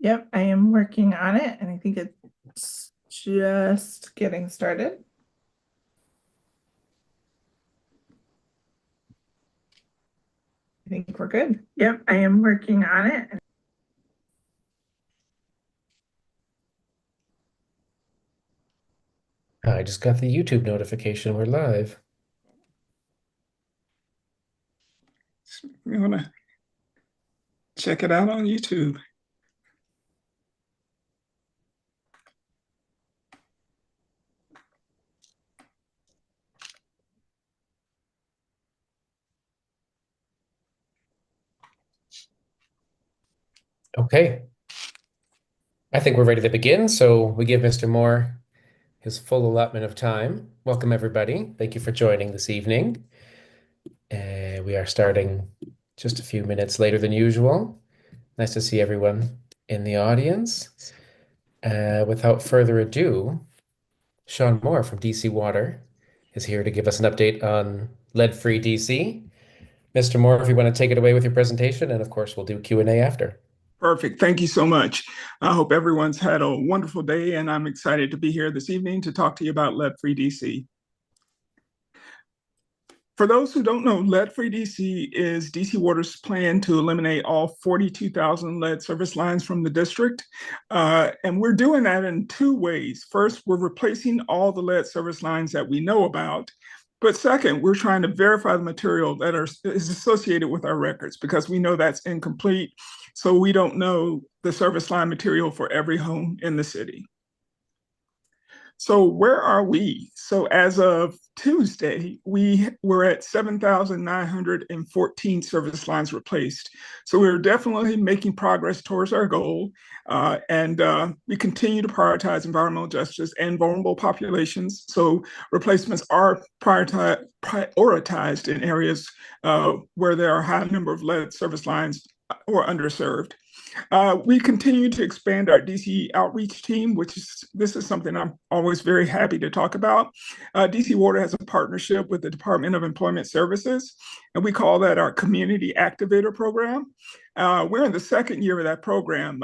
Yep, I am working on it, and I think it's just getting started. I think we're good. Yep, I am working on it. I just got the YouTube notification. We're live. You want to check it out on YouTube. Okay. I think we're ready to begin. So we give Mr. Moore his full allotment of time. Welcome, everybody. Thank you for joining this evening. We are starting just a few minutes later than usual. Nice to see everyone in the audience. Without further ado, Sean Moore from DC Water is here to give us an update on lead-free DC. Mr. Moore, if you want to take it away with your presentation, and of course, we'll do Q&A after. Perfect. Thank you so much. I hope everyone's had a wonderful day, and I'm excited to be here this evening to talk to you about lead-free DC. For those who don't know, lead-free DC is DC Water's plan to eliminate all 42,000 lead service lines from the district. And we're doing that in two ways. First, we're replacing all the lead service lines that we know about. But second, we're trying to verify the material that is associated with our records because we know that's incomplete. So we don't know the service line material for every home in the city. So where are we? So as of Tuesday, we were at 7,914 service lines replaced. So we're definitely making progress towards our goal. And we continue to prioritize environmental justice and vulnerable populations. So replacements are prioritized in areas where there are a high number of lead service lines or underserved. We continue to expand our DC outreach team, this is something I'm always very happy to talk about. DC Water has a partnership with the Department of Employment Services, and we call that our Community Activator Program. We're in the second year of that program.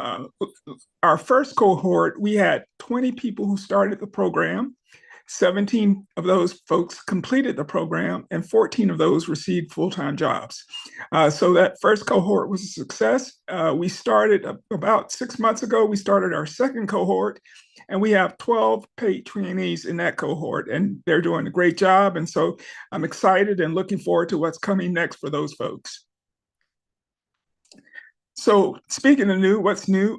Our first cohort, we had 20 people who started the program. 17 of those folks completed the program, and 14 of those received full-time jobs. So that first cohort was a success. We started about 6 months ago, we started our second cohort, and we have 12 paid trainees in that cohort, and they're doing a great job. And so I'm excited and looking forward to what's coming next for those folks. So speaking of new, what's new?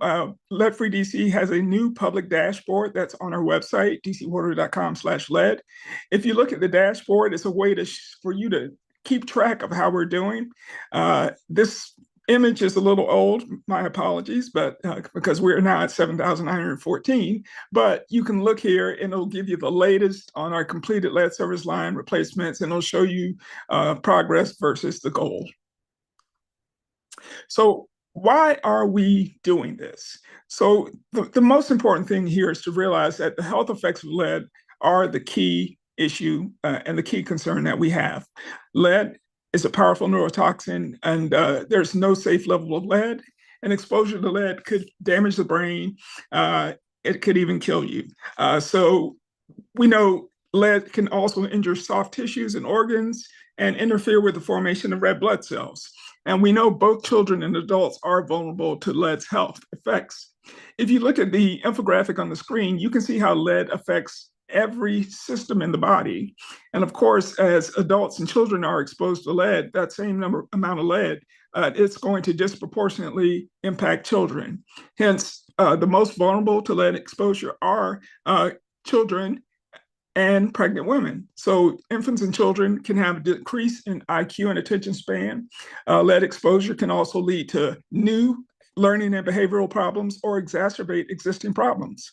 Lead-Free DC has a new public dashboard that's on our website, dcwater.com/lead. If you look at the dashboard, it's a way for you to keep track of how we're doing. This image is a little old, my apologies, but because we're now at 7,914, but you can look here and it'll give you the latest on our completed lead service line replacements, and it'll show you progress versus the goal. So why are we doing this? So the most important thing here is to realize that the health effects of lead are the key issue and the key concern that we have. Lead is a powerful neurotoxin, and there's no safe level of lead. And exposure to lead could damage the brain. It could even kill you. So we know lead can also injure soft tissues and organs and interfere with the formation of red blood cells. And we know both children and adults are vulnerable to lead's health effects. If you look at the infographic on the screen, you can see how lead affects every system in the body. And of course, as adults and children are exposed to lead, that same amount of lead, it's going to disproportionately impact children. Hence, the most vulnerable to lead exposure are children and pregnant women. So infants and children can have a decrease in IQ and attention span. Lead exposure can also lead to new learning and behavioral problems or exacerbate existing problems.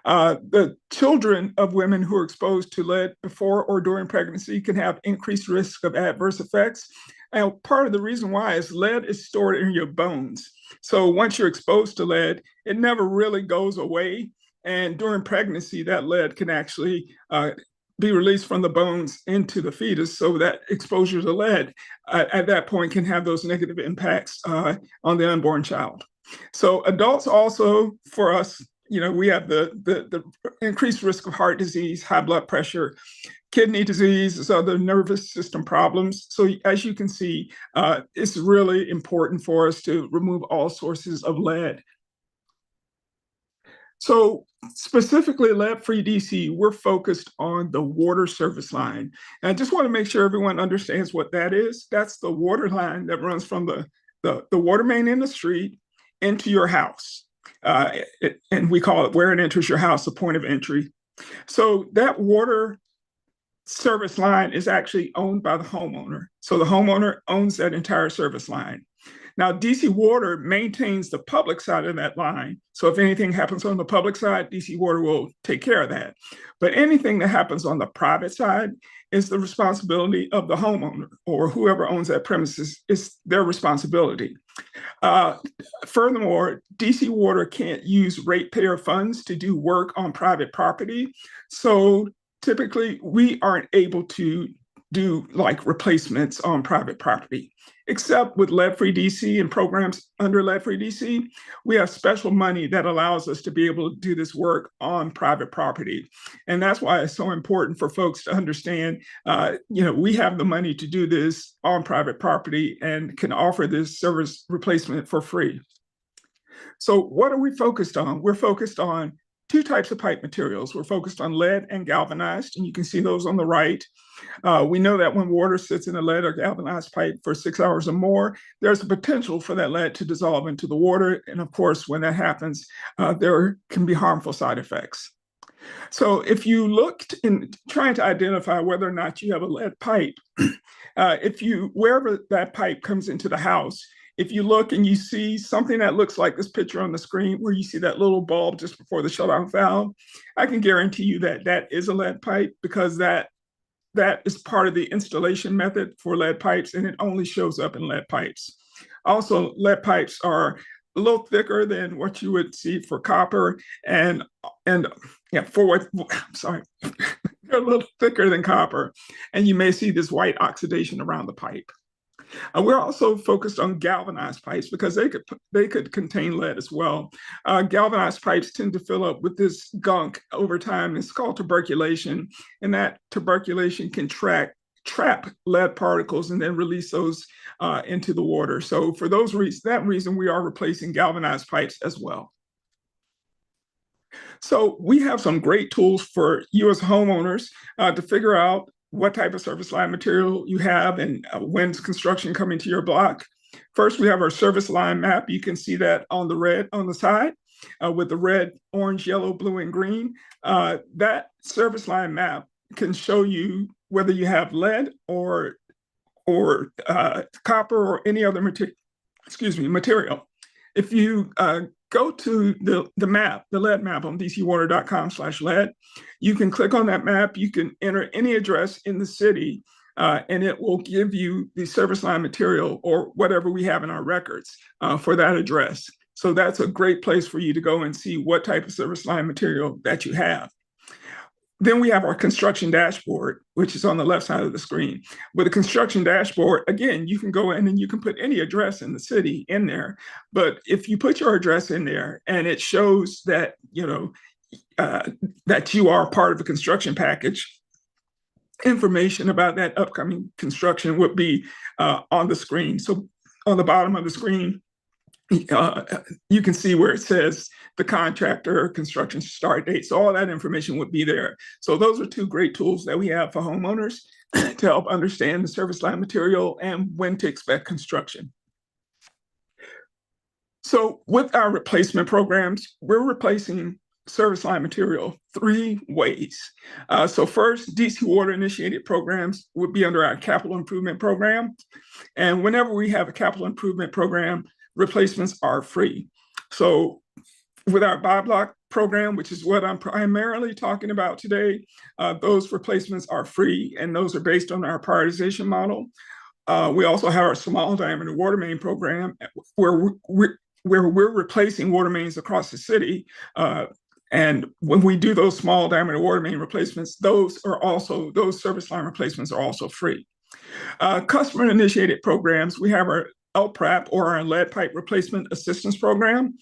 The children of women who are exposed to lead before or during pregnancy can have increased risk of adverse effects. And part of the reason why is lead is stored in your bones. So once you're exposed to lead, it never really goes away. And during pregnancy, that lead can actually be released from the bones into the fetus. So that exposure to lead at that point can have those negative impacts on the unborn child. So adults also, for us, we have the increased risk of heart disease, high blood pressure, kidney disease, other nervous system problems. So as you can see, it's really important for us to remove all sources of lead. So specifically lead-free DC, we're focused on the water service line. And I just want to make sure everyone understands what that is. That's the water line that runs from the water main in the street into your house. And we call it where it enters your house, the point of entry. So that water service line is actually owned by the homeowner. So the homeowner owns that entire service line. Now, DC Water maintains the public side of that line. So if anything happens on the public side, DC Water will take care of that. But anything that happens on the private side is the responsibility of the homeowner, or whoever owns that premises is their responsibility. Furthermore, DC Water can't use ratepayer funds to do work on private property. So typically, we aren't able to do like replacements on private property, except with lead-free DC and programs under lead-free DC. We have special money that allows us to be able to do this work on private property. And that's why it's so important for folks to understand, we have the money to do this on private property and can offer this service replacement for free. So what are we focused on? We're focused on two types of pipe materials. We're focused on lead and galvanized, and you can see those on the right. We know that when water sits in a lead or galvanized pipe for 6 hours or more, there's a potential for that lead to dissolve into the water. And of course, when that happens, there can be harmful side effects. So if you looked in trying to identify whether or not you have a lead pipe, wherever that pipe comes into the house, if you look and you see something that looks like this picture on the screen where you see that little bulb just before the shutoff valve, I can guarantee you that that is a lead pipe, because that is part of the installation method for lead pipes, and it only shows up in lead pipes. Also, lead pipes are a little thicker than what you would see for copper, they're a little thicker than copper, and you may see this white oxidation around the pipe. We're also focused on galvanized pipes because they could contain lead as well. Galvanized pipes tend to fill up with this gunk over time. It's called tuberculation, and that tuberculation can trap lead particles and then release those into the water. So for that reason, we are replacing galvanized pipes as well. So we have some great tools for you as homeowners to figure out what type of service line material you have and when's construction coming to your block. First, we have our service line map. You can see that on the side with the red, orange, yellow, blue, and green. That service line map can show you whether you have lead or copper or any other material. If you go to the map, the lead map on dcwater.com/lead. You can click on that map. You can enter any address in the city, and it will give you the service line material or whatever we have in our records for that address. So that's a great place for you to go and see what type of service line material that you have. Then we have our construction dashboard, which is on the left side of the screen. With a construction dashboard, again, you can go in and you can put any address in the city in there. But if you put your address in there and it shows that, that you are part of a construction package, information about that upcoming construction would be on the screen. So on the bottom of the screen, you can see where it says the contractor, construction start date. So all that information would be there. So those are two great tools that we have for homeowners to help understand the service line material and when to expect construction. So with our replacement programs, we're replacing service line material 3 ways. So first, DC Water initiated programs would be under our capital improvement program. And whenever we have a capital improvement program, replacements are free. So with our buy block program, which is what I'm primarily talking about today, those replacements are free, and those are based on our prioritization model. We also have our small diameter water main program where we're replacing water mains across the city. And when we do those small diameter water main replacements, those service line replacements are also free. Customer initiated programs, we have our LPRAP, or our lead pipe replacement assistance program.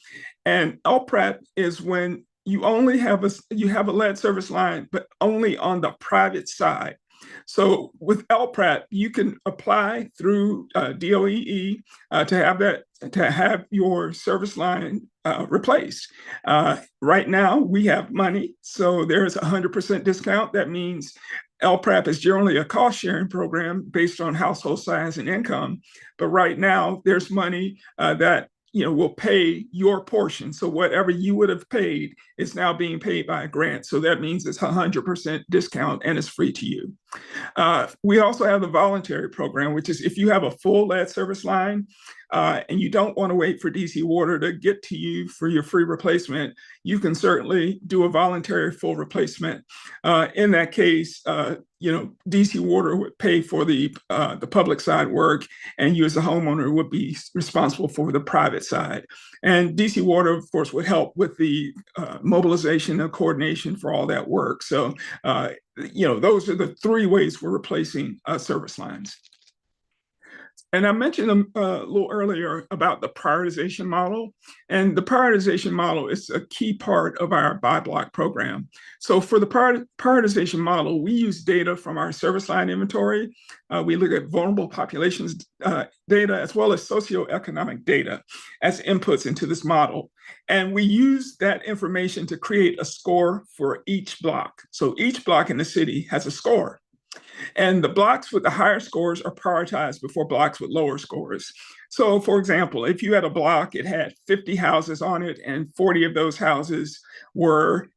And LPRAP is when you only have a lead service line, but only on the private side. So with LPRAP, you can apply through DOEE to have your service line replaced. Right now, we have money, so there's a 100% discount. That means LPRAP is generally a cost sharing program based on household size and income, but right now there's money that will pay your portion. So whatever you would have paid is now being paid by a grant. So that means it's 100% discount and it's free to you. We also have the voluntary program, which is if you have a full lead service line and you don't want to wait for DC Water to get to you for your free replacement, you can certainly do a voluntary full replacement. In that case, DC Water would pay for the public side work, and you as a homeowner would be responsible for the private side. And DC Water, of course, would help with the mobilization and coordination for all that work. So, those are the three ways we're replacing service lines. And I mentioned a little earlier about the prioritization model. And the prioritization model is a key part of our buy block program. So for the prioritization model, we use data from our service line inventory. We look at vulnerable populations data as well as socioeconomic data as inputs into this model. And we use that information to create a score for each block. So each block in the city has a score. And the blocks with the higher scores are prioritized before blocks with lower scores. So for example, if you had a block, it had 50 houses on it and 40 of those houses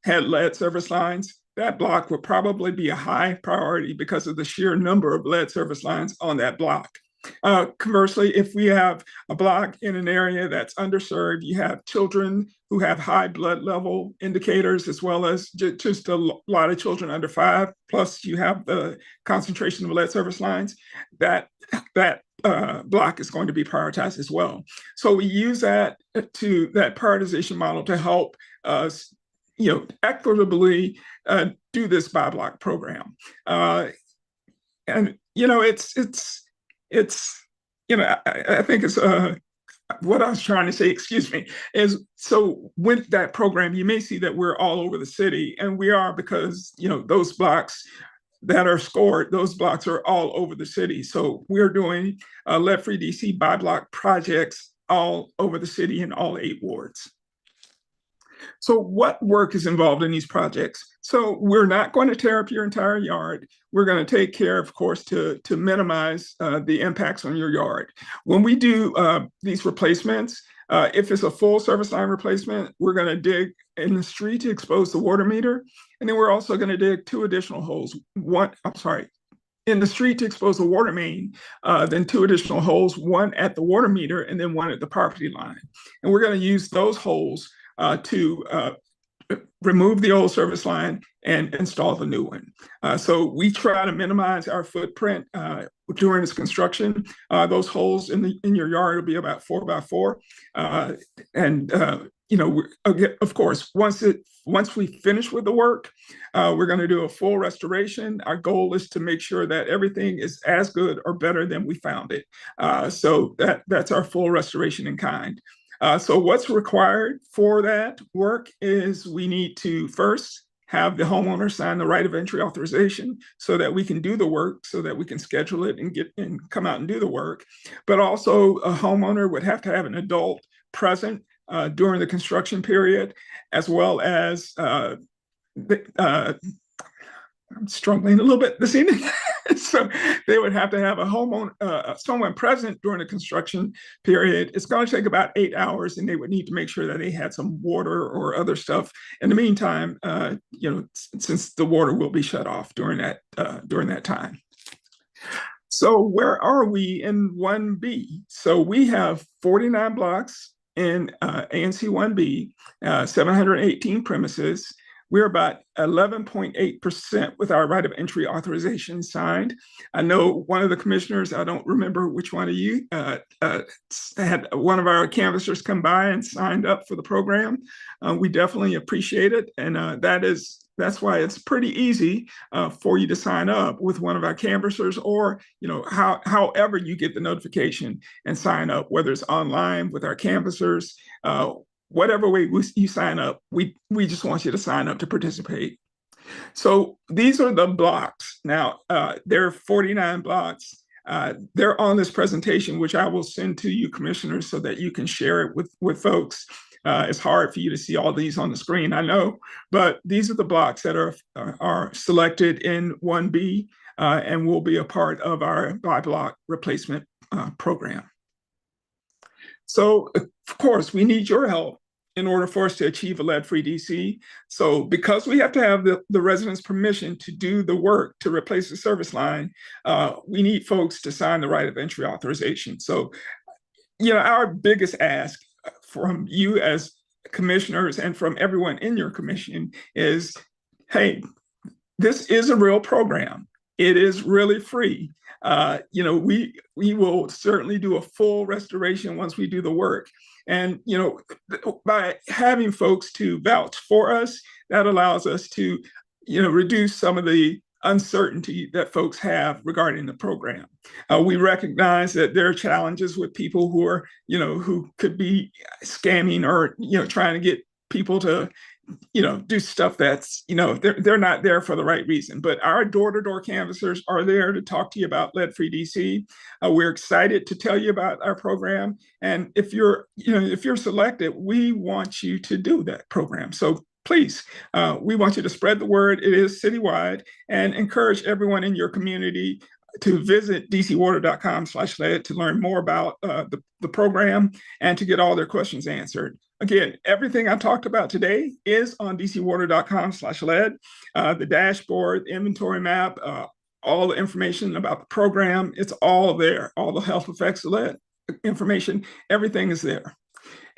had lead service lines, that block would probably be a high priority because of the sheer number of lead service lines on that block. Conversely, if we have a block in an area that's underserved, you have children who have high blood level indicators, as well as just a lot of children under 5, plus you have the concentration of lead service lines, that block is going to be prioritized as well. So we use that prioritization model to help us, equitably do this buy block program. And I think it's what I was trying to say, excuse me, is so with that program, you may see that we're all over the city, and we are because, those blocks that are scored, those blocks are all over the city. So we're doing lead-free DC buy block projects all over the city in all 8 wards. So what work is involved in these projects? So we're not going to tear up your entire yard. We're going to take care, of course, to minimize the impacts on your yard. When we do these replacements, if it's a full service line replacement, we're going to dig in the street to expose the water meter. And then we're also going to dig 2 additional holes. In the street to expose the water main, then 2 additional holes, one at the water meter and then one at the property line. And we're going to use those holes to remove the old service line and install the new one. So we try to minimize our footprint during this construction. Those holes in your yard will be about 4 by 4. Of course, once we finish with the work, we're going to do a full restoration. Our goal is to make sure that everything is as good or better than we found it. So that's our full restoration in kind. So what's required for that work is we need to first have the homeowner sign the right of entry authorization so that we can do the work, so that we can schedule it and come out and do the work. But also a homeowner would have to have an adult present during the construction period, as well as I'm struggling a little bit this evening. So they would have to have a homeowner, someone present during the construction period. It's going to take about 8 hours, and they would need to make sure that they had some water or other stuff. In the meantime, since the water will be shut off during that time. So where are we in 1B? So we have 49 blocks in ANC 1B, 718 premises. we're about 11.8% with our right of entry authorization signed. I know one of the commissioners, I don't remember which one of you, had one of our canvassers come by and signed up for the program. We definitely appreciate it. And that's why it's pretty easy for you to sign up with one of our canvassers, or however you get the notification and sign up, whether it's online with our canvassers, whatever way you sign up, we just want you to sign up to participate. So these are the blocks. Now, there are 49 blocks. They're on this presentation, which I will send to you, commissioners, so that you can share it with folks. It's hard for you to see all these on the screen, I know, but these are the blocks that are selected in 1B and will be a part of our by block replacement program. So, of course, we need your help in order for us to achieve a lead-free DC. So because we have to have the residents' permission to do the work to replace the service line, we need folks to sign the right of entry authorization. So, our biggest ask from you as commissioners and from everyone in your commission is, hey, this is a real program. It is really free. We will certainly do a full restoration once we do the work. And, by having folks to vouch for us, that allows us to, reduce some of the uncertainty that folks have regarding the program. We recognize that there are challenges with people who are, who could be scamming or, trying to get people to, do stuff that's, they're not there for the right reason. But our door-to-door canvassers are there to talk to you about lead-free DC. We're excited to tell you about our program. And if you're selected, we want you to do that program. So please, we want you to spread the word. It is citywide, and encourage everyone in your community to visit dcwater.com/lead to learn more about the program and to get all their questions answered. Again, everything I talked about today is on dcwater.com/lead. The dashboard, the inventory map, all the information about the program, it's all there. All the health effects of lead information, everything is there.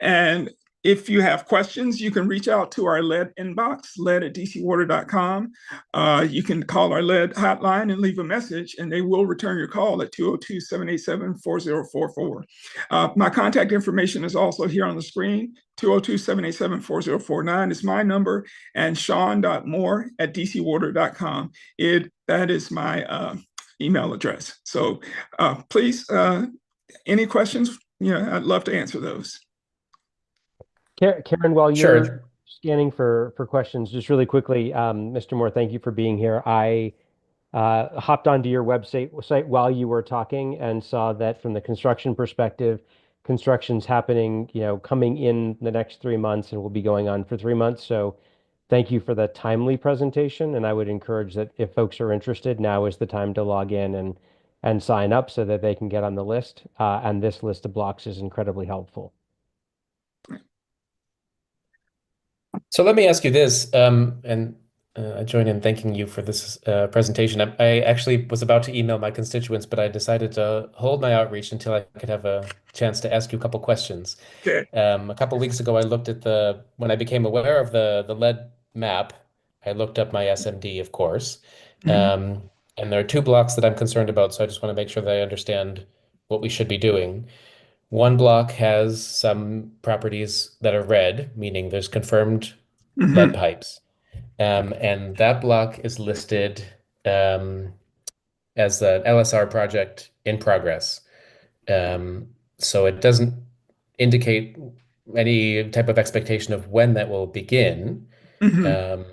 And if you have questions, you can reach out to our lead inbox, lead@dcwater.com. You can call our lead hotline and leave a message, and they will return your call at 202-787-4044. My contact information is also here on the screen. 202-787-4049 is my number, and sean.moore@dcwater.com. That is my email address. So please, any questions, I'd love to answer those. Karen, while Sure. you're scanning for questions, just really quickly, Mr. Moore, thank you for being here. I hopped onto your website while you were talking and saw that from the construction perspective, construction's happening, coming in the next 3 months and will be going on for 3 months. So thank you for the timely presentation. And I would encourage that if folks are interested, now is the time to log in and sign up so that they can get on the list. And this list of blocks is incredibly helpful. So let me ask you this, and I join in thanking you for this presentation. I actually was about to email my constituents, but I decided to hold my outreach until I could have a chance to ask you a couple questions. Okay. A couple weeks ago, I looked at when I became aware of the lead map, I looked up my SMD, of course. And there are 2 blocks that I'm concerned about, so I just want to make sure that I understand what we should be doing. One block has some properties that are red, meaning there's confirmed lead pipes. And that block is listed as the LSR project in progress. So it doesn't indicate any type of expectation of when that will begin. I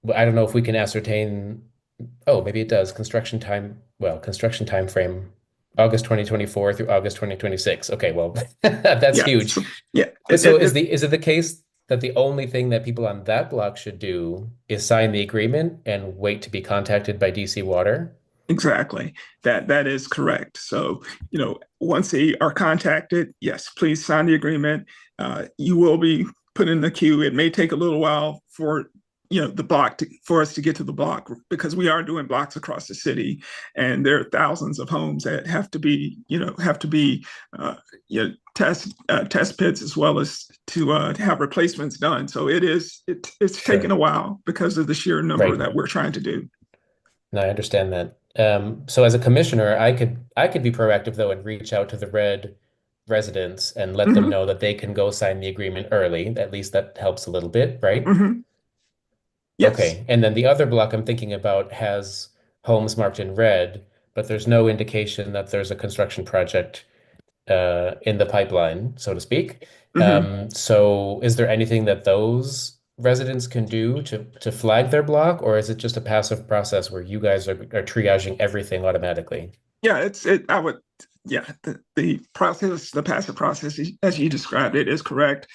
don't know if we can ascertain. Oh, maybe it does. Construction time frame, August 2024 through August 2026. Okay, well, that's huge. Yeah. So is it the case that the only thing that people on that block should do is sign the agreement and wait to be contacted by DC Water? Exactly. That is correct. So, once they are contacted, yes, please sign the agreement. You will be put in the queue. It may take a little while for the block for us to get to the block, because we are doing blocks across the city, and there are thousands of homes that have to be uh, test pits, as well as to have replacements done. So it's taken a while because of the sheer number Right. that we're trying to do. No, I understand that. So as a commissioner, I could be proactive though and reach out to the red residents and let them Hmm. know that they can go sign the agreement early. At least that helps a little bit, right? Hmm. Yes. Okay. And then the other block I'm thinking about has homes marked in red, but there's no indication that there's a construction project in the pipeline, so to speak. Hmm. So is there anything that those residents can do to flag their block, or is it just a passive process where you guys are triaging everything automatically? Yeah, I would, yeah, the process, the passive process, as you described it, is correct.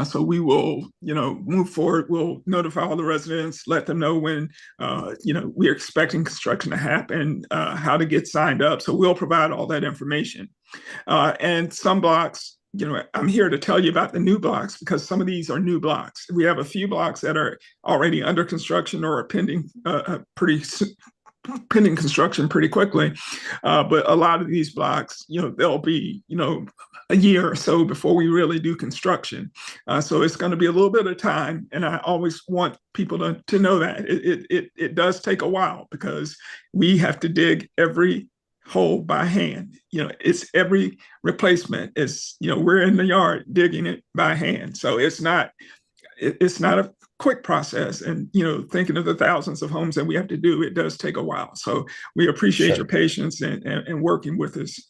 So we will, move forward. We'll notify all the residents, let them know when, we're expecting construction to happen, how to get signed up. So we'll provide all that information. And some blocks, I'm here to tell you about the new blocks, because some of these are new blocks. We have a few blocks that are already under construction or are pending construction pretty quickly. But a lot of these blocks, they'll be, a year or so before we really do construction. So it's going to be a little bit of time. And I always want people to know that it does take a while, because we have to dig every hole by hand. It's every replacement is, we're in the yard digging it by hand. So it's not a quick process. And thinking of the thousands of homes that we have to do, it does take a while. So we appreciate your Sure. patience and working with us.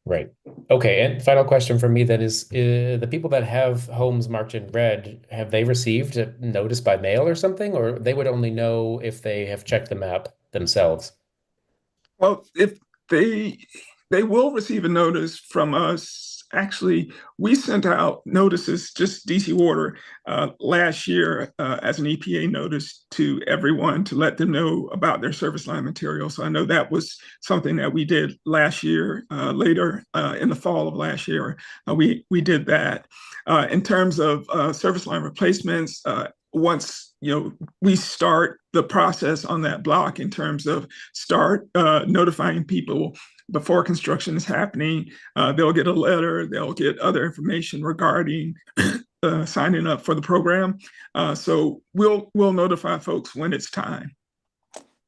Right. Okay. And final question from me then is the people that have homes marked in red, have they received a notice by mail or something, or they would only know if they have checked the map themselves? Well, if they they will receive a notice from us. Actually, we sent out notices, just DC Water, last year, as an EPA notice to everyone, to let them know about their service line material. So I know that was something that we did last year. Later, in the fall of last year, we did that. In terms of service line replacements, once we start the process on that block, in terms of start notifying people before construction is happening. They'll get a letter, they'll get other information regarding signing up for the program. So we'll notify folks when it's time.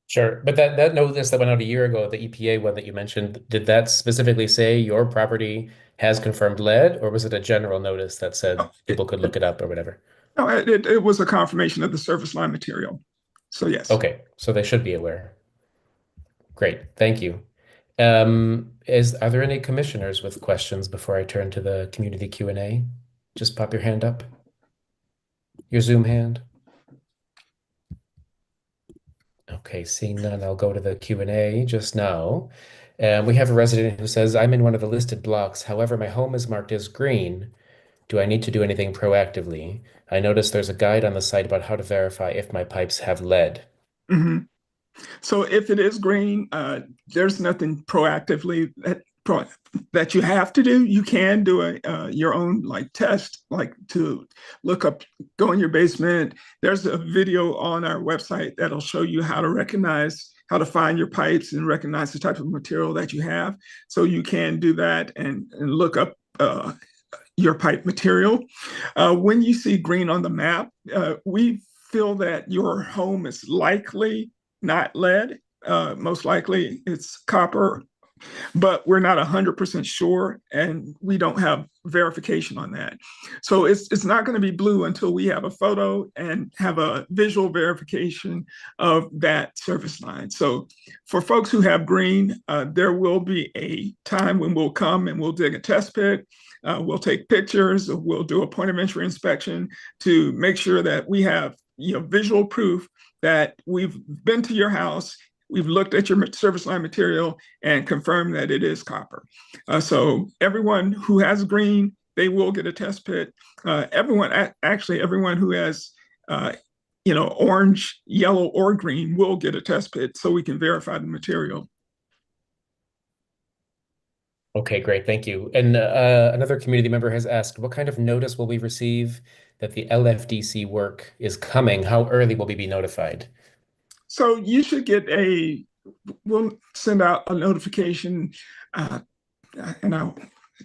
Sure. But that notice that went out a year ago, the EPA one that you mentioned, did that specifically say your property has confirmed lead, or was it a general notice that said Oh, people could look it up or whatever? no, it was a confirmation of the service line material. So yes. Okay, so they should be aware. Great, thank you. Are there any commissioners with questions before I turn to the community Q&A? Just pop your hand up. Your Zoom hand. Okay, seeing none, I'll go to the Q&A just now. We have a resident who says, I'm in one of the listed blocks. However, my home is marked as green. Do I need to do anything proactively? I noticed there's a guide on the site about how to verify if my pipes have lead. Mhm. So if it is green, there's nothing proactively that you have to do. You can do your own like test, like to look up, go in your basement. There's a video on our website that'll show you how to recognize, how to find your pipes and recognize the type of material that you have. So you can do that and look up your pipe material. When you see green on the map, we feel that your home is likely not lead. Most likely it's copper, but we're not 100% sure, and we don't have verification on that. So it's not going to be blue until we have a photo and have a visual verification of that service line. So for folks who have green, there will be a time when we'll come and we'll dig a test pit. We'll take pictures, we'll do a point of entry inspection to make sure that we have visual proof that we've been to your house, we've looked at your service line material and confirmed that it is copper. So everyone who has green, they will get a test pit. Everyone who has orange, yellow, or green will get a test pit, so we can verify the material. Okay, great. Thank you. And another community member has asked, what kind of notice will we receive that the LFDC work is coming, how early will we be notified? So you should we'll send out a notification, uh, and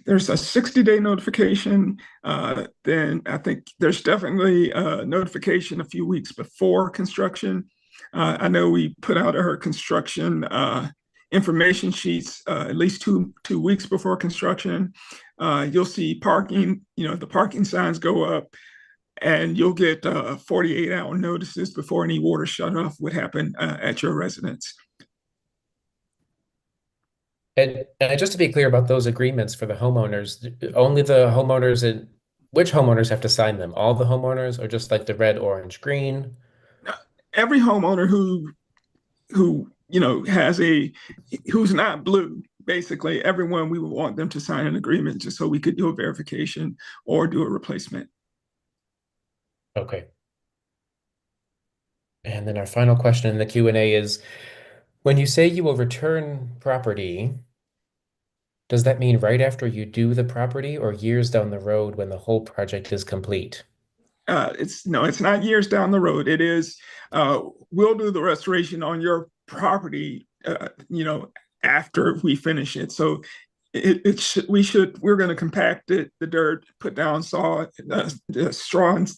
there's a 60-day notification. Then I think there's definitely a notification a few weeks before construction. I know we put out our construction information sheets at least two weeks before construction. You'll see parking, the parking signs go up, and you'll get 48-hour notices before any water shut off would happen at your residence. And just to be clear about those agreements for the homeowners, only the homeowners and which homeowners have to sign them? All the homeowners, or just like the red, orange, green? Every homeowner who who's not blue, basically everyone, we would want them to sign an agreement just so we could do a verification or do a replacement. Okay. And then our final question in the Q&A is, when you say you will return property, does that mean right after you do the property or years down the road when the whole project is complete? It's not years down the road. It is, we'll do the restoration on your property, after we finish it. So we're going to compact it, the dirt, put down the straw and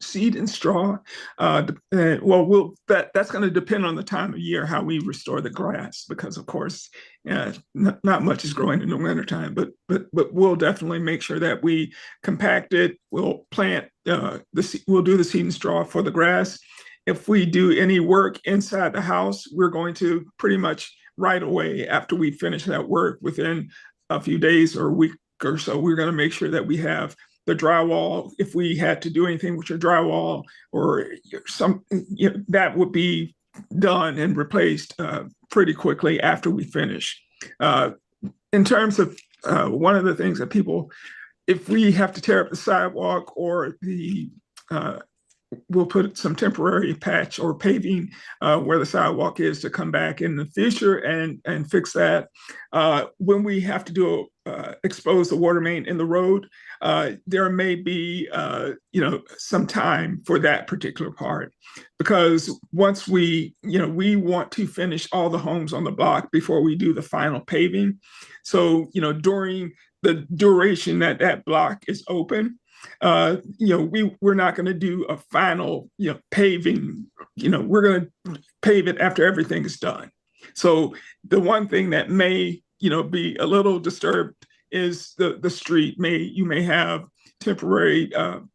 seed and straw. That's going to depend on the time of year how we restore the grass, because of course, not much is growing in the wintertime. But we'll definitely make sure that we compact it. We'll plant we'll do the seed and straw for the grass. If we do any work inside the house, we're going to pretty much right away after we finish that work, within a few days or a week or so, we're going to make sure that we have the drywall. If we had to do anything with your drywall or that would be done and replaced pretty quickly after we finish. In terms of one of the things that if we have to tear up the sidewalk or we'll put some temporary patch or paving where the sidewalk is to come back in the future and fix that. When we have to expose the water main in the road, there may be some time for that particular part, because once we want to finish all the homes on the block before we do the final paving. So during the duration that block is open, we're not going to do a final, paving. We're going to pave it after everything is done. So the one thing that may, be a little disturbed is the street. You may have temporary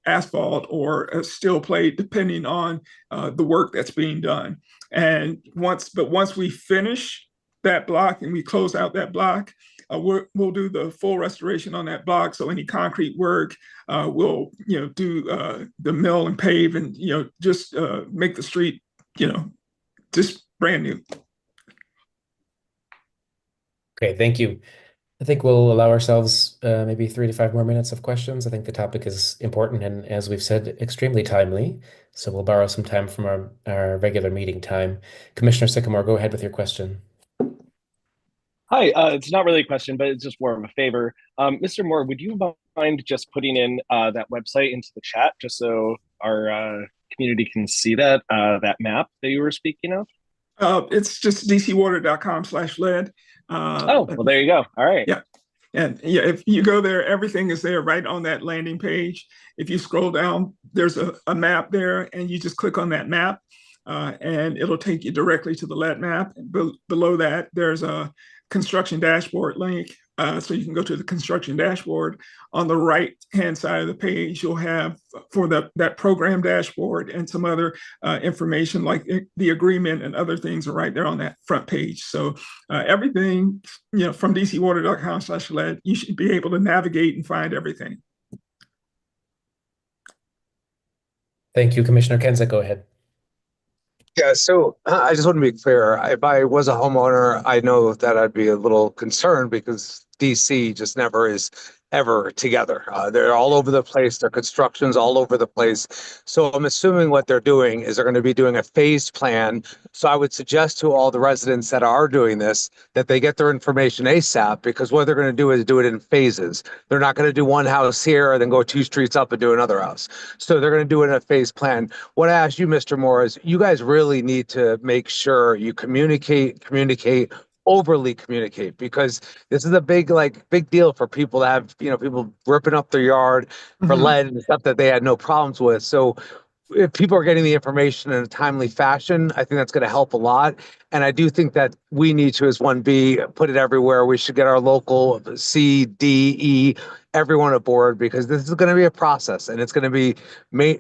asphalt or a steel plate, depending on the work that's being done. And once we finish that block and we close out that block, we'll do the full restoration on that block. So any concrete work, we'll do the mill and pave and just make the street just brand new. Okay, thank you. I think we'll allow ourselves maybe 3 to 5 more minutes of questions. I think the topic is important and, as we've said, extremely timely. So we'll borrow some time from our regular meeting time. Commissioner Sycamore, go ahead with your question. Hi, it's not really a question, but it's just more of a favor. Mr. Moore, would you mind just putting in that website into the chat just so our community can see that map that you were speaking of? It's just dcwater.com/lead. Well, there you go. All right. Yeah. And yeah, if you go there, everything is there right on that landing page. If you scroll down, there's a map there, and you just click on that map, and it'll take you directly to the lead map. Below that, there's a construction dashboard link. So you can go to the construction dashboard. On the right-hand side of the page, you'll have for that program dashboard and some other information like the agreement and other things are right there on that front page. So everything, from dcwater.com/lead, you should be able to navigate and find everything. Thank you, Commissioner Kenza. Go ahead. Yeah, so I just want to be clear. If I was a homeowner, I know that I'd be a little concerned because DC just never is ever together. They're all over the place. Their construction's all over the place. So I'm assuming what they're doing is they're going to be doing a phased plan. So I would suggest to all the residents that are doing this that they get their information ASAP, because what they're going to do is do it in phases. They're not going to do one house here and then go 2 streets up and do another house. So they're going to do it in a phased plan. What I ask you, Mr. Moore, is you guys really need to make sure you overly communicate, because this is a big deal for people to have, people ripping up their yard for Mhm. lead and stuff that they had no problems with. So if people are getting the information in a timely fashion, I think that's going to help a lot. And I do think that we need to, as 1B, put it everywhere. We should get our local C, D, E, everyone aboard, because this is going to be a process, and it's going to be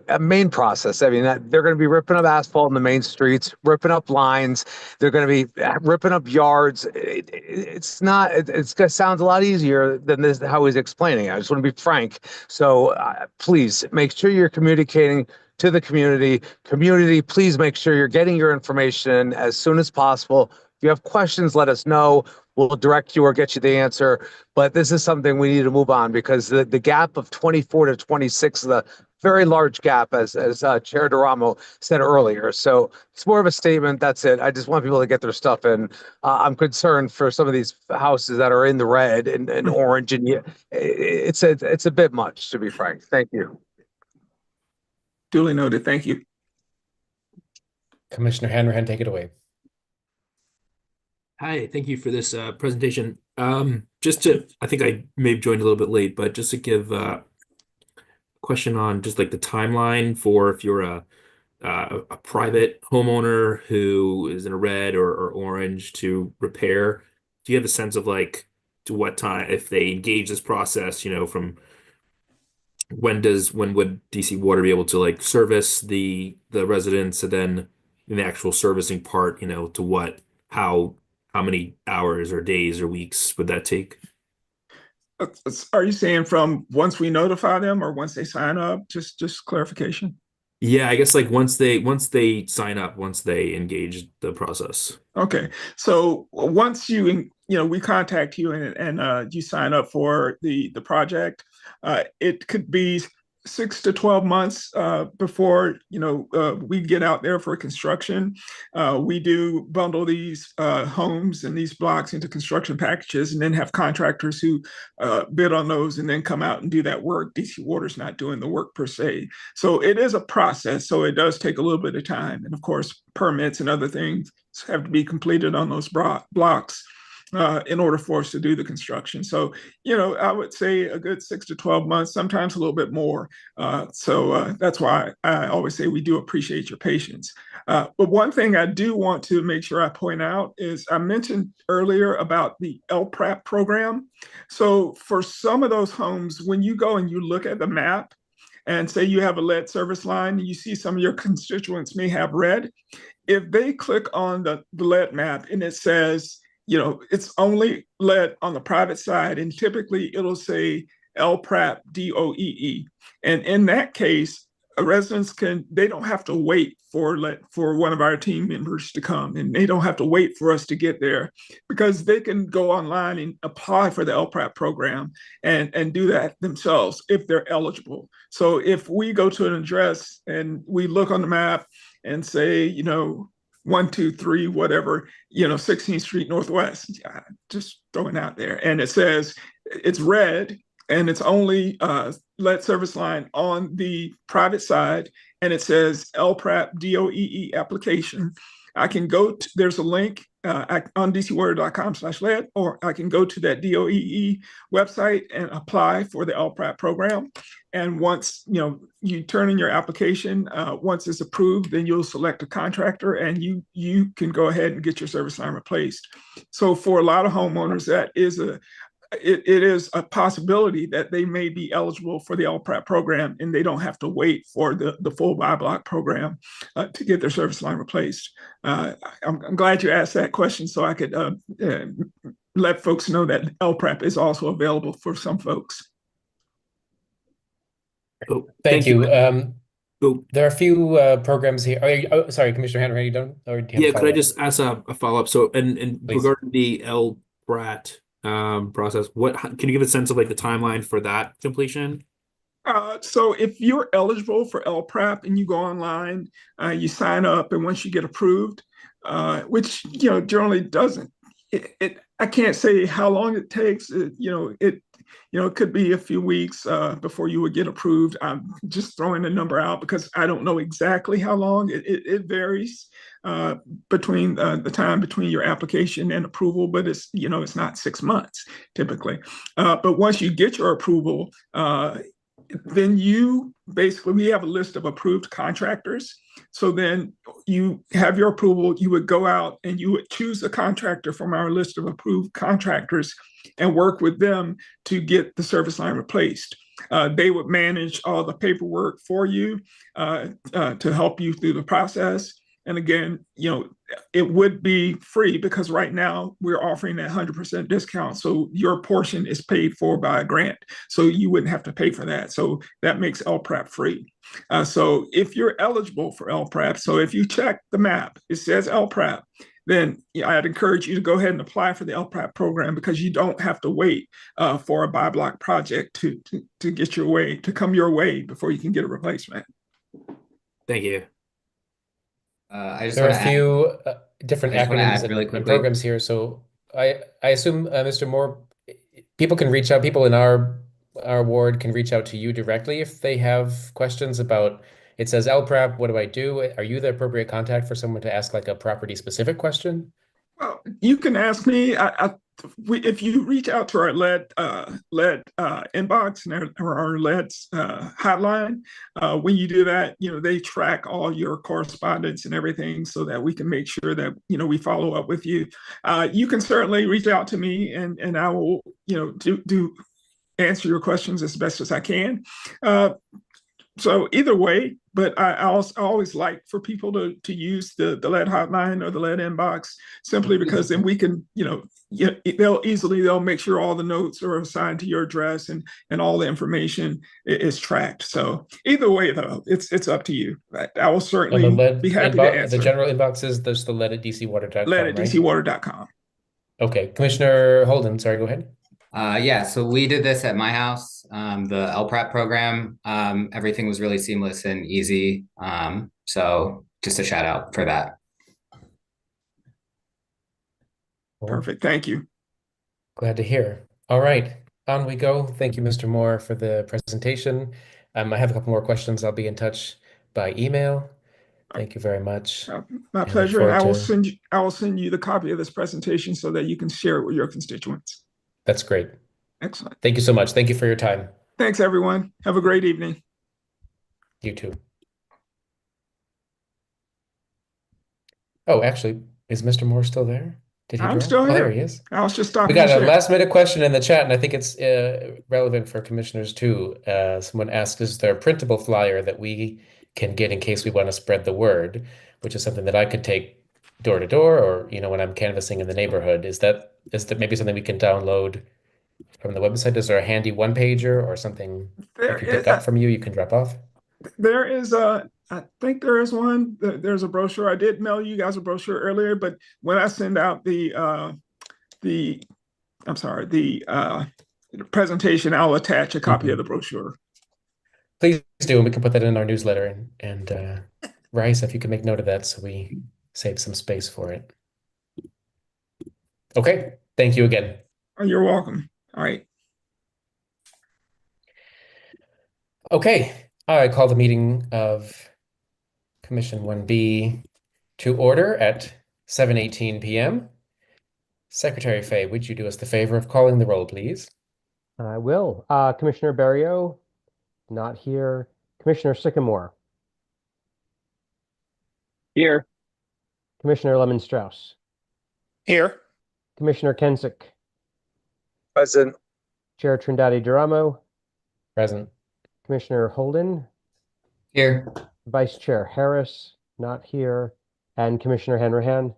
a main process. I mean, they're going to be ripping up asphalt in the main streets, ripping up lines. They're going to be ripping up yards. It's not, it's going to sound a lot easier than this, how he's explaining it. I just want to be frank. So please make sure you're communicating to the community. Community, please make sure you're getting your information as soon as possible. If you have questions, let us know. We'll direct you or get you the answer. But this is something we need to move on, because the gap of 24 to 26 is a very large gap, as Chair Duramo said earlier. So it's more of a statement. That's it. I just want people to get their stuff in. I'm concerned for some of these houses that are in the red and orange, and it's a bit much, to be frank. Thank you. Duly noted. Thank you. Commissioner Hanrahan, take it away. Hi, thank you for this presentation. I think I may have joined a little bit late, but just to give a question on just like the timeline for if you're a private homeowner who is in a red or orange to repair, do you have a sense of like to what time, if they engage this process, from when would DC Water be able to like service the residents, and then in the actual servicing part, to what, how many hours or days or weeks would that take? Are you saying from once we notify them or once they sign up? Just clarification. Yeah, I guess like once they sign up, once they engage the process. Okay, so once we contact you and you sign up for the project, it could be 6 to 12 months before we get out there for construction. We do bundle these homes and these blocks into construction packages, and then have contractors who bid on those and then come out and do that work. DC Water's not doing the work per se, so it is a process. So it does take a little bit of time, and of course, permits and other things have to be completed on those blocks in order for us to do the construction. So, I would say a good 6 to 12 months, sometimes a little bit more. So that's why I always say we do appreciate your patience. But one thing I do want to make sure I point out is I mentioned earlier about the LPRAP program. So for some of those homes, when you go and you look at the map, and say you have a lead service line, and you see some of your constituents may have red, if they click on the lead map and it says, it's only lead on the private side, and typically it'll say LPRAP DOEE. And in that case, residents they don't have to wait for one of our team members to come, and they don't have to wait for us to get there, because they can go online and apply for the LPRAP program and do that themselves if they're eligible. So if we go to an address and we look on the map and say, 123, whatever, 16th Street Northwest, just throwing out there, and it says it's red and it's only lead service line on the private side, and it says LPRAP DOEE application. I can there's a link on dcwater.com/lead, or I can go to that DOEE website and apply for the LPRAP program. And once you turn in your application, once it's approved, then you'll select a contractor, and you can go ahead and get your service line replaced. So for a lot of homeowners, that is it is a possibility that they may be eligible for the LPRAP program, and they don't have to wait for the full buy block program to get their service line replaced. I'm glad you asked that question, so I could let folks know that LPRAP is also available for some folks. Oh, Thank you. Oh, There are a few programs here. Sorry, Commissioner Hanrahan, you don't? Or do you have yeah, a could I follow-up? just ask a follow-up? So, and Please. regarding the LPRAT process? Can you give a sense of like the timeline for that completion? So if you're eligible for LPRAP and you go online, you sign up, and once you get approved, which generally doesn't, I can't say how long it takes. It could be a few weeks before you would get approved. I'm just throwing a number out because I don't know exactly how long. It varies between the time between your application and approval, but it's not 6 months typically. But once you get your approval, then we have a list of approved contractors. So then you have your approval, you would go out and you would choose a contractor from our list of approved contractors and work with them to get the service line replaced. They would manage all the paperwork for you to help you through the process. And again, it would be free because right now we're offering that 100% discount. So your portion is paid for by a grant. So you wouldn't have to pay for that. So that makes LPRAP free. So if you're eligible for LPRAP, so if you check the map, it says LPRAP, then I'd encourage you to go ahead and apply for the LPRAP program because you don't have to wait for a buy block project to get your way, to come your way before you can get a replacement. Thank you. There are a few different acronyms really and quickly. programs here. So I assume, Mr. Moore, people can reach out, people in our ward can reach out to you directly if they have questions about, it says LPRAP, what do I do? Are you the appropriate contact for someone to ask like a property specific question? Well, you can ask me. If you reach out to our lead inbox and our lead hotline, when you do that, they track all your correspondence and everything so that we can make sure that we follow up with you. You can certainly reach out to me, and I will do answer your questions as best as I can. So either way, but I always like for people to use the lead hotline or the lead inbox simply because then we can, they'll make sure all the notes are assigned to your address and all the information is tracked. So either way, though, it's up to you. I will certainly be happy to answer. The general inbox is there's the lead at dcwater.com, lead at dcwater.com. Okay, Commissioner Holden, sorry, go ahead. Yeah, so we did this at my house, the LPRAP program. Everything was really seamless and easy. So just a shout out for that. Perfect. Thank you. Glad to hear. All right, on we go. Thank you, Mr. Moore, for the presentation. I have a couple more questions. I'll be in touch by email. Thank you very much. My pleasure. And I will send you the copy of this presentation so that you can share it with your constituents. That's great. Excellent. Thank you so much. Thank you for your time. Thanks, everyone. Have a great evening. You too. Oh, actually, is Mr. Moore still there? Did he I'm drop? still Oh, here. there he is. I was just We stopping got to a share. last minute question in the chat, and I think it's relevant for commissioners too. Someone asked, is there a printable flyer that we can get in case we want to spread the word, which is something that I could take door to door, or when I'm canvassing in the neighborhood? Is that maybe something we can download from the website? Is there a handy one pager or something I can pick up from you? You can drop off. There is I think there is one. There's a brochure. I did mail you guys a brochure earlier, but when I send out the presentation, I'll attach a copy of the brochure. Please do, and we can put that in our newsletter. And Rice, if you can make note of that so we save some space for it. Okay, thank you again. Oh, you're welcome. All right. Okay, I call the meeting of Commission 1B to order at 7:18 p.m. Secretary Fay, would you do us the favor of calling the roll, please? I will. Commissioner Barrio, not here. Commissioner Sycamore. Here. Commissioner Lemon Strauss. Here. Commissioner Kensick. Present. Chair Trindade Duramo. Present. Commissioner Holden. Here. Vice Chair Harris, not here. And Commissioner Hanrahan.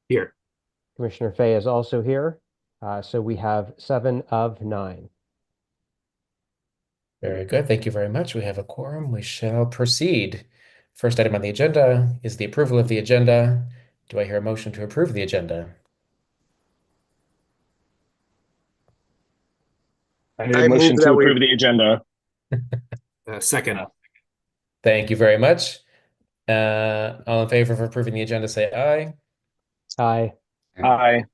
Here. Commissioner Fay is also here. So we have 7 of 9. Very good. Thank you very much. We have a quorum. We shall proceed. First item on the agenda is the approval of the agenda. Do I hear a motion to approve the agenda? I motion move to that we approve the agenda. Second. Thank you very much. All in favor of approving the agenda, say aye. Aye. Aye.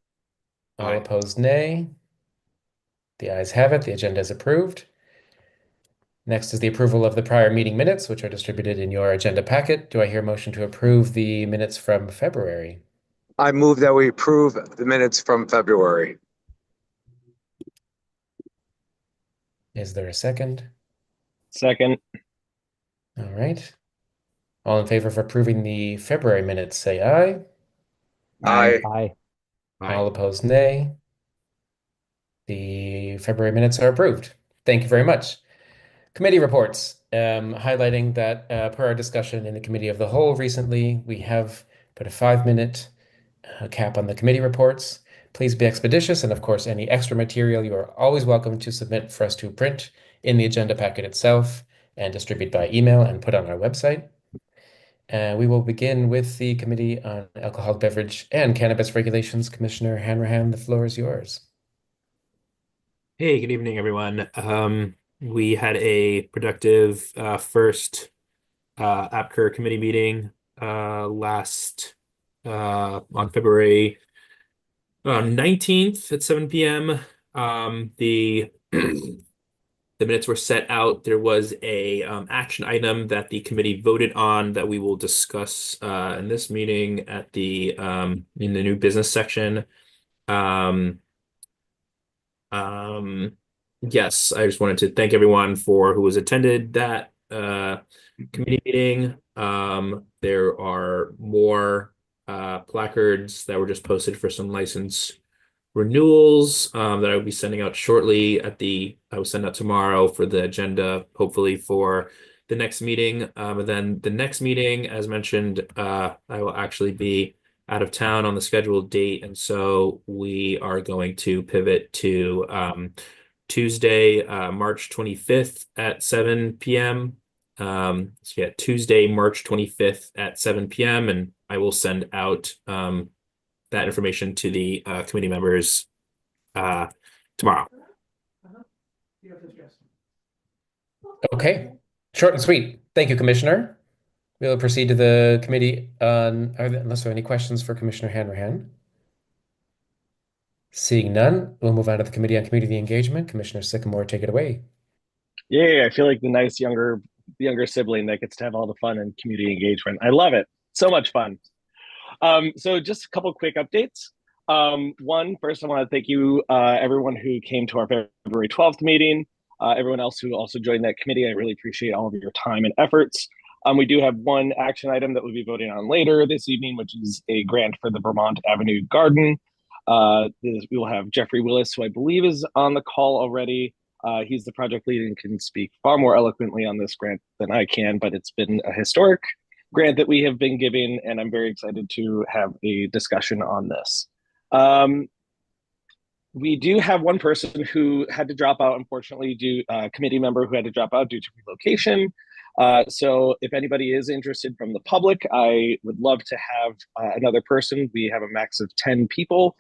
All opposed, nay. The ayes have it. The agenda is approved. Next is the approval of the prior meeting minutes, which are distributed in your agenda packet. Do I hear a motion to approve the minutes from February? I move that we approve the minutes from February. Is there a second? Second. All right. All in favor of approving the February minutes, say aye. Aye. Aye. All opposed, nay. The February minutes are approved. Thank you very much. Committee reports, highlighting that per our discussion in the Committee of the Whole recently, we have put a 5-minute cap on the committee reports. Please be expeditious, and of course, any extra material you are always welcome to submit for us to print in the agenda packet itself and distribute by email and put on our website. We will begin with the Committee on Alcoholic Beverage and Cannabis Regulations. Commissioner Hanrahan, the floor is yours. Hey, good evening, everyone. We had a productive first APCR committee meeting last on February 19th at 7 p.m. The the minutes were set out. There was a action item that the committee voted on that we will discuss in this meeting at the in the new business section. Yes, I just wanted to thank everyone for who has attended that committee meeting. There are more placards that were just posted for some license renewals that I will be sending out shortly I will send out tomorrow for the agenda, hopefully for the next meeting. And then the next meeting, as mentioned, I will actually be out of town on the scheduled date. And so we are going to pivot to Tuesday, March 25th at 7 p.m. So yeah, Tuesday, March 25th at 7 p.m. And I will send out that information to the committee members tomorrow. Okay, short and sweet. Thank you, Commissioner. We'll proceed to the committee on, unless there are any questions for Commissioner Hanrahan. Seeing none, we'll move on to the Committee on Community Engagement. Commissioner Sycamore, take it away. Yeah, I feel like the nice younger sibling that gets to have all the fun and community engagement. I love it. So much fun. So just a couple quick updates. First, I want to thank you, everyone who came to our February 12th meeting. Everyone else who also joined that committee, I really appreciate all of your time and efforts. We do have one action item that we'll be voting on later this evening, which is a grant for the Vermont Avenue Garden. We will have Jeffrey Willis, who I believe is on the call already. He's the project lead and can speak far more eloquently on this grant than I can, but it's been a historic grant that we have been giving, and I'm very excited to have a discussion on this. We do have one person who had to drop out, unfortunately, committee member who had to drop out due to relocation. So if anybody is interested from the public, I would love to have another person. We have a max of 10 people.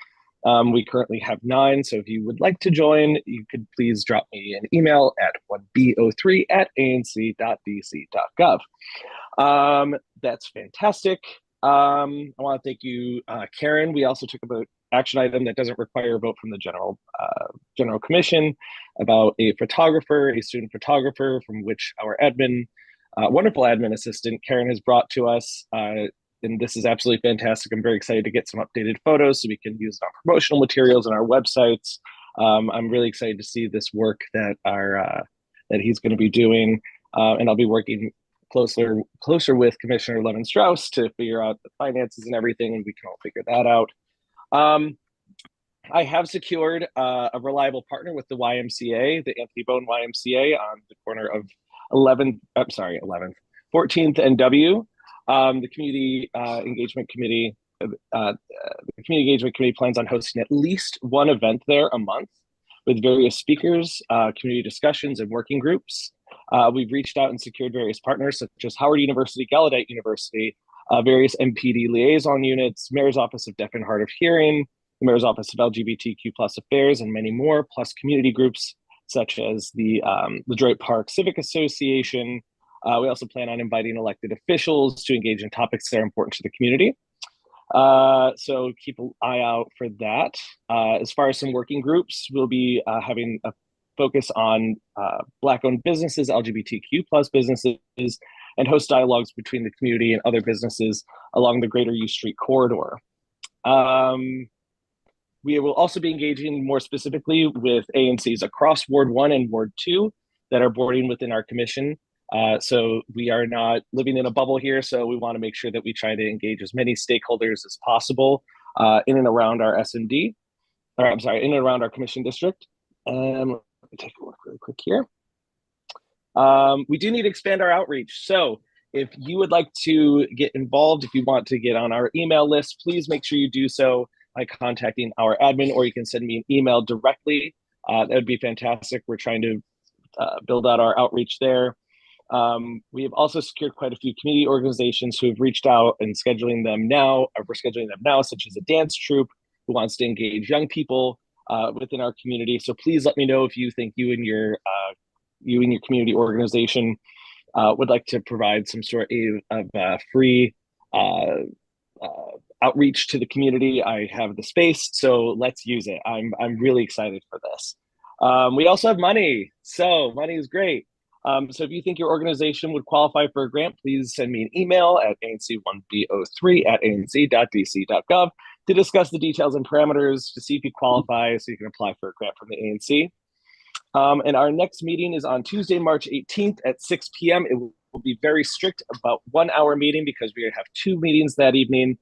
We currently have 9. So if you would like to join, you could please drop me an email at 1bo3@anc.dc.gov. That's fantastic. I want to thank you, Karen. We also took a action item that doesn't require a vote from the general commission about a student photographer, from which our wonderful admin assistant Karen has brought to us. And this is absolutely fantastic. I'm very excited to get some updated photos so we can use it on promotional materials on our websites. I'm really excited to see this work that he's going to be doing, and I'll be working closer with Commissioner Levin Strauss to figure out the finances and everything, and we can all figure that out. I have secured a reliable partner with the YMCA, the Anthony Bone YMCA, on the corner of 14th and W. The Community Engagement Committee plans on hosting at least one event there a month with various speakers, community discussions, and working groups. We've reached out and secured various partners such as Howard University, Gallaudet University, various MPD liaison units, Mayor's Office of Deaf and Hard of Hearing, the Mayor's Office of LGBTQ+ Affairs, and many more, plus community groups such as the Detroit Park Civic Association. We also plan on inviting elected officials to engage in topics that are important to the community. So keep an eye out for that. As far as some working groups, we'll be having a focus on Black-owned businesses, LGBTQ plus businesses, and host dialogues between the community and other businesses along the Greater U Street corridor. We will also be engaging more specifically with ANCs across Ward 1 and Ward 2 that are boarding within our commission. So we are not living in a bubble here, so we want to make sure that we try to engage as many stakeholders as possible in and around our SMD, or I'm sorry, in and around our commission district. Let me take a look really quick here. We do need to expand our outreach. So if you would like to get involved, if you want to get on our email list, please make sure you do so by contacting our admin, or you can send me an email directly. That would be fantastic. We're trying to build out our outreach there. We have also secured quite a few community organizations who have reached out and scheduling them now, or we're scheduling them now, such as a dance troupe who wants to engage young people within our community. So please let me know if you think you and your community organization would like to provide some sort of free outreach to the community. I have the space, so let's use it. I'm really excited for this. We also have money, so money is great. So if you think your organization would qualify for a grant, please send me an email at anc1bo3@anc.dc.gov to discuss the details and parameters to see if you qualify so you can apply for a grant from the ANC. And our next meeting is on Tuesday, March 18th at 6 p.m. It will be very strict, about 1 hour meeting, because we have 2 meetings that evening.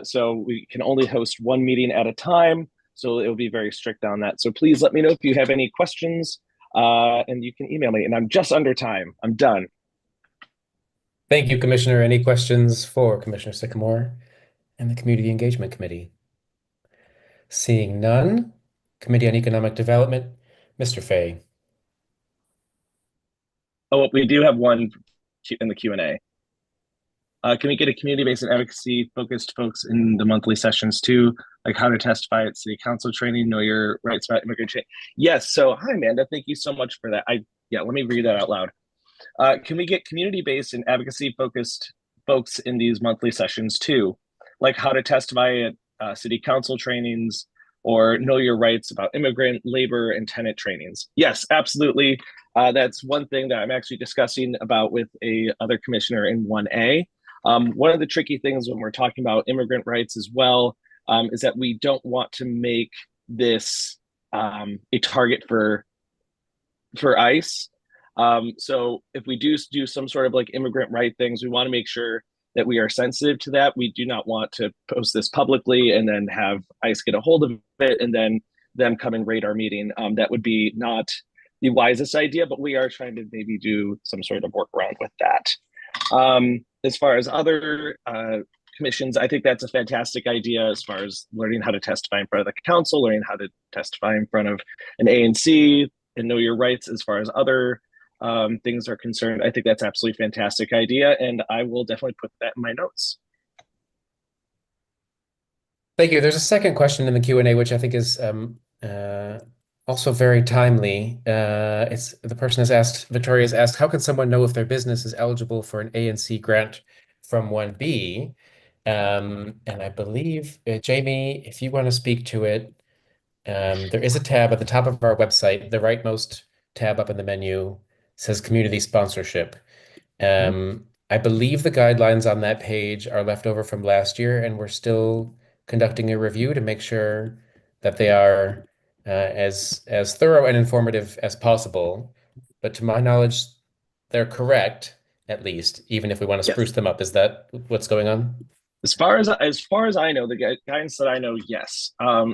So we can only host 1 meeting at a time. So it will be very strict on that. So please let me know if you have any questions, and you can email me. And I'm just under time. I'm done. Thank you, Commissioner. Any questions for Commissioner Sycamore and the Community Engagement Committee? Seeing none, Committee on Economic Development, Mr. Fay. Oh, we do have one in the Q&A. Can we get a community-based and advocacy-focused folks in the monthly sessions too, like how to testify at city council training, know your rights about immigration? Yes. So, hi, Amanda. Thank you so much for that. Let me read that out loud. Can we get community-based and advocacy-focused folks in these monthly sessions too, like how to testify at city council trainings, or know your rights about immigrant, labor, and tenant trainings? Yes, absolutely. That's one thing that I'm actually discussing about with a other commissioner in 1A. One of the tricky things when we're talking about immigrant rights as well is that we don't want to make this a target for ICE. So if we do some sort of like immigrant right things, we want to make sure that we are sensitive to that. We do not want to post this publicly and then have ICE get a hold of it and then them come and raid our meeting. That would be not the wisest idea, but we are trying to maybe do some sort of workaround with that. As far as other commissions, I think that's a fantastic idea as far as learning how to testify in front of the council, learning how to testify in front of an ANC, and know your rights as far as other things are concerned. I think that's absolutely fantastic idea, and I will definitely put that in my notes. Thank you. There's a second question in the Q&A, which I think is also very timely. The person has asked, Victoria has asked, how can someone know if their business is eligible for an ANC grant from 1B? And I believe, Jamie, if you want to speak to it, there is a tab at the top of our website. The rightmost tab up in the menu says community sponsorship. I believe the guidelines on that page are left over from last year, and we're still conducting a review to make sure that they are as thorough and informative as possible. But to my knowledge, they're correct, at least, even if we want to spruce them up. Is that what's going on? As far as I know, the guidance that I know, yes,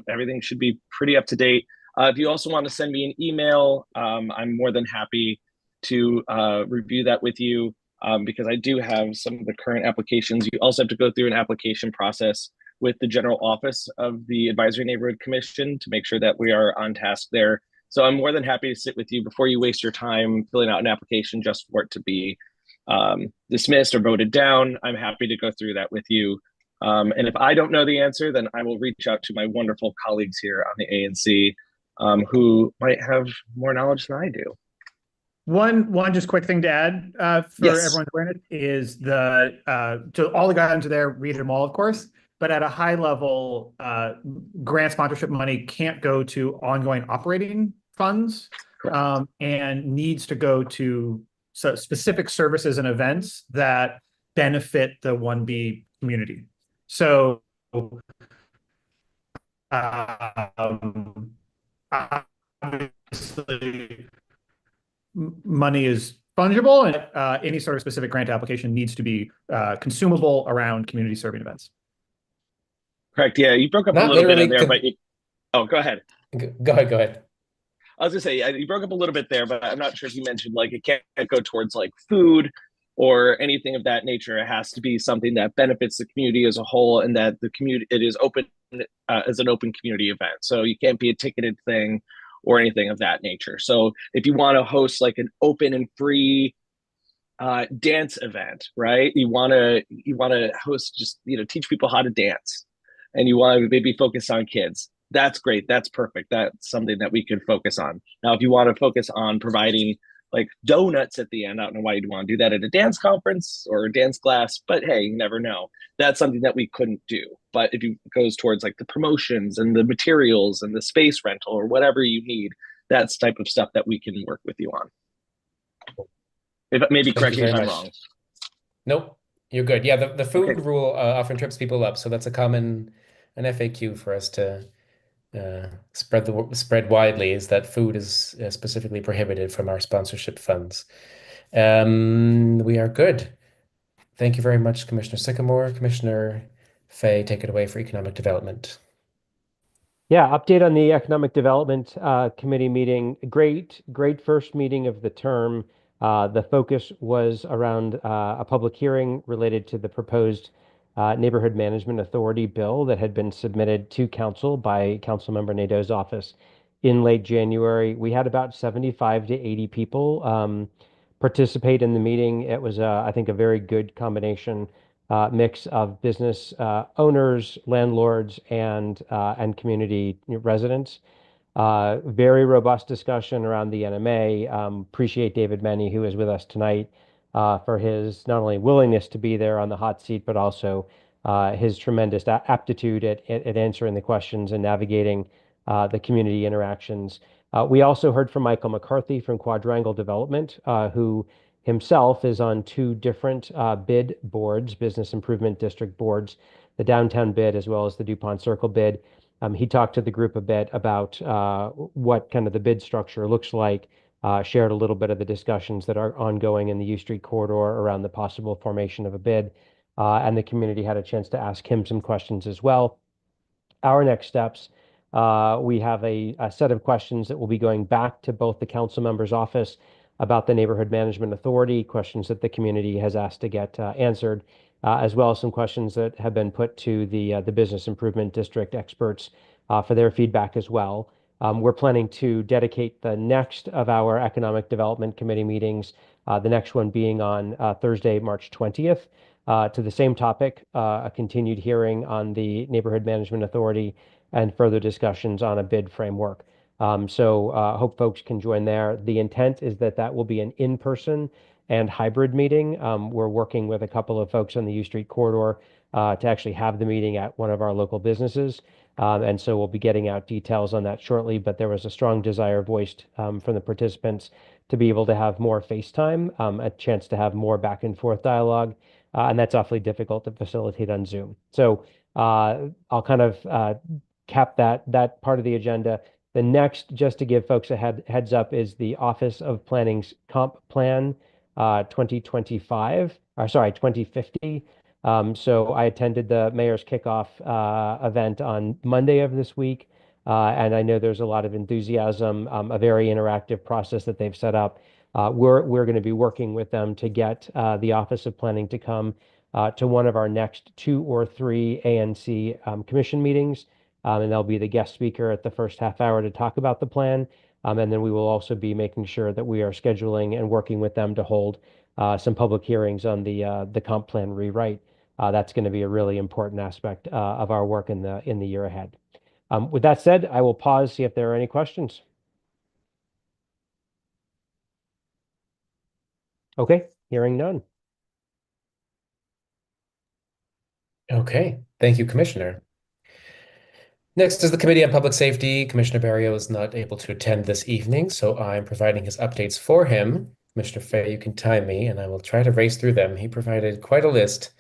everything should be pretty up to date. If you also want to send me an email, I'm more than happy to review that with you, because I do have some of the current applications. You also have to go through an application process with the general office of the Advisory Neighborhood Commission to make sure that we are on task there. So I'm more than happy to sit with you before you waste your time filling out an application just for it to be dismissed or voted down. I'm happy to go through that with you. And if I don't know the answer, then I will reach out to my wonderful colleagues here on the ANC who might have more knowledge than I do. One just quick thing to add for Yes. everyone's awareness is so all the guidelines are there, read them all, of course, but at a high level, grant sponsorship money can't go to ongoing operating funds and needs to go to specific services and events that benefit the 1B community. So obviously, money is fungible, and any sort of specific grant application needs to be consumable around community serving events. Correct. Yeah, you broke up a Not little bit literally in there, but go ahead. Go ahead. I was gonna say you broke up a little bit there, but I'm not sure if you mentioned like it can't go towards like food or anything of that nature. It has to be something that benefits the community as a whole, and that the community it is open as an open community event. So you can't be a ticketed thing or anything of that nature. So if you want to host like an open and free dance event, right? You want to host just teach people how to dance, and you want to maybe focus on kids. That's great. That's perfect. That's something that we can focus on. Now, if you want to focus on providing like donuts at the end, I don't know why you'd want to do that at a dance conference or a dance class, but hey, you never know. That's something that we couldn't do. But if it goes towards like the promotions and the materials and the space rental or whatever you need, that's the type of stuff that we can work with you on. Maybe correct me if I'm wrong. Nope, you're good. Yeah, the food Okay. rule often trips people up, so that's a common an FAQ for us to spread widely, is that food is specifically prohibited from our sponsorship funds. We are good. Thank you very much, Commissioner Sycamore. Commissioner Fay, take it away for economic development. Yeah, update on the Economic Development Committee meeting. Great first meeting of the term. The focus was around a public hearing related to the proposed Neighborhood Management Authority bill that had been submitted to council by Councilmember Nadeau's office in late January. We had about 75 to 80 people participate in the meeting. It was, I think, a very good combination mix of business owners, landlords, and community residents. Very robust discussion around the NMA. Appreciate David Menny, who is with us tonight, for his not only willingness to be there on the hot seat, but also his tremendous aptitude at answering the questions and navigating the community interactions. We also heard from Michael McCarthy from Quadrangle Development, who himself is on two different bid boards, Business Improvement District boards, the downtown bid as well as the DuPont Circle bid. He talked to the group a bit about what kind of the bid structure looks like, shared a little bit of the discussions that are ongoing in the U Street corridor around the possible formation of a bid, and the community had a chance to ask him some questions as well. Our next steps, we have a set of questions that will be going back to both the council member's office about the Neighborhood Management Authority, questions that the community has asked to get answered, as well as some questions that have been put to the Business Improvement District experts for their feedback as well. We're planning to dedicate the next of our Economic Development Committee meetings, the next one being on Thursday, March 20th, to the same topic, a continued hearing on the Neighborhood Management Authority and further discussions on a bid framework. So hope folks can join there. The intent is that that will be an in-person and hybrid meeting. We're working with a couple of folks on the U Street corridor to actually have the meeting at one of our local businesses. And so we'll be getting out details on that shortly, but there was a strong desire voiced from the participants to be able to have more FaceTime, a chance to have more back and forth dialogue, and that's awfully difficult to facilitate on Zoom. So I'll kind of cap that part of the agenda. The next, just to give folks a heads up, is the Office of Planning's Comp Plan 2025, or sorry, 2050. So I attended the mayor's kickoff event on Monday of this week, and I know there's a lot of enthusiasm, a very interactive process that they've set up. We're going to be working with them to get the Office of Planning to come to one of our next 2 or 3 ANC commission meetings, and they'll be the guest speaker at the first half hour to talk about the plan. And then we will also be making sure that we are scheduling and working with them to hold some public hearings on the comp plan rewrite. That's going to be a really important aspect of our work in the year ahead. With that said, I will pause, see if there are any questions. Okay, hearing none. Okay, thank you, Commissioner. Next is the Committee on Public Safety. Commissioner Barrio is not able to attend this evening, so I'm providing his updates for him. Commissioner Fay, you can time me, and I will try to race through them. He provided quite a list.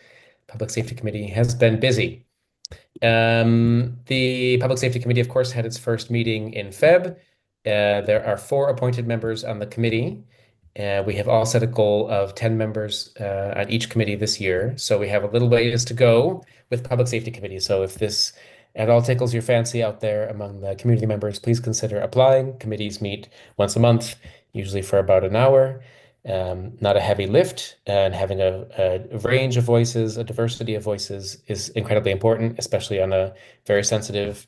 Public Safety Committee has been busy. The Public Safety Committee, of course, had its first meeting in Feb. There are 4 appointed members on the committee. We have all set a goal of 10 members on each committee this year. So we have a little ways to go with Public Safety Committee. So if this at all tickles your fancy out there among the community members, please consider applying. Committees meet once a month, usually for about an hour. Not a heavy lift, and having a range of voices, a diversity of voices is incredibly important, especially on a very sensitive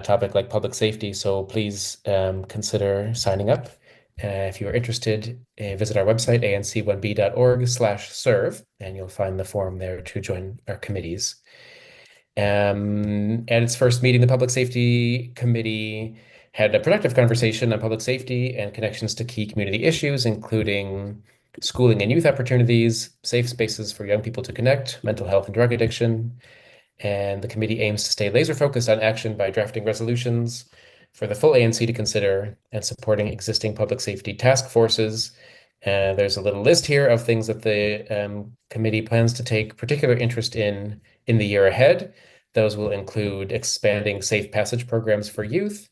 topic like public safety. So please consider signing up. If you are interested, visit our website, anc1b.org/serve, and you'll find the form there to join our committees. At its first meeting, the Public Safety Committee had a productive conversation on public safety and connections to key community issues, including schooling and youth opportunities, safe spaces for young people to connect, mental health and drug addiction. And the committee aims to stay laser focused on action by drafting resolutions for the full ANC to consider and supporting existing public safety task forces. There's a little list here of things that the committee plans to take particular interest in the year ahead. Those will include expanding safe passage programs for youth,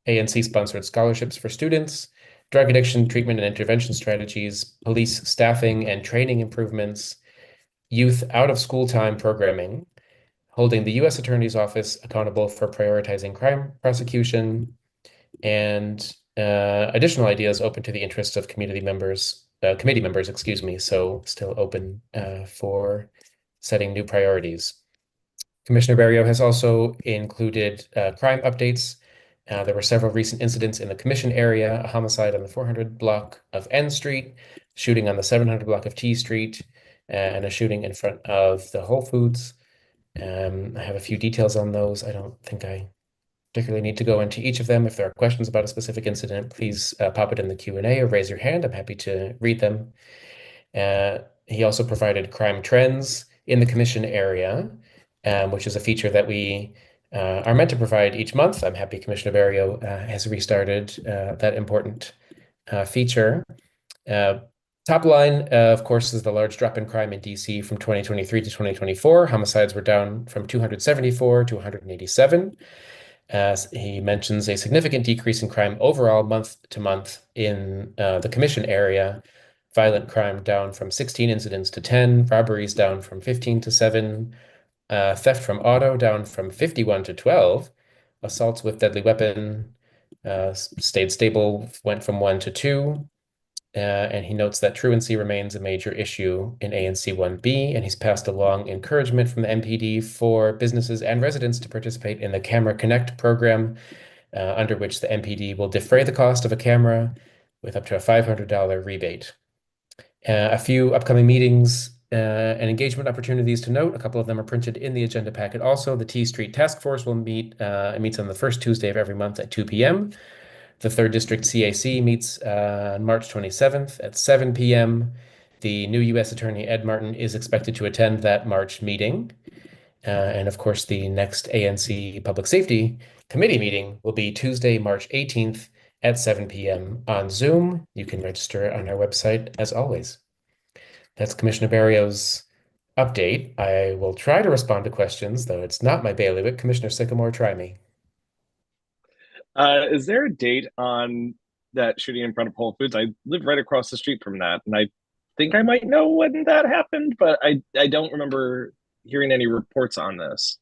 ANC-sponsored scholarships for students, drug addiction treatment and intervention strategies, police staffing and training improvements, youth out-of-school time programming, holding the U.S. Attorney's Office accountable for prioritizing crime prosecution, and additional ideas open to the interests of committee members, excuse me, so still open for setting new priorities. Commissioner Barrio has also included crime updates. There were several recent incidents in the Commission area, a homicide on the 400 block of N Street, shooting on the 700 block of T Street, and a shooting in front of the Whole Foods. I have a few details on those. I don't think I particularly need to go into each of them. If there are questions about a specific incident, please pop it in the Q&A or raise your hand. I'm happy to read them. He also provided crime trends in the Commission area, which is a feature that we are meant to provide each month. I'm happy Commissioner Barrio has restarted that important feature. Top line, of course, is the large drop in crime in DC from 2023 to 2024. Homicides were down from 274 to 187. He mentions a significant decrease in crime overall month to month in the Commission area. Violent crime down from 16 incidents to 10, robberies down from 15 to 7, theft from auto down from 51 to 12, assaults with deadly weapon stayed stable, went from 1 to 2. And he notes that truancy remains a major issue in ANC 1B, and he's passed along encouragement from the MPD for businesses and residents to participate in the Camera Connect program, under which the MPD will defray the cost of a camera with up to a $500 rebate. A few upcoming meetings and engagement opportunities to note. A couple of them are printed in the agenda packet. Also, the T Street Task Force will meet. It meets on the first Tuesday of every month at 2 p.m. The 3rd District CAC meets on March 27th at 7 p.m. The new U.S. Attorney Ed Martin is expected to attend that March meeting. And of course, the next ANC Public Safety Committee meeting will be Tuesday, March 18th at 7 p.m. on Zoom. You can register on our website as always. That's Commissioner Barrio's update. I will try to respond to questions, though it's not my bailiwick. Commissioner Sycamore, try me. Is there a date on that shooting in front of Whole Foods? I live right across the street from that, and I think I might know when that happened, but I don't remember hearing any reports on this.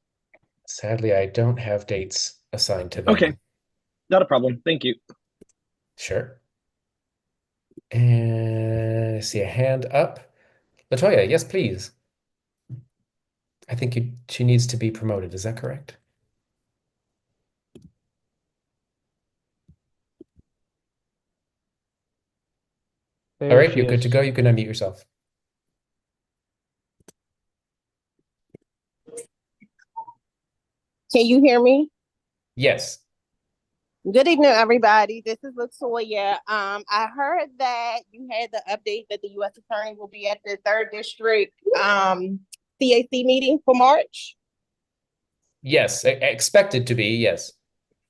Sadly, I don't have dates assigned to them. Okay, not a problem. Thank you. Sure. And I see a hand up. Latoya, yes, please. I think she needs to be promoted. Is that correct? All There right, she you're good is. to go. You can unmute yourself. Can you hear me? Yes. Good evening, everybody. This is Latoya. I heard that you had the update that the U.S. Attorney will be at the 3rd District CAC meeting for March. Yes. Expected to be, yes.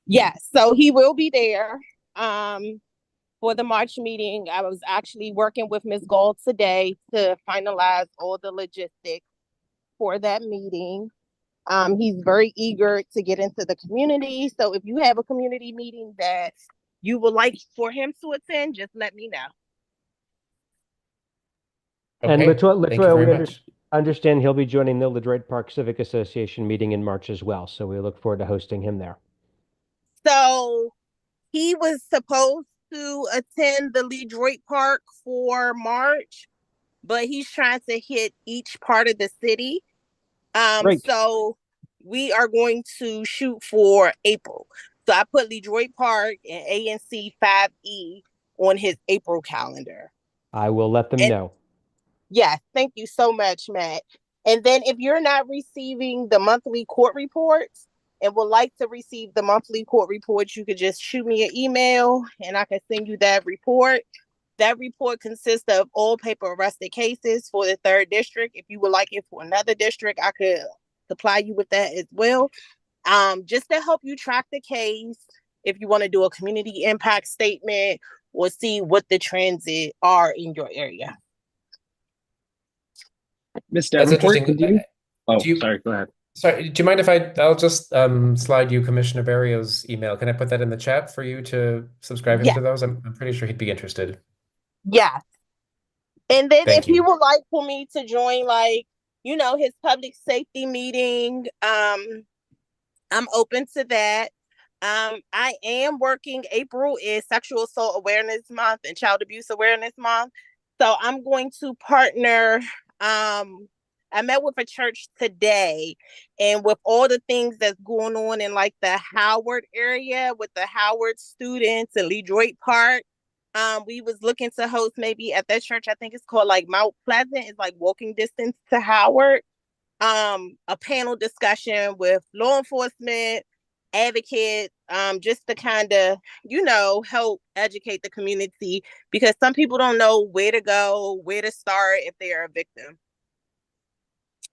Yes, so he will be there for the March meeting. I was actually working with Ms. Gold today to finalize all the logistics for that meeting. He's very eager to get into the community. So if you have a community meeting that you would like for him to attend, just let me know. And Okay. Latoya, Thank you very much. understand he'll be joining the Ledroit Park Civic Association meeting in March as well. So we look forward to hosting him there. So he was supposed to attend the Ledroit Park for March, but he's trying to hit each part of the city. Great. So we are going to shoot for April. So I put Ledroit Park and ANC 5E on his April calendar. I will let them know. Yes, thank you so much, Matt. And then if you're not receiving the monthly court reports and would like to receive the monthly court reports, you could just shoot me an email and I can send you that report. That report consists of all paper arrested cases for the 3rd District. If you would like it for another district, I could supply you with that as well. Just to help you track the case, if you want to do a community impact statement or see what the trends are in your area. Ms. That's Davenport, interesting. sorry, go ahead. Sorry, do you mind if I'll just slide you Commissioner Barrio's email? Can I put that in the chat for you to subscribe him to those? I'm pretty sure he'd be interested. Yes. And then Thank if he you. would like for me to join, like, you know, his public safety meeting, I'm open to that. I am working. April is Sexual Assault Awareness Month and Child Abuse Awareness Month. So I'm going to partner. I met with a church today, and with all the things that's going on in like the Howard area with the Howard students and Ledroit Park, we was looking to host maybe at that church. I think it's called like Mount Pleasant. It's like walking distance to Howard. A panel discussion with law enforcement, advocates, just to kind of, you know, help educate the community because some people don't know where to go, where to start if they are a victim.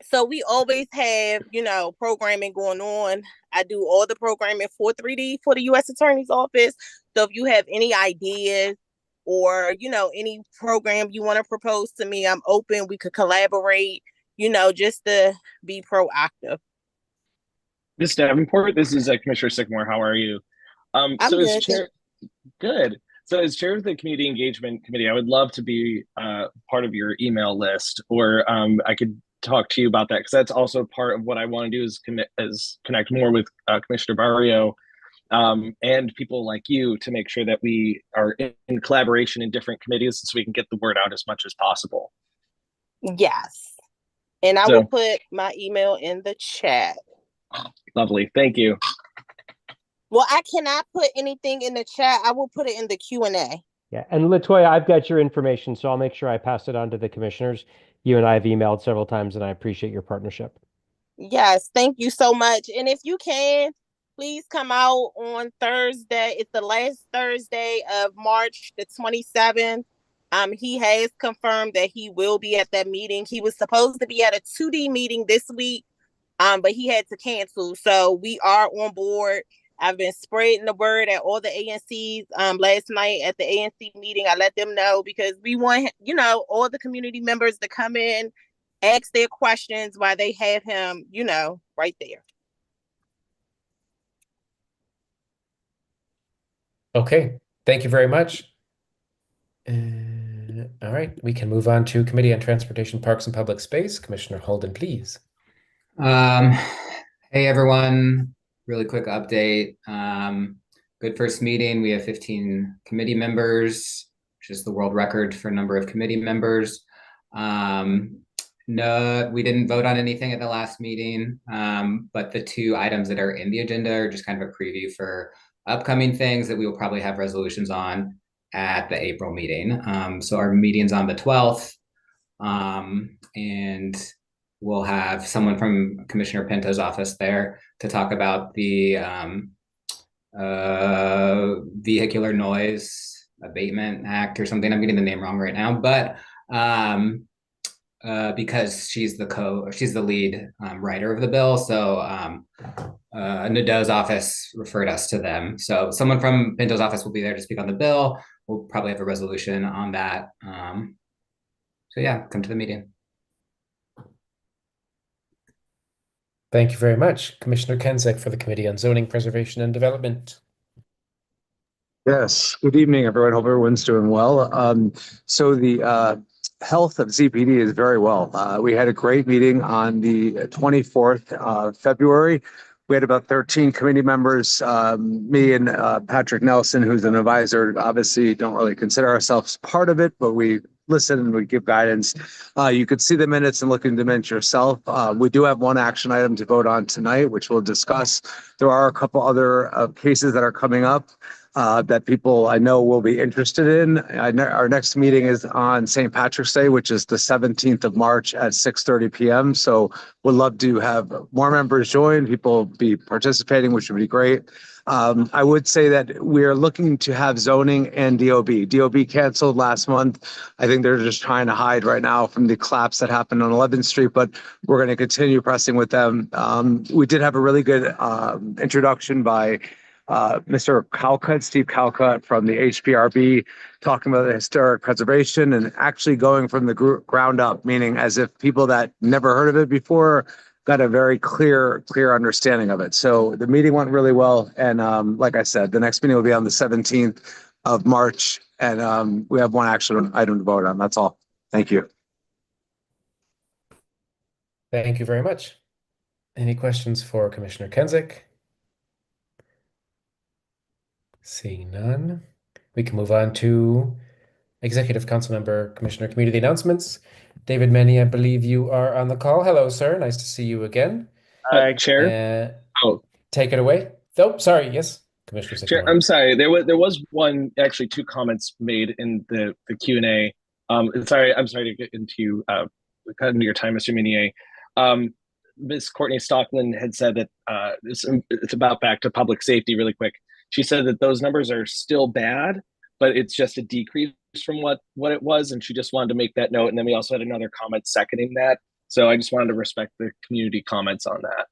So we always have, you know, programming going on. I do all the programming for 3D for the U.S. Attorney's Office. So if you have any ideas or, you know, any program you want to propose to me, I'm open. We could collaborate, you know, just to be proactive. Ms. Davenport, this is Commissioner Sycamore. How are you? I'm so good. as chair, good. So as chair of the Community Engagement Committee, I would love to be part of your email list, or I could talk to you about that because that's also part of what I want to do is connect more with Commissioner Barrio and people like you to make sure that we are in collaboration in different committees so we can get the word out as much as possible. Yes. And I will put my email in the chat. Lovely. Thank you. Well, I cannot put anything in the chat. I will put it in the Q&A. Yeah, and Latoya, I've got your information, so I'll make sure I pass it on to the commissioners. You and I have emailed several times, and I appreciate your partnership. Yes, thank you so much. And if you can, please come out on Thursday. It's the last Thursday of March, the 27th. He has confirmed that he will be at that meeting. He was supposed to be at a 2D meeting this week, but he had to cancel. So we are on board. I've been spreading the word at all the ANCs. Last night at the ANC meeting, I let them know because we want, you know, all the community members to come in, ask their questions while they have him, you know, right there. Okay, thank you very much. All right, we can move on to Committee on Transportation, Parks, and Public Space. Commissioner Holden, please. Hey, everyone. Really quick update. Good first meeting. We have 15 committee members, which is the world record for number of committee members. No, we didn't vote on anything at the last meeting, but the 2 items that are in the agenda are just kind of a preview for upcoming things that we will probably have resolutions on at the April meeting. So our meeting's on the 12th, and we'll have someone from Commissioner Pinto's office there to talk about the Vehicular Noise Abatement Act or something. I'm getting the name wrong right now, but because she's the lead writer of the bill, so Nadeau's office referred us to them. So someone from Pinto's office will be there to speak on the bill. We'll probably have a resolution on that. So yeah, come to the meeting. Thank you very much, Commissioner Kenzek for the Committee on Zoning Preservation and Development. Yes, good evening, everyone. Hope everyone's doing well. So the health of ZPD is very well. We had a great meeting on the 24th of February. We had about 13 committee members, me and Patrick Nelson, who's an advisor. Obviously, don't really consider ourselves part of it, but we listen and we give guidance. You could see the minutes and look into the minutes yourself. We do have one action item to vote on tonight, which we'll discuss. There are a couple other cases that are coming up that people I know will be interested in. Our next meeting is on St. Patrick's Day, which is the 17th of March at 6:30 p.m. So we'd love to have more members join, people be participating, which would be great. I would say that we are looking to have zoning and DOB. DOB canceled last month. I think they're just trying to hide right now from the collapse that happened on 11th Street, but we're going to continue pressing with them. We did have a really good introduction by Mr. Calcutt, Steve Calcutt from the HPRB, talking about the historic preservation and actually going from the ground up, meaning as if people that never heard of it before got a very clear understanding of it. So the meeting went really well. And like I said, the next meeting will be on the 17th of March. And we have one action item to vote on. That's all. Thank you. Thank you very much. Any questions for Commissioner Kenzek? Seeing none, we can move on to Executive Council Member Commissioner Community Announcements. David Menny, I believe you are on the call. Hello, sir. Nice to see you again. Chair. Take it away. Oh, sorry. Yes, Commissioner Chair, Sycamore. I'm sorry. There was actually two comments made in the Q&A. I'm sorry to get into cut into your time, Mr. Minier. Ms. Courtney Stockland had said that it's about back to public safety really quick. She said that those numbers are still bad, but it's just a decrease from what it was, and she just wanted to make that note. And then we also had another comment seconding that. So I just wanted to respect the community comments on that.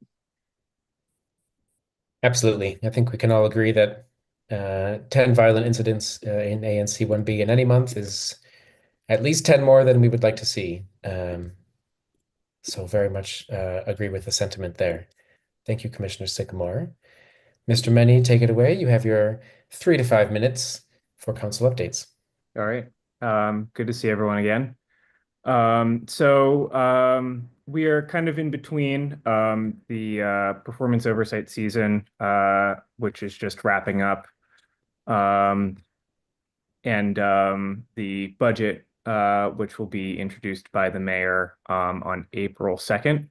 Absolutely. I think we can all agree that 10 violent incidents in ANC 1B in any month is at least 10 more than we would like to see. So very much agree with the sentiment there. Thank you, Commissioner Sycamore. Mr. Menny, take it away. You have your 3 to 5 minutes for council updates. All right. Good to see everyone again. We are kind of in between the performance oversight season, which is just wrapping up, and the budget, which will be introduced by the mayor on April 2nd.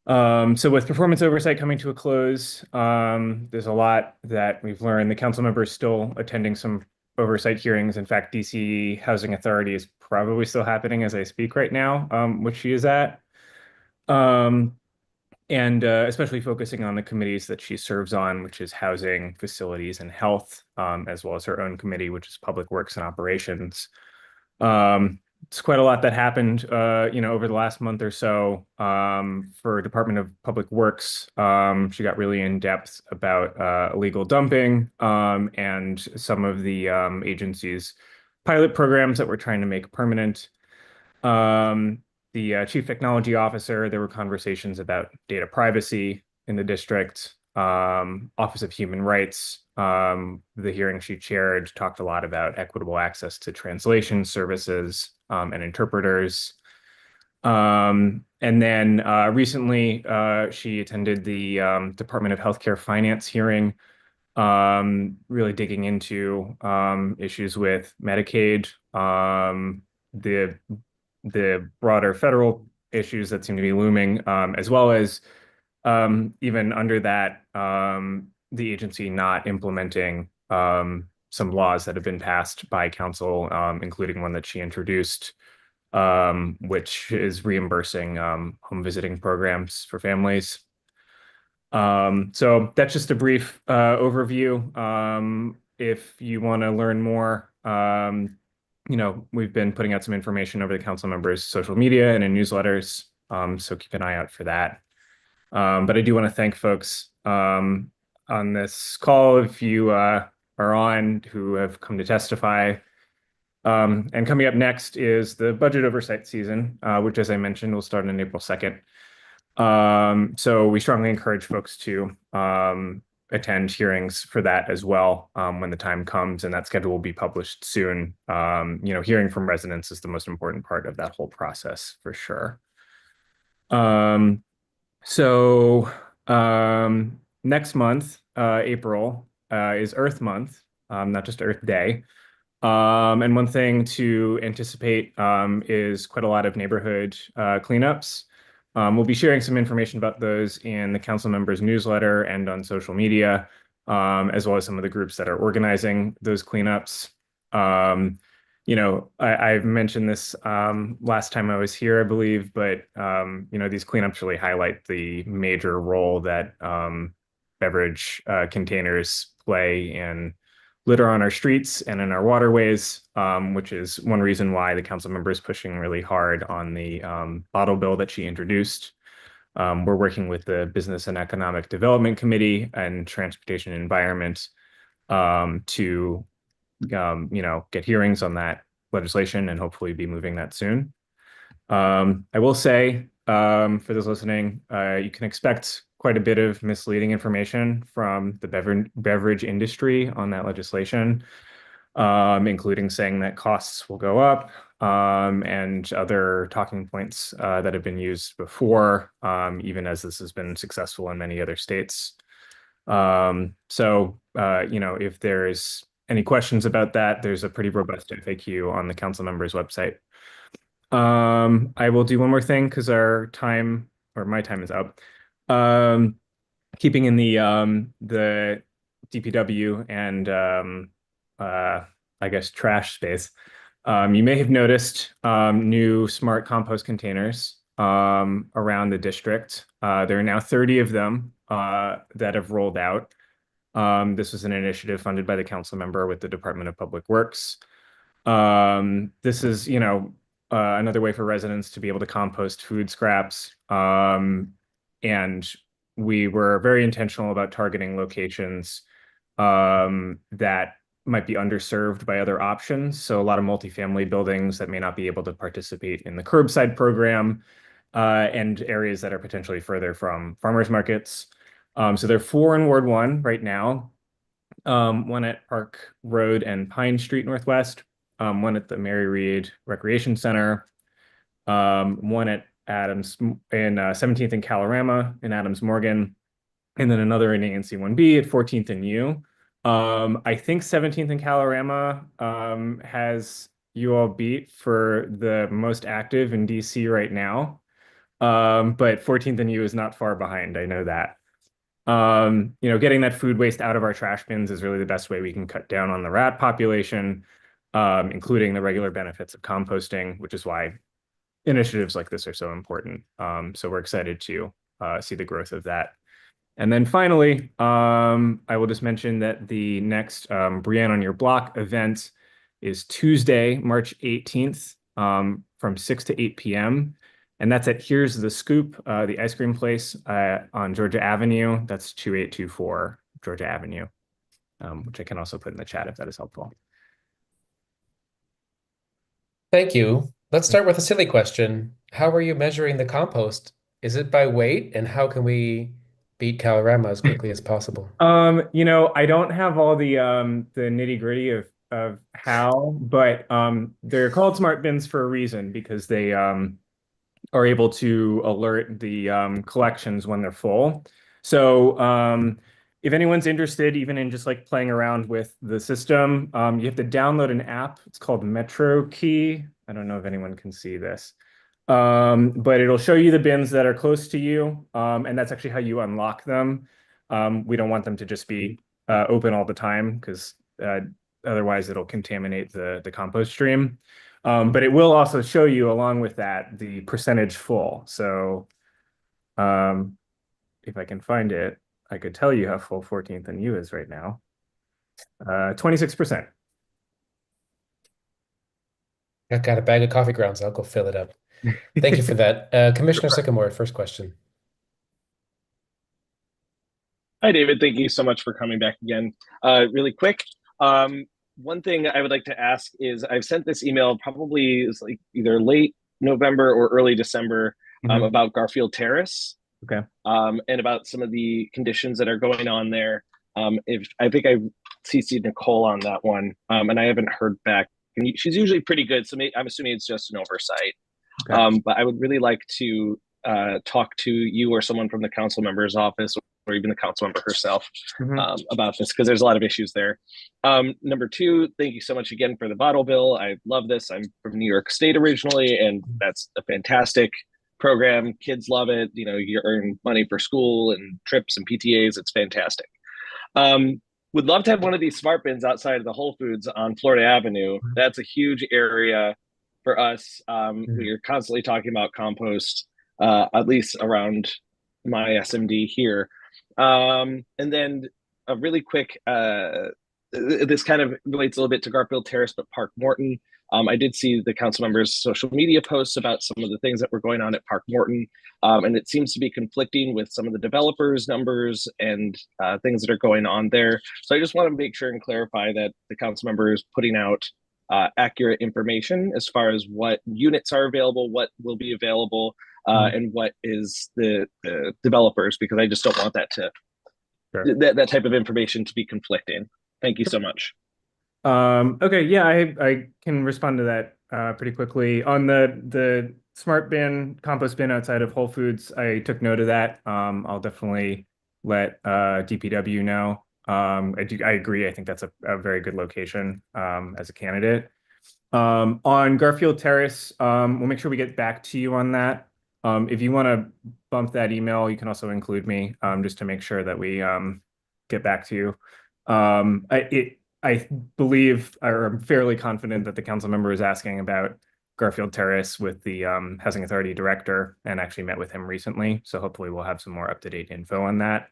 So with performance oversight coming to a close, there's a lot that we've learned. The council members still attending some oversight hearings. In fact, DC Housing Authority is probably still happening as I speak right now, which she is at. Especially focusing on the committees that she serves on, which is housing, facilities, and health, as well as her own committee, which is public works and operations. It's quite a lot that happened, over the last month or so. For Department of Public Works, she got really in depth about illegal dumping and some of the agency's pilot programs that we're trying to make permanent. The Chief Technology Officer, there were conversations about data privacy in the district. Office of Human Rights, the hearing she chaired talked a lot about equitable access to translation services and interpreters. And then recently, she attended the Department of Healthcare Finance hearing, really digging into issues with Medicaid, the broader federal issues that seem to be looming, as well as even under that, the agency not implementing some laws that have been passed by council, including one that she introduced, which is reimbursing home visiting programs for families. So that's just a brief overview. If you want to learn more, we've been putting out some information over the council members' social media and in newsletters. So keep an eye out for that. But I do want to thank folks on this call, if you are on, who have come to testify. And coming up next is the budget oversight season, which, as I mentioned, will start on April 2nd. So we strongly encourage folks to attend hearings for that as well when the time comes, and that schedule will be published soon. Hearing from residents is the most important part of that whole process for sure. Next month, April, is Earth Month, not just Earth Day. And one thing to anticipate is quite a lot of neighborhood cleanups. We'll be sharing some information about those in the council members' newsletter and on social media, as well as some of the groups that are organizing those cleanups. I've mentioned this last time I was here, I believe, but these cleanups really highlight the major role that beverage containers play in litter on our streets and in our waterways, which is one reason why the council member is pushing really hard on the bottle bill that she introduced. We're working with the Business and Economic Development Committee and Transportation and Environment to get hearings on that legislation and hopefully be moving that soon. I will say, for those listening, you can expect quite a bit of misleading information from the beverage industry on that legislation, including saying that costs will go up and other talking points that have been used before, even as this has been successful in many other states. If there's any questions about that, there's a pretty robust FAQ on the council members website. I will do one more thing because my time is up. Keeping in the DPW and I guess trash space, you may have noticed new smart compost containers around the district. There are now 30 of them that have rolled out. This was an initiative funded by the council member with the Department of Public Works. This is, another way for residents to be able to compost food scraps. And we were very intentional about targeting locations that might be underserved by other options. So a lot of multifamily buildings that may not be able to participate in the curbside program, and areas that are potentially further from farmers markets. So there are 4 in Ward 1 right now. One at Park Road and Pine Street Northwest, one at the Mary Reed Recreation Center, one at Adams in 17th and Calorama in Adams Morgan, and then another in ANC 1B at 14th and U. I think 17th and Calorama has you all beat for the most active in DC right now. But 14th and U is not far behind. I know that. Getting that food waste out of our trash bins is really the best way we can cut down on the rat population, including the regular benefits of composting, which is why initiatives like this are so important. So we're excited to see the growth of that. And then finally, I will just mention that the next Brienne on Your Block event is Tuesday, March 18th, from 6 to 8 p.m. And that's at Here's the Scoop, the ice cream place on Georgia Avenue. That's 2824 Georgia Avenue, which I can also put in the chat if that is helpful. Thank you. Let's start with a silly question. How are you measuring the compost? Is it by weight? And how can we beat Calorama as quickly as possible? I don't have all the nitty-gritty of how, but they're called smart bins for a reason, because they are able to alert the collections when they're full. So if anyone's interested, even in just like playing around with the system, you have to download an app. It's called Metro Key. I don't know if anyone can see this, but it'll show you the bins that are close to you, and that's actually how you unlock them. We don't want them to just be open all the time, because otherwise it'll contaminate the compost stream. But it will also show you, along with that, the percentage full. So if I can find it, I could tell you how full 14th and U is right now. 26%. I've got a bag of coffee grounds. I'll go fill it up. Thank you for that. Commissioner Sycamore, first question. Hi, David. Thank you so much for coming back again. Really quick, one thing I would like to ask is I've sent this email probably is like either late November or early December about Garfield Terrace. Okay. And about some of the conditions that are going on there. If I think I CC'd Nicole on that one, and I haven't heard back. And she's usually pretty good, so I'm assuming it's just an oversight. Okay. But I would really like to talk to you or someone from the council member's office, or even the council member herself, about this, because there's a lot of issues there. Number two, thank you so much again for the bottle bill. I love this. I'm from New York State originally, and that's a fantastic program. Kids love it. You know, you earn money for school and trips and PTAs. It's fantastic. Would love to have one of these smart bins outside of the Whole Foods on Florida Avenue. That's a huge area for us. We're constantly talking about compost, at least around my SMD here. And then a really quick, this kind of relates a little bit to Garfield Terrace, but Park Morton. I did see the council members' social media posts about some of the things that were going on at Park Morton, and it seems to be conflicting with some of the developers' numbers and things that are going on there. So I just want to make sure and clarify that the council member is putting out accurate information as far as what units are available, what will be available, and what is the developers, because I just don't want that to that type of information to be conflicting. Thank you so much. Okay, yeah, I can respond to that pretty quickly. On the smart bin, compost bin outside of Whole Foods, I took note of that. I'll definitely let DPW know. I agree. I think that's a very good location as a candidate. On Garfield Terrace, we'll make sure we get back to you on that. If you want to bump that email, you can also include me just to make sure that we get back to you. I believe, or I'm fairly confident that the council member is asking about Garfield Terrace with the Housing Authority director, and actually met with him recently. So hopefully we'll have some more up-to-date info on that.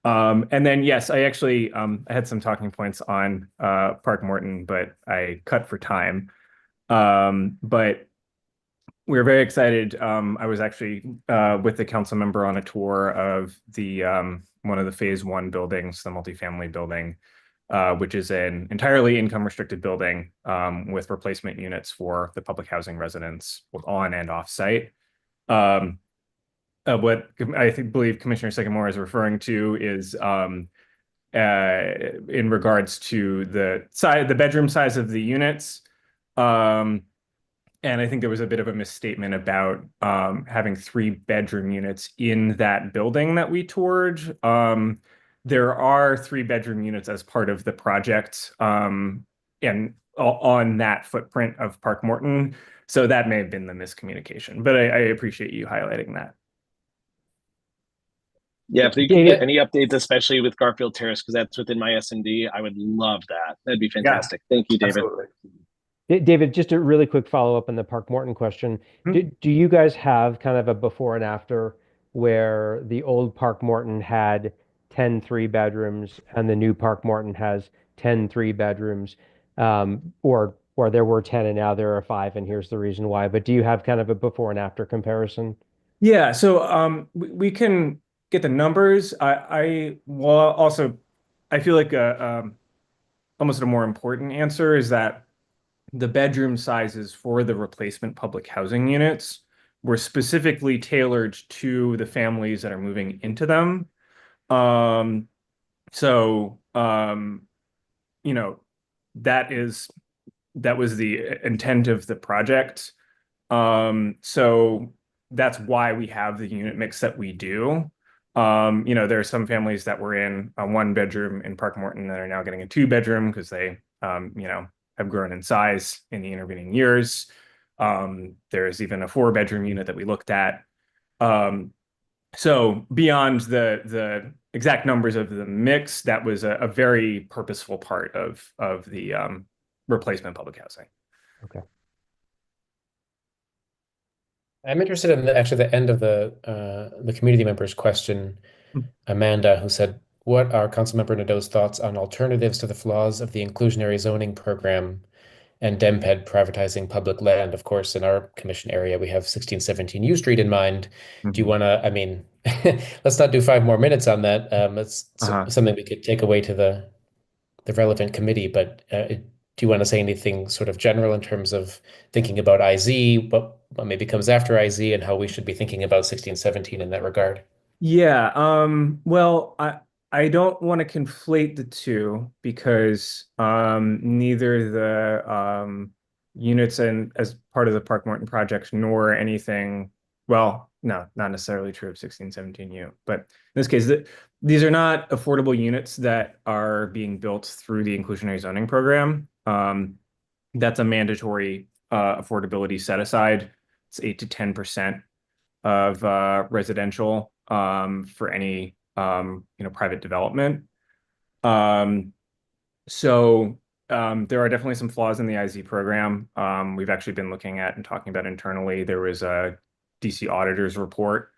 And then, yes, I actually I had some talking points on Park Morton, but I cut for time. But we're very excited. I was actually with the council member on a tour of the one of the phase 1 buildings, the multifamily building, which is an entirely income restricted building with replacement units for the public housing residents on and off site. What I believe Commissioner Sycamore is referring to is in regards to the bedroom size of the units. And I think there was a bit of a misstatement about having 3 bedroom units in that building that we toured. There are 3 bedroom units as part of the project and on that footprint of Park Morton. So that may have been the miscommunication, but I appreciate you highlighting that. Yeah, if you can get any updates, especially with Garfield Terrace, because that's within my SMD, I would love that. That'd be fantastic. Yeah, thank you, David. Absolutely. David, just a really quick follow-up on the Park Morton question. Do you guys have kind of a before and after where the old Park Morton had 10 3-bedrooms and the new Park Morton has 10 3-bedrooms, or there were 10 and now there are 5 and here's the reason why? But do you have kind of a before and after comparison? Yeah, so we can get the numbers. I feel like almost a more important answer is that the bedroom sizes for the replacement public housing units were specifically tailored to the families that are moving into them. You know, that was the intent of the project. So that's why we have the unit mix that we do. You know, there are some families that were in a 1-bedroom in Park Morton that are now getting a 2-bedroom because they, you know, have grown in size in the intervening years. There's even a 4-bedroom unit that we looked at. So beyond the exact numbers of the mix, that was a very purposeful part of the replacement public housing. Okay. I'm interested in actually the end of the community members question. Amanda, who said, what are Councilmember Nadeau's thoughts on alternatives to the flaws of the inclusionary zoning program and DEMPED privatizing public land? Of course, in our commission area, we have 1617 U Street in mind. Do you want to, I mean, let's not do 5 more minutes on that. It's something we could take away to the relevant committee, but do you want to say anything sort of general in terms of thinking about IZ, what maybe comes after IZ, and how we should be thinking about 1617 in that regard? Yeah, well, I don't want to conflate the two because neither the units and as part of the Park Morton project nor anything, well, no, not necessarily true of 1617U, but in this case, these are not affordable units that are being built through the inclusionary zoning program. That's a mandatory affordability set aside. It's 8 to 10% of residential for any private development. So there are definitely some flaws in the IZ program. We've actually been looking at and talking about internally. There was a DC auditor's report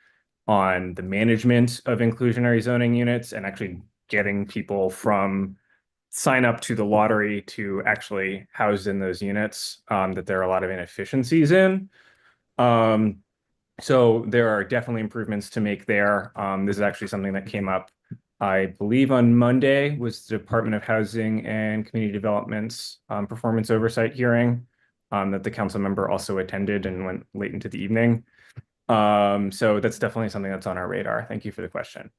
on the management of inclusionary zoning units and actually getting people from sign up to the lottery to actually house in those units, that there are a lot of inefficiencies in. So there are definitely improvements to make there. This is actually something that came up, I believe, on Monday was the Department of Housing and Community Development's performance oversight hearing that the council member also attended and went late into the evening. So that's definitely something that's on our radar. Thank you for the question.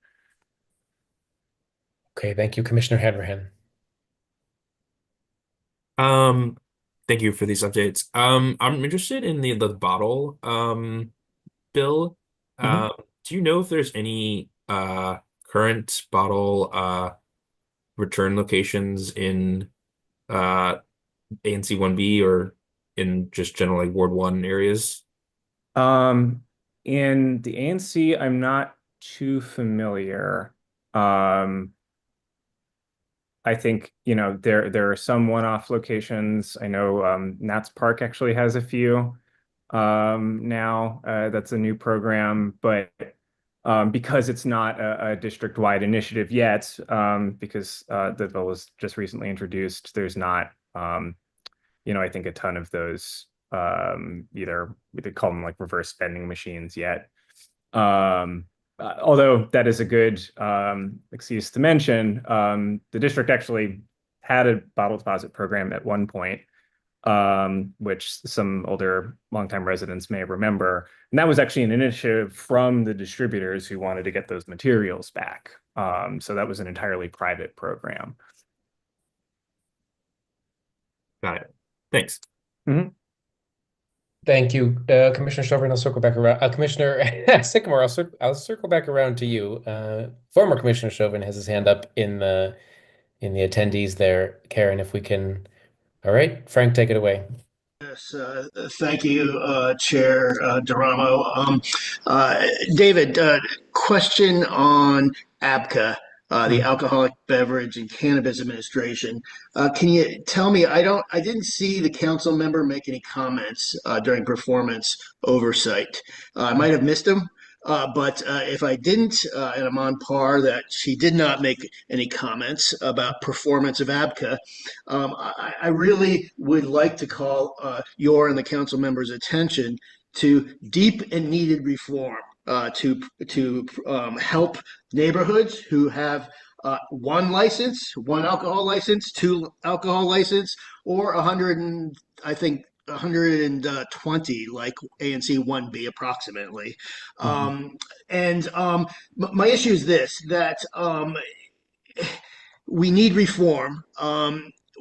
Okay, thank you, Commissioner Hanrahan. Thank you for these updates. I'm interested in the bottle bill. Do you know if there's any current bottle return locations in ANC 1B or in just general like Ward 1 areas? In the ANC, I'm not too familiar. I think, there are some one-off locations. I know Nats Park actually has a few now. That's a new program, but because it's not a district-wide initiative yet, because the bill was just recently introduced, there's not, I think a ton of those either they call them like reverse vending machines yet. Although that is a good excuse to mention, the district actually had a bottle deposit program at one point, which some older longtime residents may remember. And that was actually an initiative from the distributors who wanted to get those materials back. So that was an entirely private program. Got it. Thanks. Thank you, Commissioner Chauvin. I'll circle back around. Commissioner Sycamore, I'll circle back around to you. Former Commissioner Chauvin has his hand up in the attendees there. Karen, if we can. All right, Frank, take it away. Yes, thank you, Chair Duramo. David, question on ABCA, the Alcoholic Beverage and Cannabis Administration. Can you tell me? I didn't see the council member make any comments during performance oversight. I might have missed them. But if I didn't, and I'm on par that she did not make any comments about performance of ABCA, I really would like to call your and the council members' attention to deep and needed reform to help neighborhoods who have one license, one alcohol license, two alcohol license, or 100 and I think 120 like ANC 1B approximately. My issue is this, that we need reform.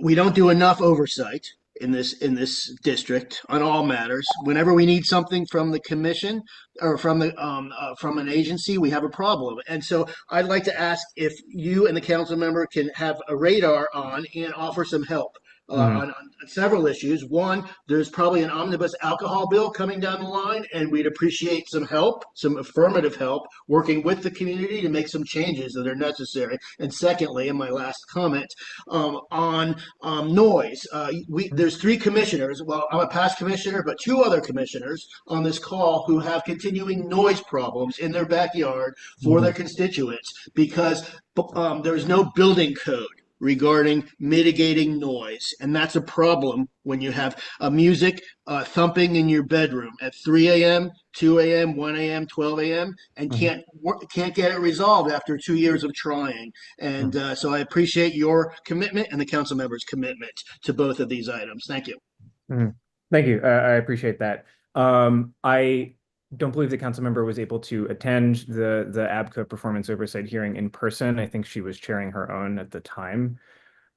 We don't do enough oversight in this district on all matters. Whenever we need something from the commission or from an agency, we have a problem. And so I'd like to ask if you and the council member can have a radar on and offer some help on several issues. One, there's probably an omnibus alcohol bill coming down the line, and we'd appreciate some help, some affirmative help, working with the community to make some changes that are necessary. And secondly, in my last comment, on noise, there's 3 commissioners. Well, I'm a past commissioner, but 2 other commissioners on this call who have continuing noise problems in their backyard for their constituents because there's no building code regarding mitigating noise. And that's a problem when you have music thumping in your bedroom at 3 a.m., 2 a.m., 1 a.m., 12 a.m., and can't get it resolved after 2 years of trying. And so I appreciate your commitment and the council members' commitment to both of these items. Thank you. Thank you. I appreciate that. I don't believe the council member was able to attend the ABCA performance oversight hearing in person. I think she was chairing her own at the time.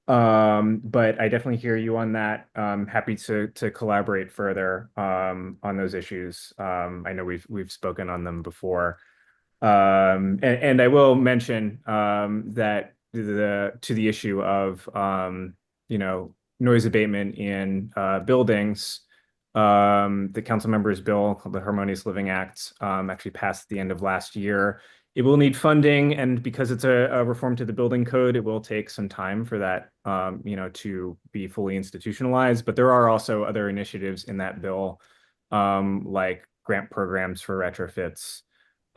But I definitely hear you on that. Happy to collaborate further on those issues. I know we've spoken on them before. And I will mention that to the issue of noise abatement in buildings. The council member's bill called the Harmonious Living Act actually passed at the end of last year. It will need funding, and because it's a reform to the building code, it will take some time for that to be fully institutionalized. But there are also other initiatives in that bill, like grant programs for retrofits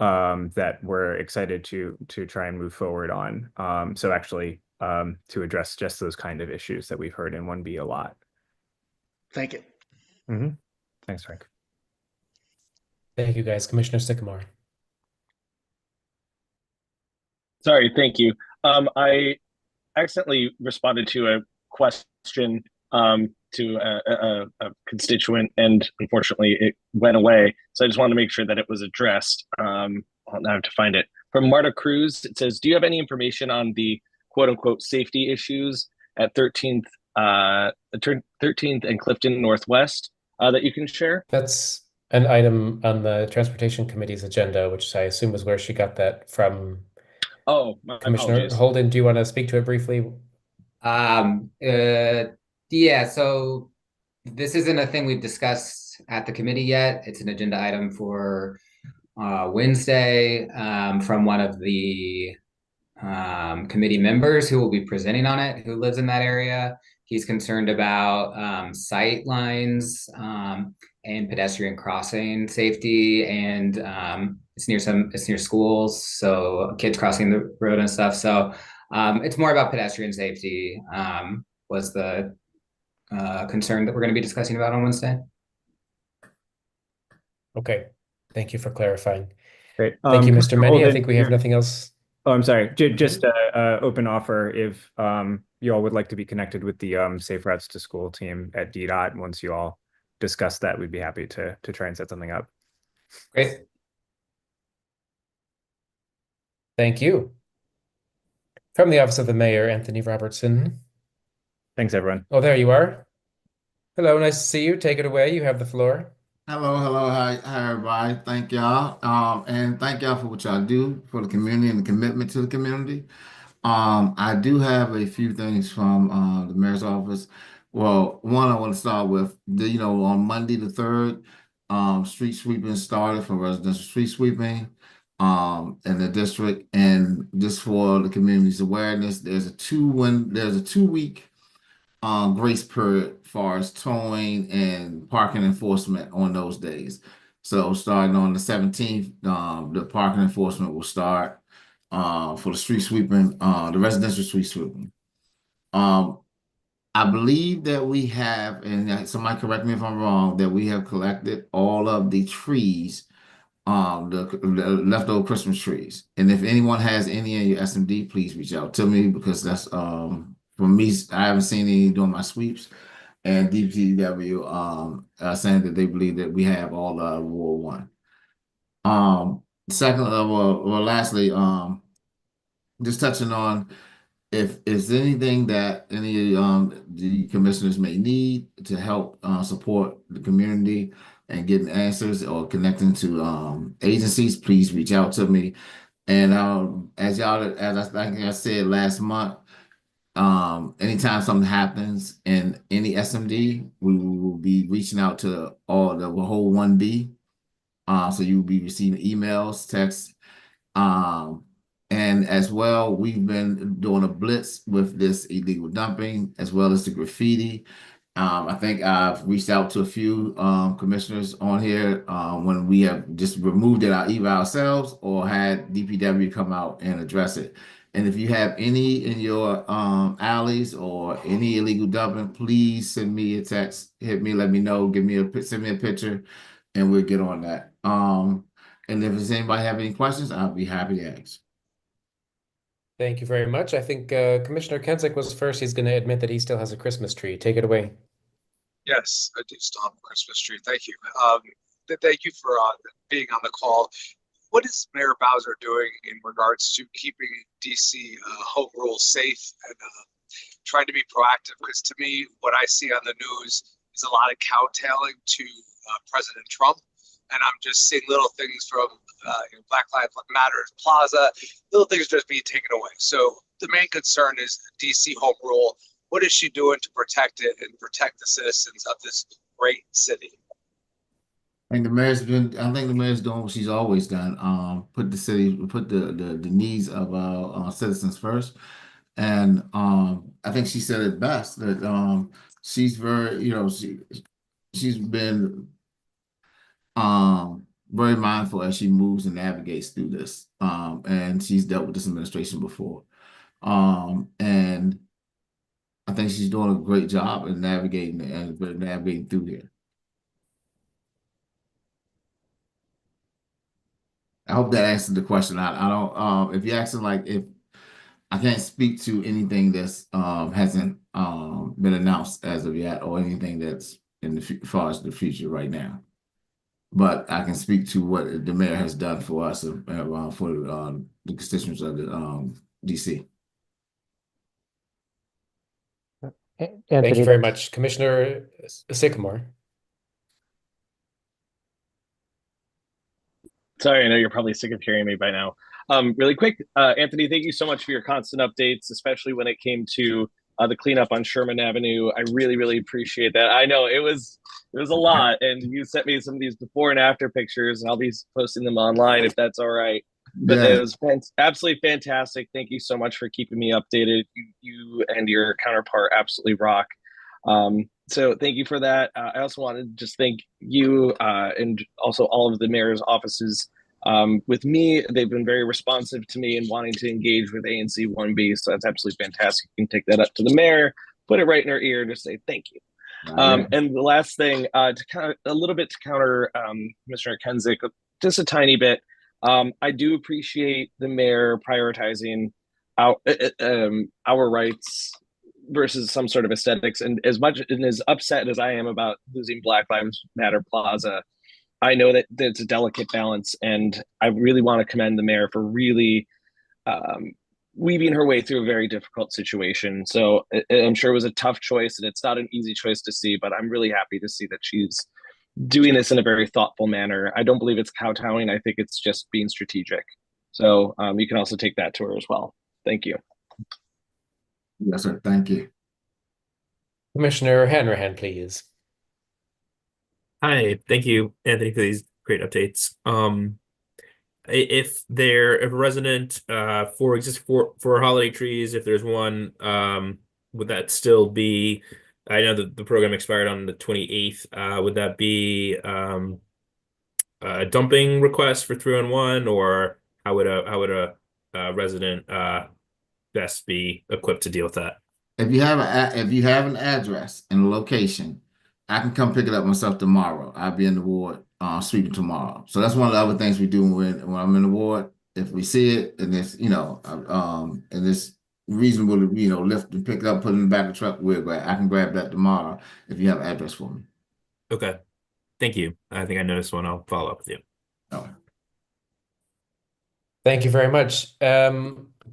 that we're excited to try and move forward on. So actually to address just those kind of issues that we've heard in 1B a lot. Thank you. Thanks, Frank. Thank you, guys. Commissioner Sycamore. Sorry, thank you. I accidentally responded to a question to a constituent, and unfortunately it went away. So I just wanted to make sure that it was addressed. I'll now have to find it. From Marta Cruz, it says, do you have any information on the quote unquote safety issues at 13th and Clifton Northwest that you can share? That's an item on the Transportation Committee's agenda, which I assume is where she got that from. Oh, my Commissioner apologies. Holden, do you want to speak to it briefly? Yeah, so this isn't a thing we've discussed at the committee yet. It's an agenda item for Wednesday from one of the committee members who will be presenting on it, who lives in that area. He's concerned about sight lines and pedestrian crossing safety, and it's near schools, so kids crossing the road and stuff. So it's more about pedestrian safety was the concern that we're going to be discussing about on Wednesday. Okay, thank you for clarifying. Great. Thank you, Mr. Mehdi. I Holden, think we have nothing else. Oh, I'm sorry. Just open offer if you all would like to be connected with the Safe Routes to School team at DDOT. Once you all discuss that, we'd be happy to try and set something up. Great. Thank you. From the Office of the Mayor, Anthony Robertson. Thanks, everyone. Oh, there you are. Hello, nice to see you. Take it away. You have the floor. Hello, hi everybody. Thank y'all. And thank y'all for what y'all do for the community and the commitment to the community. I do have a few things from the mayor's office. Well, one I want to start with, on Monday the 3rd, street sweeping started for residential street sweeping in the district. And just for the community's awareness, there's a 2-week grace period far as towing and parking enforcement on those days. So starting on the 17th, the parking enforcement will start for the street sweeping, the residential street sweeping. I believe that we have, and somebody correct me if I'm wrong, that we have collected all of the trees, the leftover Christmas trees. And if anyone has any in your SMD, please reach out to me, because that's for me, I haven't seen any during my sweeps, and DPW saying that they believe that we have all of Ward 1. Lastly, just touching on if there's anything that any the commissioners may need to help support the community and getting answers or connecting to agencies, please reach out to me. And as I think I said last month, anytime something happens in any SMD, we will be reaching out to all the whole 1B. So you will be receiving emails, texts, um, and as well, we've been doing a blitz with this illegal dumping as well as the graffiti. I think I've reached out to a few commissioners on here when we have just removed it either ourselves or had DPW come out and address it. And if you have any in your alleys or any illegal dumping, please send me a text, hit me, let me know, send me a picture, and we'll get on that. And if does anybody have any questions, I'll be happy to answer. Thank you very much. I think Commissioner Kensick was first. He's going to admit that he still has a Christmas tree. Take it away. Yes, I do still have a Christmas tree. Thank you. Thank you for being on the call. What is Mayor Bowser doing in regards to keeping DC home rule safe and trying to be proactive? Because to me, what I see on the news is a lot of cowtailing to President Trump. And I'm just seeing little things from Black Lives Matter Plaza, little things just being taken away. So the main concern is DC home rule. What is she doing to protect it and protect the citizens of this great city? I think the mayor's doing what she's always done. Put the needs of our citizens first. And I think she said it best that she's very, she's been very mindful as she moves and navigates through this. And she's dealt with this administration before. And I think she's doing a great job in navigating through here. I hope that answered the question. I don't if you're asking like if I can't speak to anything that's hasn't been announced as of yet or anything that's in the far as the future right now. But I can speak to what the mayor has done for us for the constituents of the DC. Thank Anthony, you very much, Commissioner Sycamore. Sorry, I know you're probably sick of hearing me by now. Really quick, Anthony, thank you so much for your constant updates, especially when it came to the cleanup on Sherman Avenue. I really, really appreciate that. I know it was a lot, and you sent me some of these before and after pictures, and I'll be posting them online if that's all right. But it was absolutely fantastic. Thank you so much for keeping me updated. You and your counterpart absolutely rock. So thank you for that. I also wanted to just thank you and also all of the mayor's offices. With me, they've been very responsive to me and wanting to engage with ANC 1B. So that's absolutely fantastic. You can take that up to the mayor, put it right in her ear, and just say thank you. And the last thing, to kind of a little bit to counter Commissioner Kensick, just a tiny bit. I do appreciate the mayor prioritizing our rights versus some sort of aesthetics. And as much and as upset as I am about losing Black Lives Matter Plaza, I know that it's a delicate balance, and I really want to commend the mayor for really weaving her way through a very difficult situation. So I'm sure it was a tough choice, and it's not an easy choice to see, but I'm really happy to see that she's doing this in a very thoughtful manner. I don't believe it's kowtowing. I think it's just being strategic. So you can also take that to her as well. Thank you. Yes, sir. Thank you. Commissioner Hanrahan, please. Hi, thank you, Anthony, for these great updates. If a resident for holiday trees, if there's one, would that still be? I know that the program expired on the 28th. Would that be a dumping request for 3-on-1, or how would a resident best be equipped to deal with that? If you have an address and a location, I can come pick it up myself tomorrow. I'll be in the ward sweeping tomorrow. So that's one of the other things we do when I'm in the ward. If we see it and it's and it's reasonable to lift and pick it up, put it in the back of the truck, I can grab that tomorrow if you have an address for me. Okay, thank you. I think I noticed one. I'll follow up with you. Okay. Thank you very much.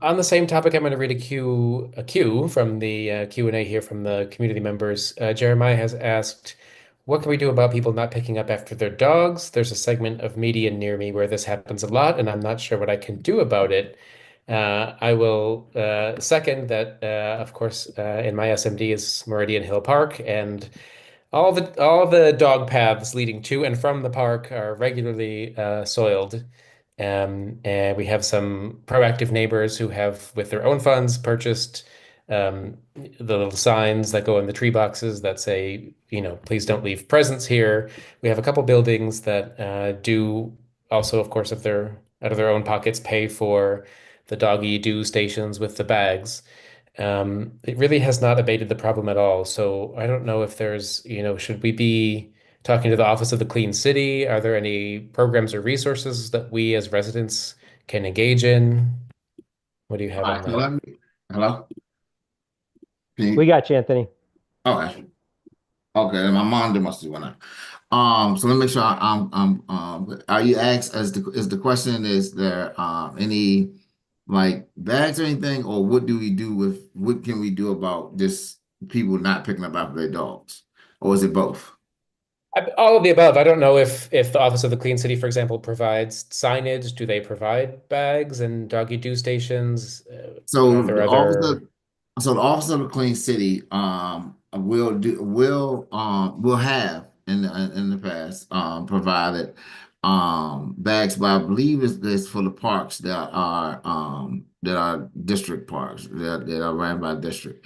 On the same topic, I'm going to read a queue from the Q&A here from the community members. Jeremiah has asked, what can we do about people not picking up after their dogs? There's a segment of media near me where this happens a lot, and I'm not sure what I can do about it. I will second that, of course, in my SMD is Meridian Hill Park, and all the dog paths leading to and from the park are regularly soiled. And we have some proactive neighbors who have, with their own funds, purchased the little signs that go in the tree boxes that say, please don't leave presents here. We have a couple buildings that do also, of course, if they're out of their own pockets, pay for the doggy do stations with the bags. It really has not abated the problem at all. So I don't know if should we be talking to the Office of the Clean City? Are there any programs or resources that we as residents can engage in? What do you have All on right, so that? let me, hello? We got you, Anthony. Okay. Okay, my monitor must have went out. So let me make sure are you asked as the question, is there any like bags or anything, or what can we do about this people not picking up after their dogs? Or is it both? All of the above. I don't know if the Office of the Clean City, for example, provides signage. Do they provide bags and doggy do stations? Are So there the other? officer, so the Officer of the Clean City, will have in the past provided bags, but I believe it's for the parks that are district parks that are ran by district,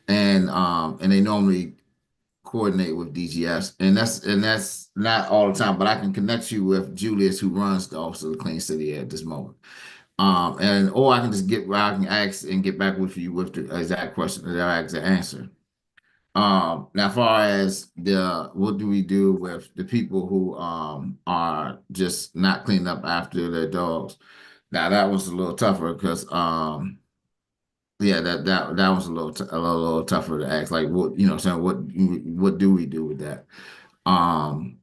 and they normally coordinate with DGS, and that's not all the time, but I can connect you with Julius, who runs the Office of the Clean City at this moment. And or I can just I can ask and get back with you with the exact question, the exact answer. Now, as far as what do we do with the people who are just not cleaning up after their dogs? Now that was a little tougher because yeah, that was a little tougher to ask. Like what saying what do we do with that? Um,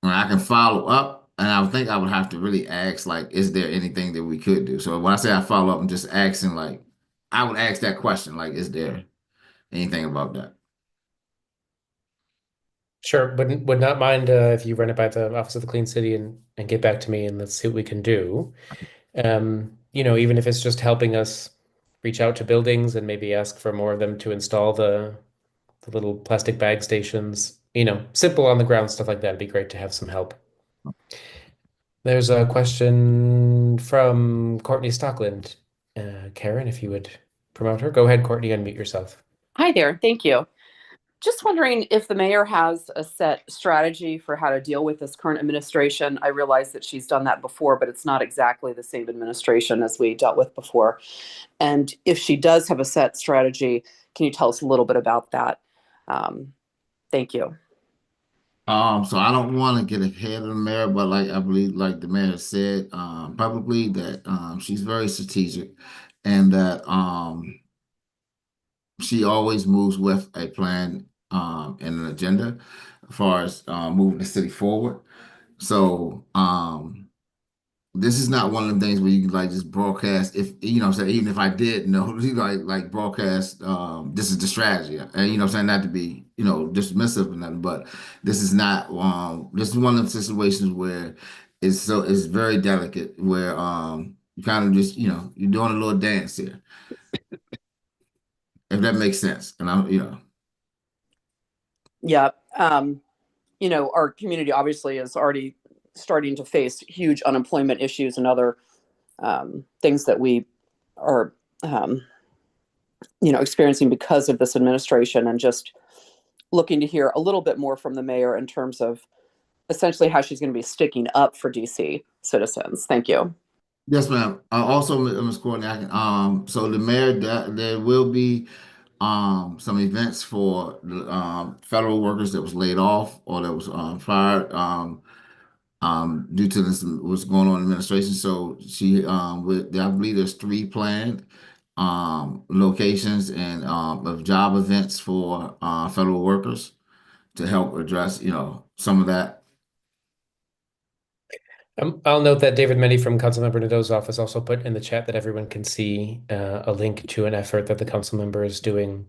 and I can follow up, and I would think I would have to really ask, like, is there anything that we could do? So when I say I follow up, I'm just asking, like, I would ask that question, like, is there anything about that? Sure, would not mind if you run it by the Office of the Clean City and get back to me, and let's see what we can do. Even if it's just helping us reach out to buildings and maybe ask for more of them to install the little plastic bag stations, simple on the ground stuff like that. It'd be great to have some help. There's a question from Courtney Stockland. Karen, if you would promote her. Go ahead, Courtney, unmute yourself. Hi there. Thank you. Just wondering if the mayor has a set strategy for how to deal with this current administration. I realize that she's done that before, but it's not exactly the same administration as we dealt with before. And if she does have a set strategy, can you tell us a little bit about that? Thank you. So I don't want to get ahead of the mayor, but like I believe, like the mayor said publicly, that she's very strategic, and that she always moves with a plan and an agenda as far as moving the city forward. So this is not one of them things where you can like just broadcast, if say even if I did know you like broadcast this is the strategy, and saying not to be dismissive or nothing, but this is not this is one of the situations where it's very delicate, where you kind of just you're doing a little dance here, if that makes sense. And I'm Yeah. Our community obviously is already starting to face huge unemployment issues and other things that we are, experiencing because of this administration, and just looking to hear a little bit more from the mayor in terms of essentially how she's going to be sticking up for DC citizens. Thank you. Yes, ma'am. Also, Ms. Courtney, so the mayor, there will be some events for the federal workers that was laid off or that was fired due to this what's going on in administration. So she I believe there's 3 planned locations and of job events for federal workers to help address some of that. I'll note that David Meddy from Councilmember Nadeau's office also put in the chat that everyone can see a link to an effort that the council member is doing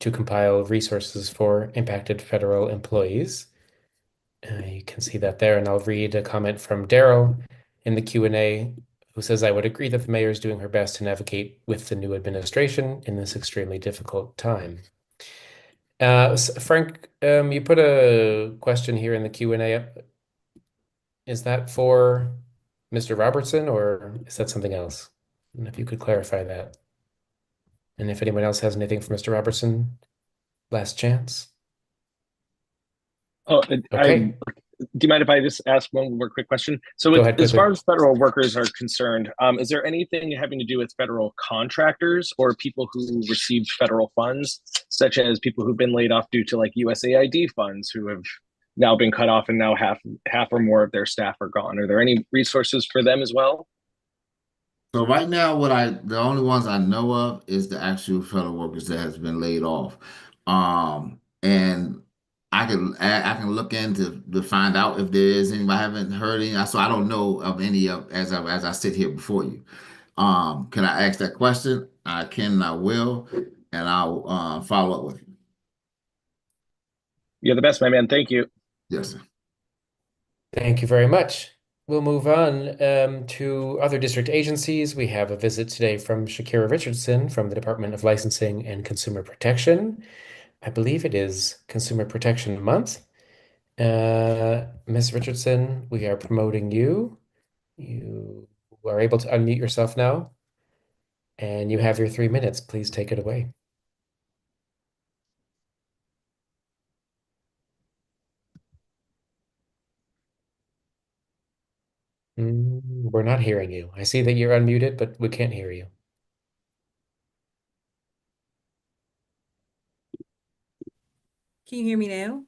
to compile resources for impacted federal employees. You can see that there, and I'll read a comment from Daryl in the Q&A, who says, I would agree that the mayor is doing her best to navigate with the new administration in this extremely difficult time. Frank, you put a question here in the Q&A. Is that for Mr. Robertson, or is that something else? And if you could clarify that. And if anyone else has anything for Mr. Robertson, last chance. Oh, Okay. do you mind if I just ask one more quick question? So Go ahead as quickly. far as federal workers are concerned, is there anything having to do with federal contractors or people who received federal funds, such as people who've been laid off due to like USAID funds who have now been cut off and now half or more of their staff are gone? Are there any resources for them as well? So right now, the only ones I know of is the actual federal workers that has been laid off. And I can look into to find out if there is any. I haven't heard any, so I don't know of any of as I sit here before you. Can I ask that question? I can, and I will, and I'll follow up with you. You're the best, my man. Thank you. Yes, sir. Thank you very much. We'll move on to other district agencies. We have a visit today from Shakira Richardson from the Department of Licensing and Consumer Protection. I believe it is Consumer Protection Month. Ms. Richardson, we are promoting you. You are able to unmute yourself now, and you have your 3 minutes. Please take it away. We're not hearing you. I see that you're unmuted, but we can't hear you. Can you hear me now?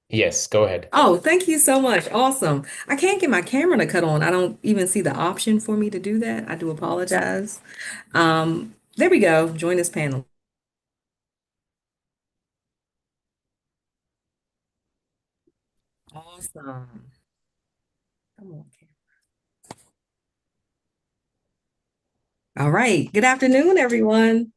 Yes, go ahead. Oh, thank you so much. Awesome. I can't get my camera to cut on. I don't even see the option for me to do that. I do apologize. There we go. Join this panel. Awesome. Come on, camera. All right. Good afternoon, everyone.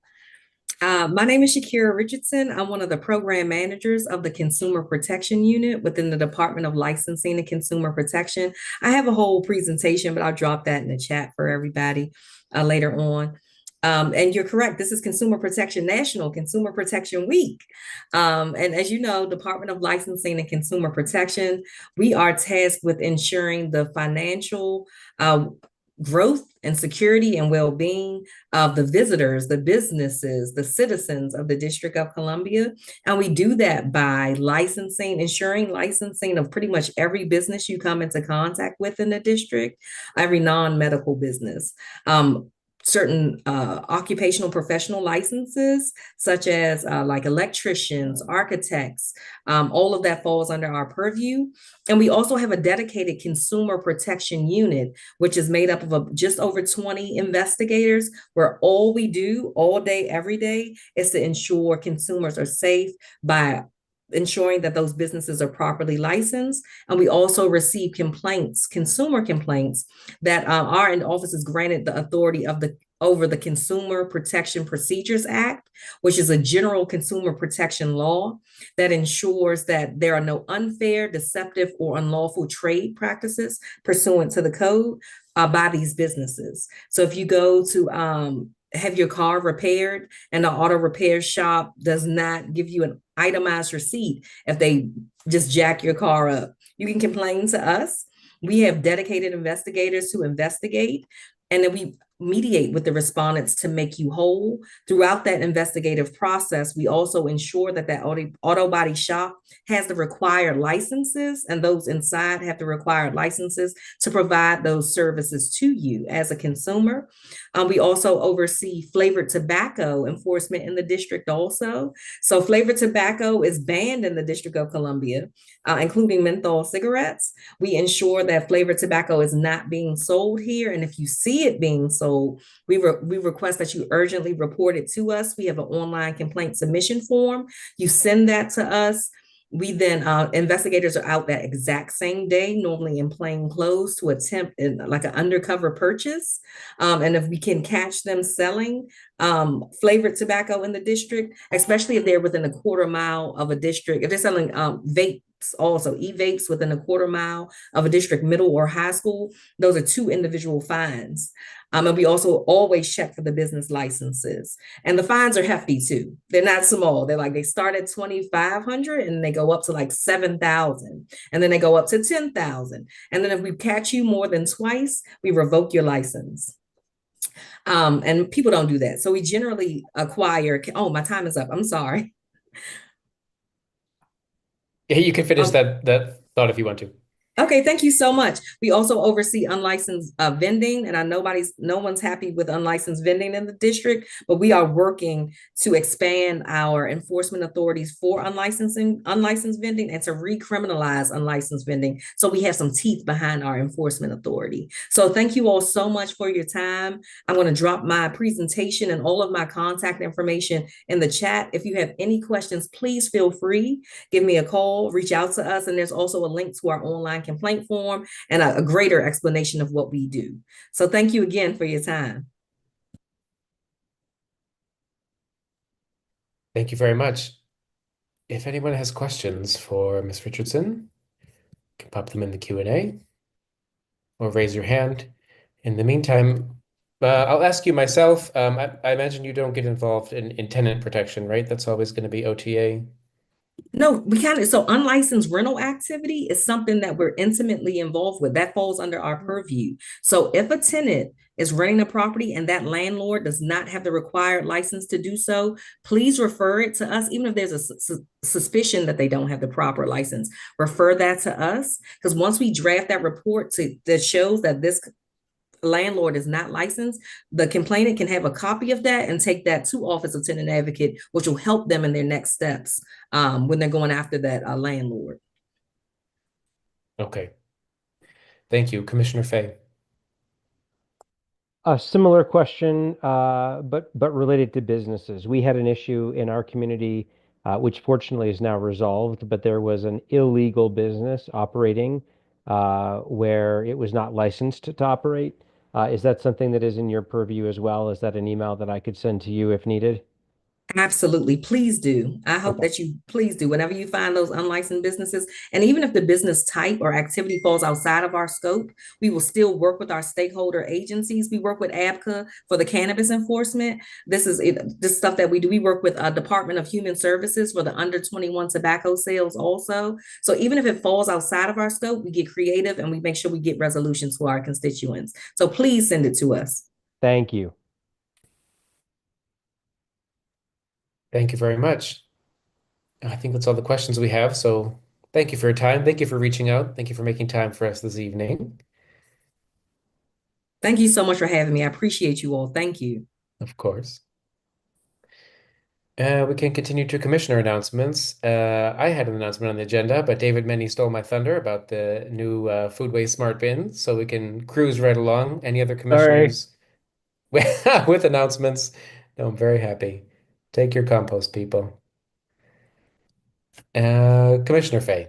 My name is Shakira Richardson. I'm one of the program managers of the Consumer Protection Unit within the Department of Licensing and Consumer Protection. I have a whole presentation, but I'll drop that in the chat for everybody later on. And you're correct. This is Consumer Protection National Consumer Protection Week. And as you know, Department of Licensing and Consumer Protection, we are tasked with ensuring the financial growth and security and well-being of the visitors, the businesses, the citizens of the District of Columbia. And we do that by ensuring licensing of pretty much every business you come into contact with in the district, every non-medical business. Certain occupational professional licenses, such as like electricians, architects, all of that falls under our purview. And we also have a dedicated consumer protection unit, which is made up of just over 20 investigators, where all we do all day, every day, is to ensure consumers are safe by ensuring that those businesses are properly licensed. And we also receive complaints, consumer complaints, that our office is granted the authority over the Consumer Protection Procedures Act, which is a general consumer protection law that ensures that there are no unfair, deceptive, or unlawful trade practices pursuant to the code by these businesses. So if you go to have your car repaired and the auto repair shop does not give you an itemized receipt, if they just jack your car up, you can complain to us. We have dedicated investigators who investigate, and then we mediate with the respondents to make you whole. Throughout that investigative process, we also ensure that auto body shop has the required licenses, and those inside have the required licenses to provide those services to you as a consumer. We also oversee flavored tobacco enforcement in the district also. So flavored tobacco is banned in the District of Columbia, including menthol cigarettes. We ensure that flavored tobacco is not being sold here. And if you see it being sold, we request that you urgently report it to us. We have an online complaint submission form. You send that to us. We then, investigators are out that exact same day, normally in plain clothes, to attempt like an undercover purchase. And if we can catch them selling flavored tobacco in the district, especially if they're within a quarter mile of a district. If they're selling vapes, also e-vapes within a quarter mile of a district middle or high school, those are two individual fines. And we also always check for the business licenses. And the fines are hefty too. They're not small. They start at 2,500 and they go up to like 7,000. And then they go up to 10,000. And then if we catch you more than twice, we revoke your license. And people don't do that. So we generally acquire, oh, my time is up. I'm sorry. Yeah, you can finish that thought if you want to. Okay, thank you so much. We also oversee unlicensed vending, and no one's happy with unlicensed vending in the district, but we are working to expand our enforcement authorities for unlicensed vending and to recriminalize unlicensed vending. So we have some teeth behind our enforcement authority. So thank you all so much for your time. I'm going to drop my presentation and all of my contact information in the chat. If you have any questions, please feel free. Give me a call, reach out to us, and there's also a link to our online complaint form and a greater explanation of what we do. So thank you again for your time. Thank you very much. If anyone has questions for Ms. Richardson, you can pop them in the Q&A or raise your hand. In the meantime, I'll ask you myself. I imagine you don't get involved in tenant protection, right? That's always going to be OTA. No, so unlicensed rental activity is something that we're intimately involved with. That falls under our purview. So if a tenant is renting a property and that landlord does not have the required license to do so, please refer it to us. Even if there's a suspicion that they don't have the proper license, refer that to us. Because once we draft that report that shows that this landlord is not licensed, the complainant can have a copy of that and take that to Office of Tenant Advocate, which will help them in their next steps when they're going after that landlord. Okay. Thank you. Commissioner Fay. A similar question, but related to businesses. We had an issue in our community, which fortunately is now resolved, but there was an illegal business operating where it was not licensed to operate. Is that something that is in your purview as well? Is that an email that I could send to you if needed? Absolutely. Please do. I hope that you please do whenever you find those unlicensed businesses. And even if the business type or activity falls outside of our scope, we will still work with our stakeholder agencies. We work with ABCA for the cannabis enforcement. This is this stuff that we do. We work with Department of Human Services for the under 21 tobacco sales also. So even if it falls outside of our scope, we get creative and we make sure we get resolutions to our constituents. So please send it to us. Thank you. Thank you very much. I think that's all the questions we have. So thank you for your time. Thank you for reaching out. Thank you for making time for us this evening. Thank you so much for having me. I appreciate you all. Thank you. Of course. We can continue to commissioner announcements. I had an announcement on the agenda, but David Menny stole my thunder about the new Foodway Smart Bin, so we can cruise right along. Any other commissioners with announcements? No, I'm very happy. Take your compost, people. Commissioner Fay.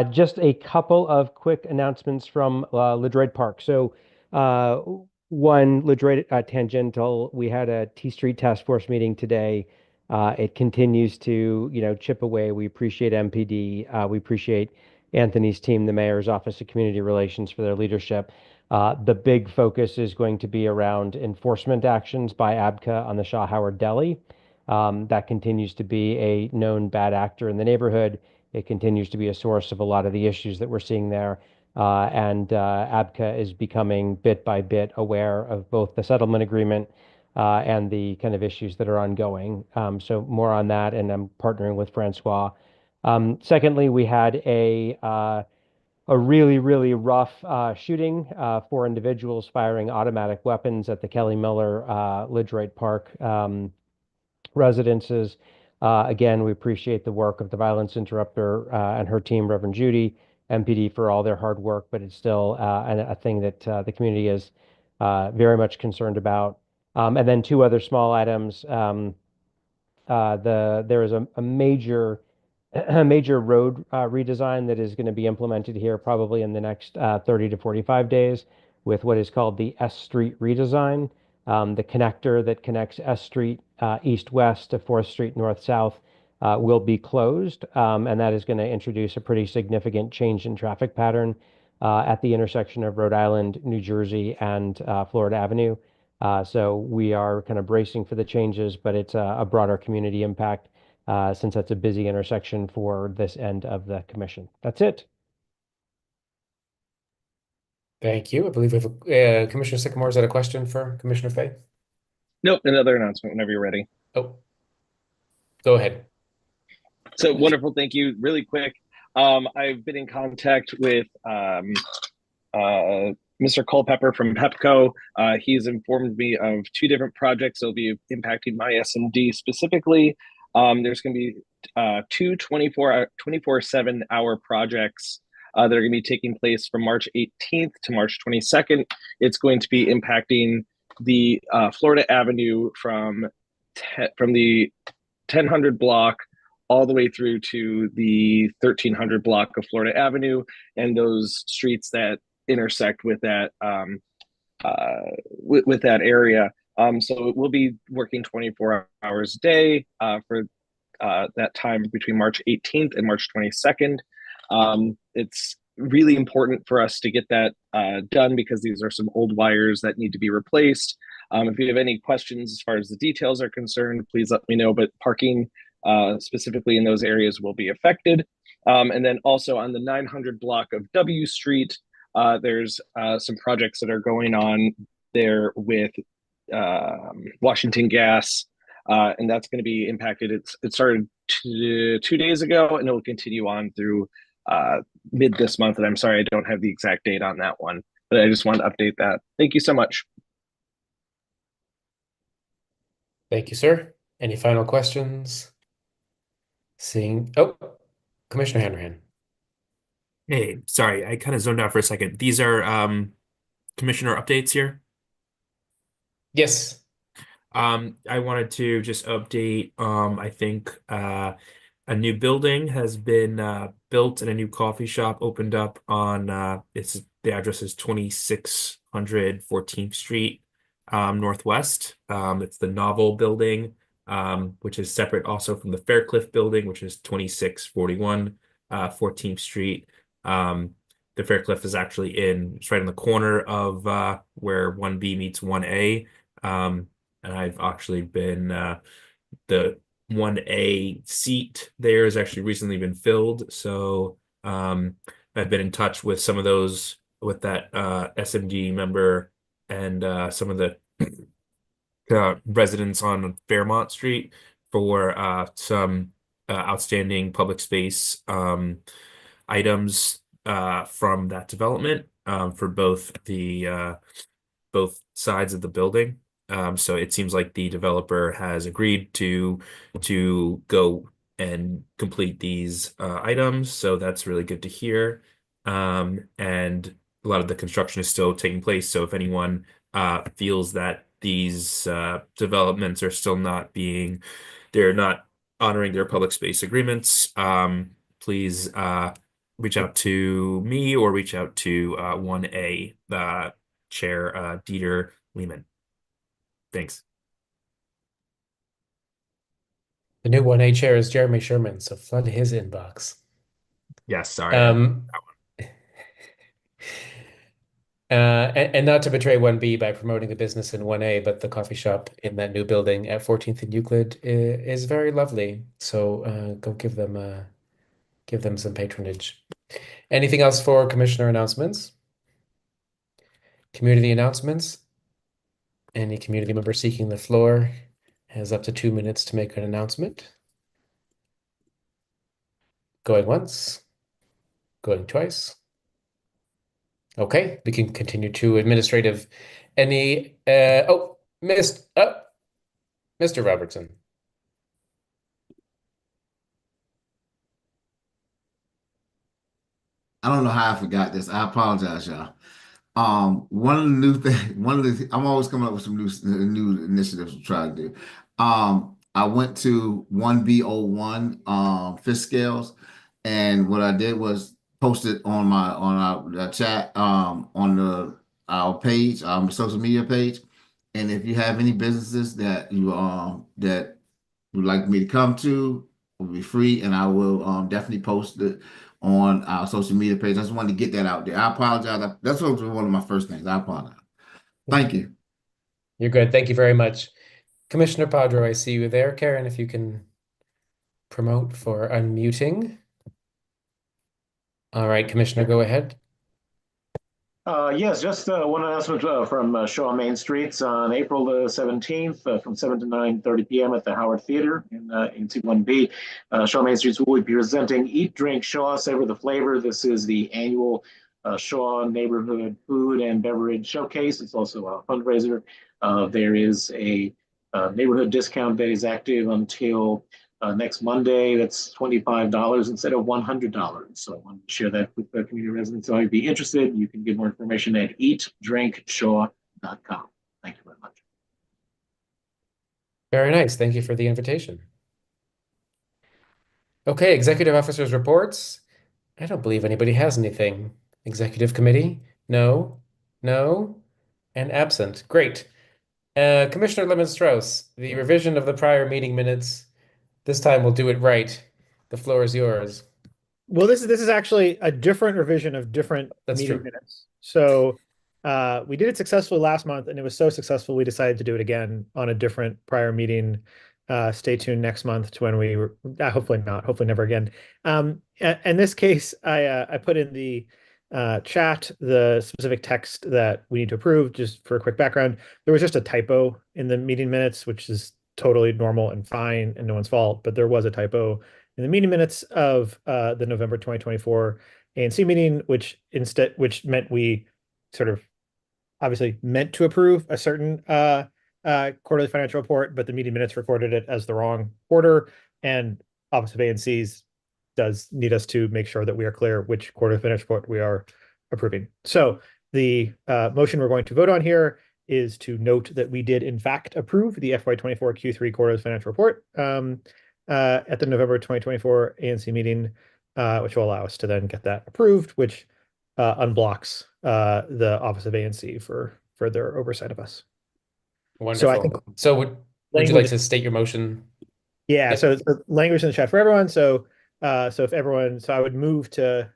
Just a couple of quick announcements from Ledroit Park. So one, Ledroit tangential, we had a T Street Task Force meeting today. It continues to, chip away. We appreciate MPD. We appreciate Anthony's team, the Mayor's Office of Community Relations, for their leadership. The big focus is going to be around enforcement actions by ABCA on the Shaw Howard Deli. That continues to be a known bad actor in the neighborhood. It continues to be a source of a lot of the issues that we're seeing there. And ABCA is becoming bit by bit aware of both the settlement agreement and the kind of issues that are ongoing. So more on that, and I'm partnering with Francois. Secondly, we had a really, really rough shooting, 4 individuals firing automatic weapons at the Kelly Miller Ledroit Park residences. Again, we appreciate the work of the violence interrupter and her team, Reverend Judy, MPD, for all their hard work, but it's still a thing that the community is very much concerned about. And then 2 other small items. There is a major road redesign that is going to be implemented here probably in the next 30 to 45 days with what is called the S Street redesign. The connector that connects S Street east-west to 4th Street north-south will be closed, and that is going to introduce a pretty significant change in traffic pattern at the intersection of Rhode Island, New Jersey, and Florida Avenue. So we are kind of bracing for the changes, but it's a broader community impact since that's a busy intersection for this end of the commission. That's it. Thank you. I believe we have Commissioner Sycamore's had a question for Commissioner Fay. Nope, another announcement whenever you're ready. Oh, go ahead. So wonderful, thank you. Really quick, I've been in contact with Mr. Culpepper from PepCo. He's informed me of 2 different projects that will be impacting my SMD specifically. There's going to be 2 24/7 hour projects that are going to be taking place from March 18th to March 22nd. It's going to be impacting the Florida Avenue from the 1000 block all the way through to the 1300 block of Florida Avenue and those streets that intersect with that with that area. So we'll be working 24 hours a day for that time between March 18th and March 22nd. It's really important for us to get that done because these are some old wires that need to be replaced. If you have any questions as far as the details are concerned, please let me know, but parking specifically in those areas will be affected. And then also on the 900 block of W Street, there's some projects that are going on there with Washington Gas, and that's going to be impacted. It started 2 days ago, and it will continue on through mid this month. And I'm sorry, I don't have the exact date on that one, but I just wanted to update that. Thank you so much. Thank you, sir. Any final questions? Oh, Commissioner Hanrahan. Hey, sorry, I kind of zoned out for a second. These are commissioner updates here. Yes. I wanted to just update. I think a new building has been built and a new coffee shop opened up on the address is 2600 14th Street Northwest. It's the Novel Building, which is separate also from the Faircliff Building, which is 2641 14th Street. The Faircliff is actually it's right in the corner of where 1B meets 1A. And I've actually been the 1A seat there has actually recently been filled. So I've been in touch with some of those with that SMD member and some of the residents on Fairmont Street for some outstanding public space items from that development for both sides of the building. So it seems like the developer has agreed to go and complete these items. So that's really good to hear. And a lot of the construction is still taking place. So if anyone feels that these developments are still they're not honoring their public space agreements, please reach out to me or reach out to 1A Chair Dieter Lehman. Thanks. The new 1A chair is Jeremy Sherman, so flood his inbox. Yes, sorry. And not to betray 1B by promoting the business in 1A, but the coffee shop in that new building at 14th and Euclid is very lovely. So go give them some patronage. Anything else for commissioner announcements? Community announcements? Any community member seeking the floor has up to 2 minutes to make an announcement. Going once, going twice. Okay, we can continue to administrative. Mr. Robertson. I don't know how I forgot this. I apologize, y'all. One of the new thing, I'm always coming up with some new initiatives to try to do. I went to 1B01 fish scales, and what I did was post it on our chat on our page, social media page, And if you have any businesses that you that would like me to come to, will be free, and I will definitely post it on our social media page. I just wanted to get that out there. I apologize. That's one of my first things. I apologize. Thank you. You're good. Thank you very much. Commissioner Padro, I see you there. Karen, if you can promote for unmuting. All right, Commissioner, go ahead. Yes, just one announcement from Shaw Main Streets on April the 17th from 7 to 9:30 p.m. at the Howard Theater in C1B. Shaw Main Streets will be presenting Eat, Drink, Shaw, Savor the Flavor. This is the annual Shaw Neighborhood Food and Beverage Showcase. It's also a fundraiser. There is a neighborhood discount that is active until next Monday. That's $25 instead of $100. So I wanted to share that with the community residents. So if you'd be interested, you can get more information at eatdrinkshaw.com. Thank you very much. Very nice. Thank you for the invitation. Okay, executive officers' reports. I don't believe anybody has anything. Executive committee? No, no, and absent. Great. Commissioner Lemon-Strauss, the revision of the prior meeting minutes. This time we'll do it right. The floor is yours. Well, this is actually a different revision of different That's meeting true. minutes. So we did it successfully last month, and it was so successful we decided to do it again on a different prior meeting. Stay tuned next month to when we were hopefully not, hopefully never again. In this case, I put in the chat the specific text that we need to approve. Just for a quick background, there was just a typo in the meeting minutes, which is totally normal and fine and no one's fault, but there was a typo in the meeting minutes of the November 2024 ANC meeting, which meant we sort of obviously meant to approve a certain quarterly financial report, but the meeting minutes recorded it as the wrong quarter. And Office of ANCs does need us to make sure that we are clear which quarterly financial report we are approving. So the motion we're going to vote on here is to note that we did in fact approve the FY24 Q3 quarterly financial report at the November 2024 ANC meeting, which will allow us to then get that approved, which unblocks the Office of ANC for further oversight of us. Wonderful. So I think would you like to state your motion? Yeah, Yep. so the language in the chat for everyone. So if everyone, so I would move to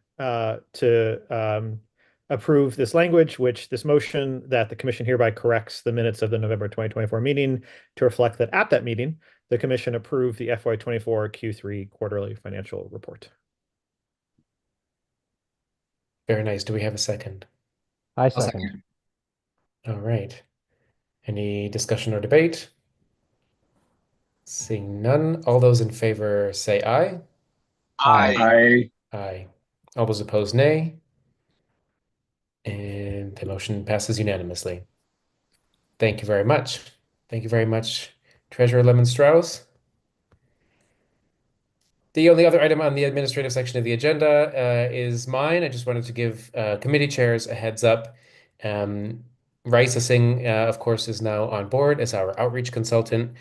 approve this language, which this motion that the commission hereby corrects the minutes of the November 2024 meeting to reflect that at that meeting, the commission approved the FY24 Q3 quarterly financial report. Very nice. Do we have a second? I second. All right. Any discussion or debate? Seeing none, all those in favor say aye. Aye. Aye. All those opposed, nay. And the motion passes unanimously. Thank you very much. Thank you very much, Treasurer Lemon-Strauss. The only other item on the administrative section of the agenda is mine. I just wanted to give committee chairs a heads up. Raisa Singh, of course, is now on board as our outreach consultant.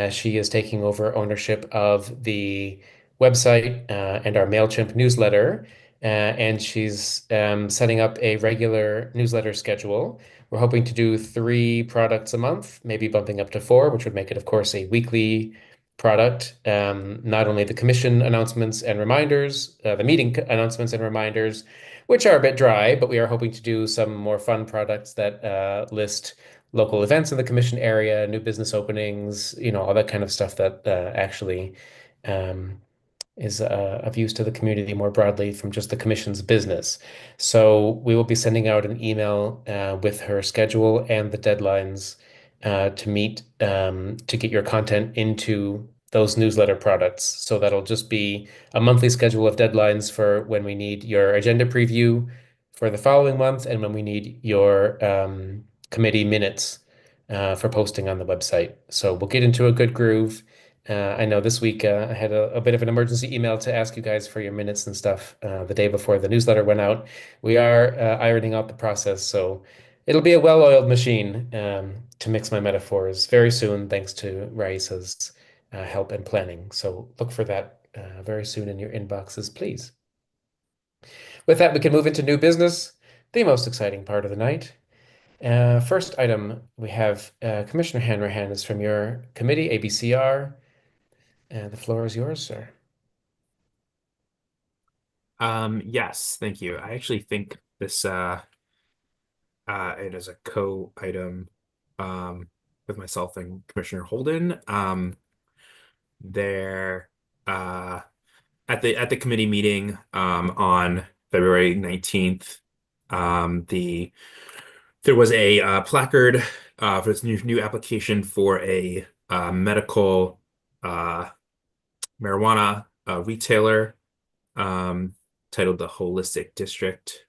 She is taking over ownership of the website and our MailChimp newsletter. And she's setting up a regular newsletter schedule. We're hoping to do 3 products a month, maybe bumping up to 4, which would make it, of course, a weekly product. Not only the commission announcements and reminders, the meeting announcements and reminders, which are a bit dry, but we are hoping to do some more fun products that list local events in the commission area, new business openings, all that kind of stuff that actually is of use to the community more broadly from just the commission's business. So we will be sending out an email with her schedule and the deadlines to meet to get your content into those newsletter products. So that'll just be a monthly schedule of deadlines for when we need your agenda preview for the following month and when we need your committee minutes for posting on the website. So we'll get into a good groove. I know this week I had a bit of an emergency email to ask you guys for your minutes and stuff the day before the newsletter went out. We are ironing out the process, so it'll be a well-oiled machine, to mix my metaphors, very soon, thanks to Raisa's help and planning. So look for that very soon in your inboxes, please. With that, we can move into new business, the most exciting part of the night. First item, we have Commissioner Hanrahan is from your committee, ABCR. The floor is yours, sir. Yes, thank you. I actually think this it is a co-item with myself and Commissioner Holden. There at the committee meeting on February 19th, there was a placard for this new application for a medical marijuana retailer titled the Holistic District.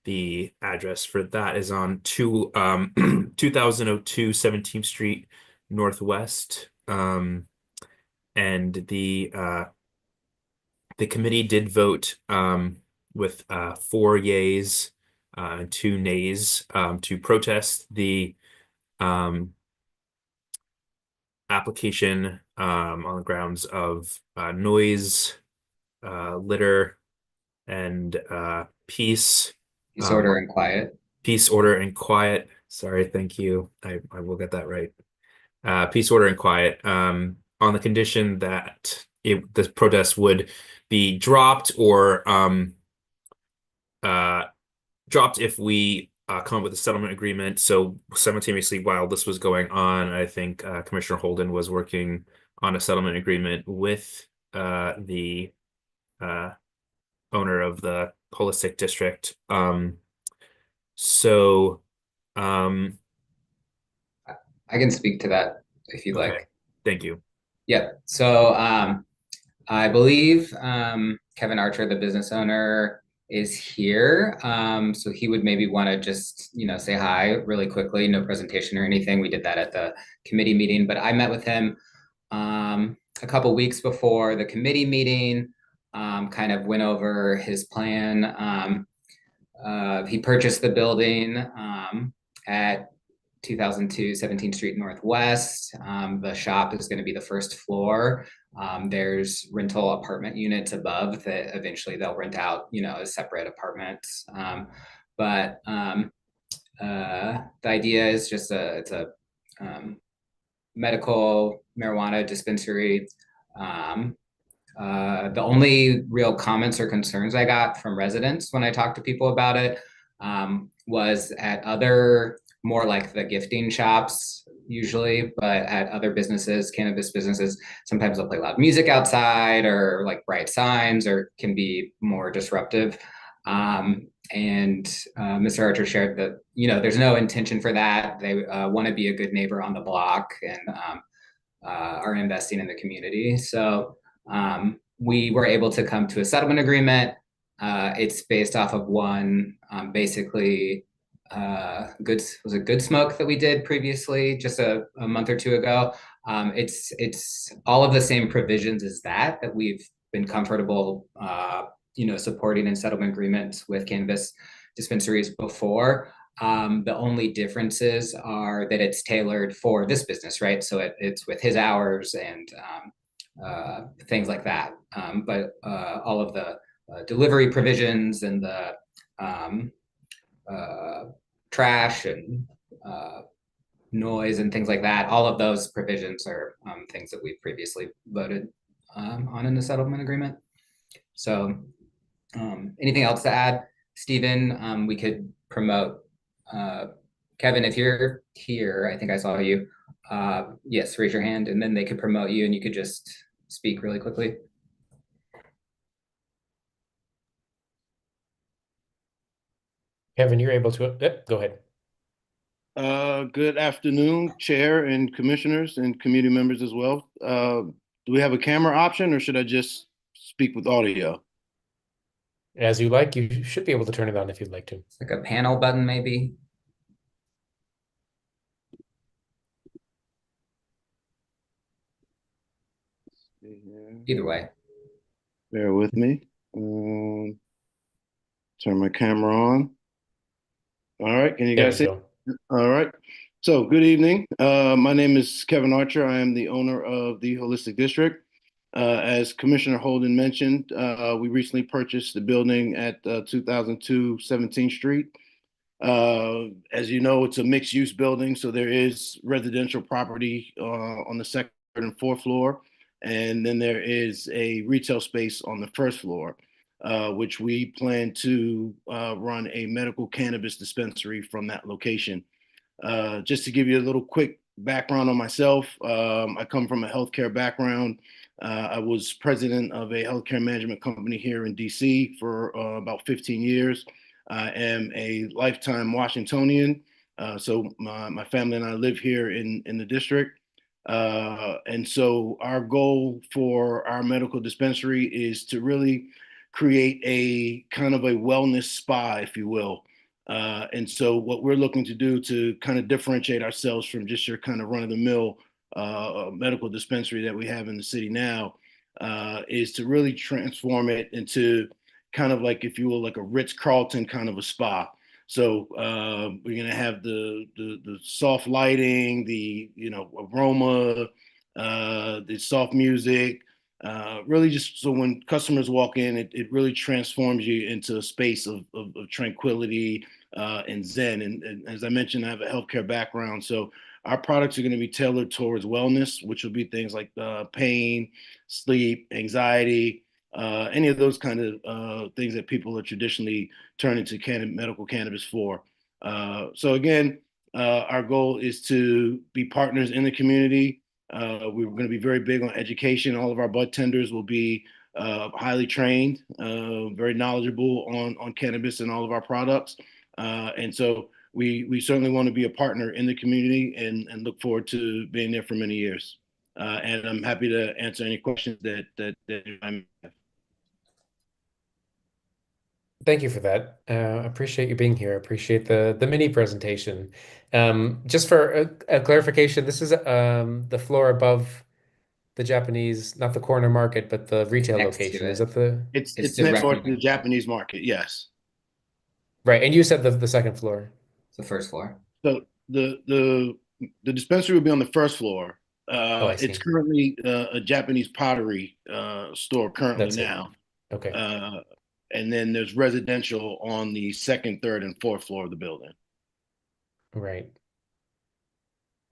The address for that is on 2002 17th Street Northwest. And the committee did vote with 4 yeas and 2 nays to protest the application on the grounds of noise, litter, and peace. Peace, order, and quiet. Peace, order, and quiet. Sorry, thank you. I will get that right. Peace, order, and quiet. On the condition that the protest would be dropped or dropped if we come up with a settlement agreement. So simultaneously, while this was going on, I think Commissioner Holden was working on a settlement agreement with the owner of the Holistic District. So I can speak to that if you'd like. Thank you. Yep. So I believe Kevin Archer, the business owner, is here. So he would maybe want to just, say hi really quickly, no presentation or anything. We did that at the committee meeting, but I met with him a couple weeks before the committee meeting, kind of went over his plan. He purchased the building at 2002 17th Street Northwest. The shop is going to be the first floor. There's rental apartment units above that eventually they'll rent out, as separate apartments. But the idea is just it's a medical marijuana dispensary. The only real comments or concerns I got from residents when I talked to people about it was at other, more like the gifting shops usually, but at other businesses, cannabis businesses, sometimes they'll play loud music outside or like bright signs or can be more disruptive. And Mr. Archer shared that, there's no intention for that. They want to be a good neighbor on the block and are investing in the community. So we were able to come to a settlement agreement. It's based off of one, basically, good smoke that we did previously, just a month or two ago. It's all of the same provisions as that we've been comfortable, supporting in settlement agreements with cannabis dispensaries before. The only differences are that it's tailored for this business, right? So it's with his hours and things like that. But all of the delivery provisions and the trash and noise and things like that, all of those provisions are things that we've previously voted on in the settlement agreement. So anything else to add, Stephen? We could promote Kevin, if you're here, I think I saw you. Yes, raise your hand and then they could promote you and you could just speak really quickly. Kevin, you're able to, go ahead. Good afternoon, Chair and Commissioners and community members as well. Do we have a camera option or should I just speak with audio? As you like, you should be able to turn it on if you'd like to. It's like a panel button, maybe. Either way. Bear with me. Turn my camera on. All right, can you guys see? All right. So good evening. My name is Kevin Archer. I am the owner of the Holistic District. As Commissioner Holden mentioned, we recently purchased the building at 2002 17th Street. As you know, it's a mixed use building, so there is residential property on the second and fourth floor, and then there is a retail space on the first floor, which we plan to run a medical cannabis dispensary from that location. Just to give you a little quick background on myself, I come from a healthcare background. I was president of a healthcare management company here in DC for about 15 years. I am a lifetime Washingtonian. So my family and I live here in the district. And so our goal for our medical dispensary is to really create a kind of a wellness spa, if you will. And so what we're looking to do to kind of differentiate ourselves from just your kind of run-of-the-mill medical dispensary that we have in the city now is to really transform it into kind of like, if you will, like a Ritz-Carlton kind of a spa. So we're gonna have the soft lighting, the aroma, the soft music, really just so when customers walk in, it really transforms you into a space of tranquility and zen. And as I mentioned, I have a healthcare background, so our products are going to be tailored towards wellness, which will be things like pain, sleep, anxiety, any of those kind of things that people are traditionally turning to medical cannabis for. So again, our goal is to be partners in the community. We're going to be very big on education. All of our bud tenders will be highly trained, very knowledgeable on cannabis and all of our products. And so we certainly want to be a partner in the community and look forward to being there for many years. And I'm happy to answer any questions that I may have. Thank you for that. Appreciate you being here. Appreciate the mini presentation. Just for a clarification, this is the floor above the Japanese, not the corner market, but the retail location. Is that the? It's next door to the Japanese market. Yes. Right, and you said the second floor. It's the first floor. So the dispensary will be on the first floor. I see. It's currently a Japanese pottery store currently That's it. now. Okay. And then there's residential on the second, third, and fourth floor of the building. Right.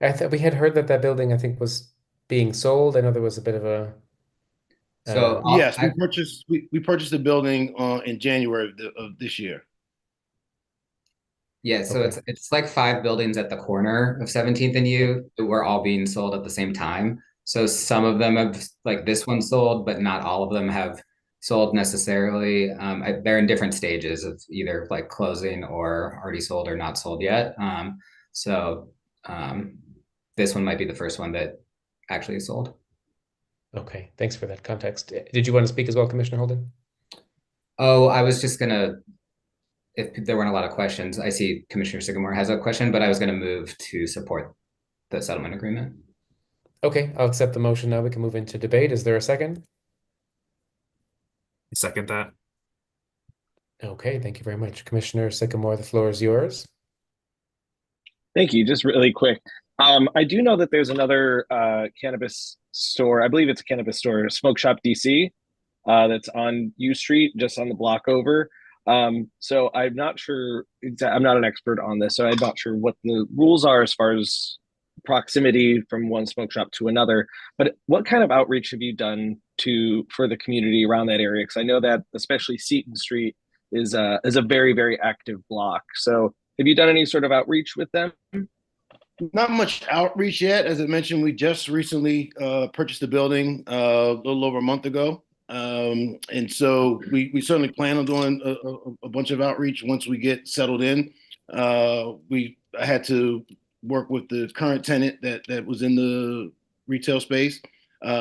I thought we had heard that building, I think, was being sold. I know there was a bit of a. So yes, we purchased the building in January of this year. Yeah, so it's like 5 buildings at the corner of 17th and U that were all being sold at the same time. So some of them have, like this one sold, but not all of them have sold necessarily. They're in different stages of either like closing or already sold or not sold yet. This one might be the first one that actually sold. Okay, thanks for that context. Did you want to speak as well, Commissioner Holden? Oh, I was just gonna, if there weren't a lot of questions, I see Commissioner Sycamore has a question, but I was going to move to support the settlement agreement. Okay, I'll accept the motion now. We can move into debate. Is there a second? I second that. Okay, thank you very much. Commissioner Sycamore, the floor is yours. Thank you. Just really quick. I do know that there's another cannabis store. I believe it's a cannabis store, Smoke Shop DC, that's on U Street, just on the block over. So I'm not sure. I'm not an expert on this, so I'm not sure what the rules are as far as proximity from one smoke shop to another. But what kind of outreach have you done for the community around that area? Because I know that especially Seton Street is a very, very active block. So have you done any sort of outreach with them? Not much outreach yet. As I mentioned, we just recently purchased the building a little over a month ago. And so we certainly plan on doing a bunch of outreach once we get settled in. I had to work with the current tenant that was in the retail space.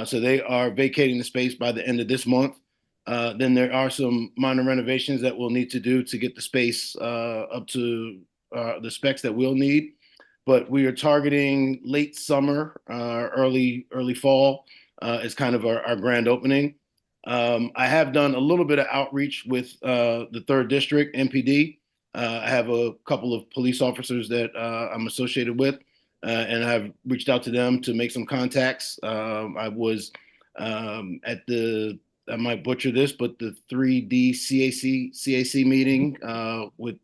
So they are vacating the space by the end of this month. Then there are some minor renovations that we'll need to do to get the space up to the specs that we'll need. But we are targeting late summer, early fall as kind of our grand opening. I have done a little bit of outreach with the 3rd District MPD. I have a couple of police officers that I'm associated with, and I've reached out to them to make some contacts. I was at I might butcher this, but the 3D CAC meeting with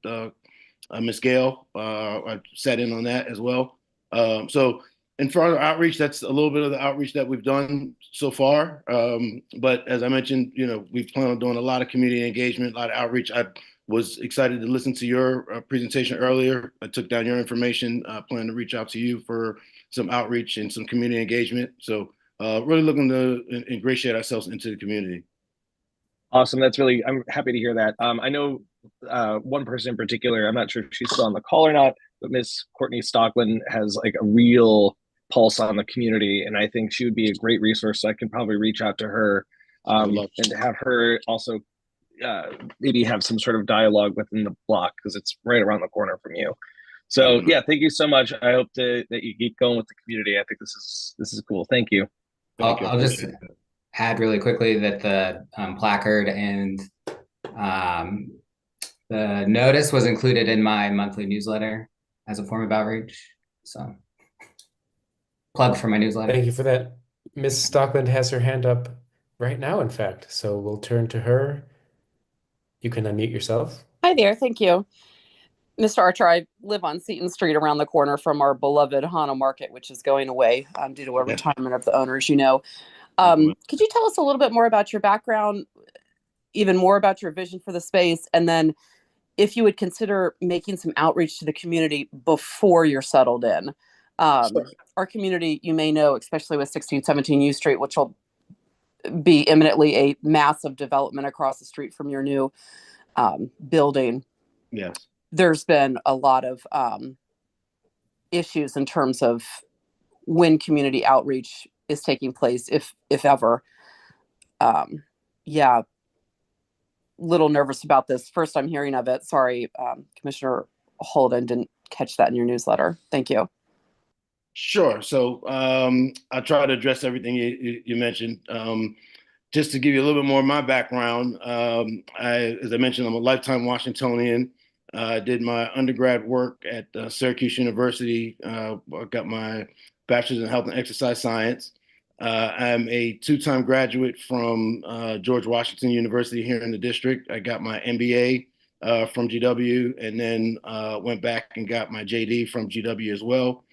Ms. Gail, I sat in on that as well. So in further outreach, that's a little bit of the outreach that we've done so far. But as I mentioned, we plan on doing a lot of community engagement, a lot of outreach. I was excited to listen to your presentation earlier. I took down your information, plan to reach out to you for some outreach and some community engagement. So really looking to ingratiate ourselves into the community. Awesome. I'm happy to hear that. I know one person in particular, I'm not sure if she's still on the call or not, but Miss Courtney Stockland has like a real pulse on the community. And I think she would be a great resource. So I can probably reach out to her and have her also maybe have some sort of dialogue within the block because it's right around the corner from you. So yeah, thank you so much. I hope that you keep going with the community. I think this is cool. Thank you. I'll just add really quickly that the placard and the notice was included in my monthly newsletter as a form of outreach. So plug for my newsletter. Thank you for that. Ms. Stockland has her hand up right now, in fact. So we'll turn to her. You can unmute yourself. Hi there. Thank you. Mr. Archer, I live on Seton Street around the corner from our beloved Hana Market, which is going away due to a retirement of the owners, Could you tell us a little bit more about your background, even more about your vision for the space, and then if you would consider making some outreach to the community before you're settled in? Sure. Our community, you may know, especially with 1617 U Street, which will be imminently a massive development across the street from your new building. Yes. There's been a lot of issues in terms of when community outreach is taking place, if ever. Yeah, little nervous about this. First I'm hearing of it. Sorry, Commissioner Holden, didn't catch that in your newsletter. Thank you. Sure. So I'll try to address everything you mentioned. Just to give you a little bit more of my background, as I mentioned, I'm a lifetime Washingtonian. I did my undergrad work at Syracuse University. I got my bachelor's in health and exercise science. I'm a two-time graduate from George Washington University here in the district. I got my MBA from GW and then went back and got my JD from GW as well.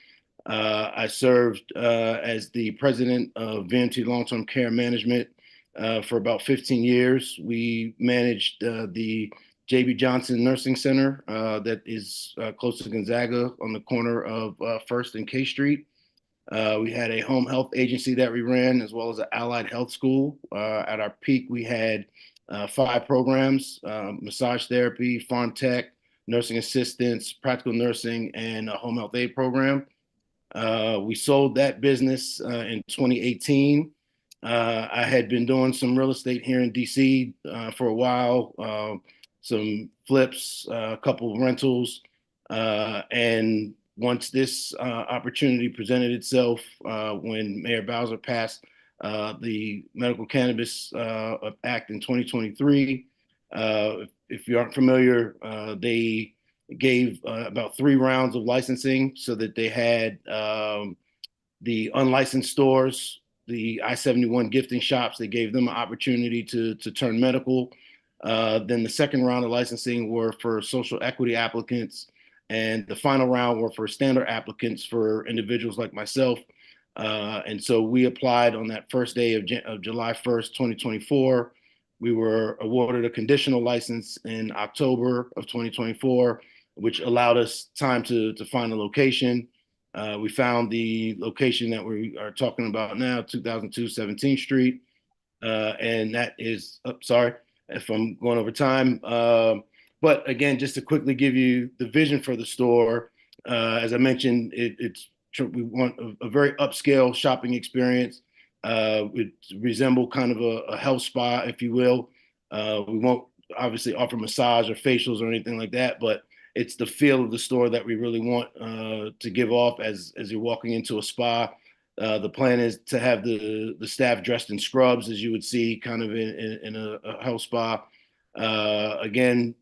I served as the president of VMT Long-Term Care Management for about 15 years. We managed the J.B. Johnson Nursing Center that is close to Gonzaga on the corner of First and K Street. We had a home health agency that we ran, as well as an allied health school. At our peak, we had 5 programs: massage therapy, farm tech, nursing assistants, practical nursing, and a home health aid program. We sold that business in 2018. I had been doing some real estate here in DC for a while, some flips, a couple of rentals. And once this opportunity presented itself, when Mayor Bowser passed the Medical Cannabis Act in 2023, if you aren't familiar, they gave about 3 rounds of licensing so that they had the unlicensed stores, the I-71 gifting shops. They gave them an opportunity to turn medical. Then the second round of licensing were for social equity applicants, and the final round were for standard applicants for individuals like myself. And so we applied on that first day of July 1st, 2024. We were awarded a conditional license in October of 2024, which allowed us time to find a location. We found the location that we are talking about now, 2002 17th Street. And that is, sorry if I'm going over time. But again, just to quickly give you the vision for the store, as I mentioned, we want a very upscale shopping experience. It resemble kind of a health spa, if you will. We won't obviously offer massage or facials or anything like that, but it's the feel of the store that we really want to give off as you're walking into a spa. The plan is to have the staff dressed in scrubs, as you would see kind of in a health spa. Again,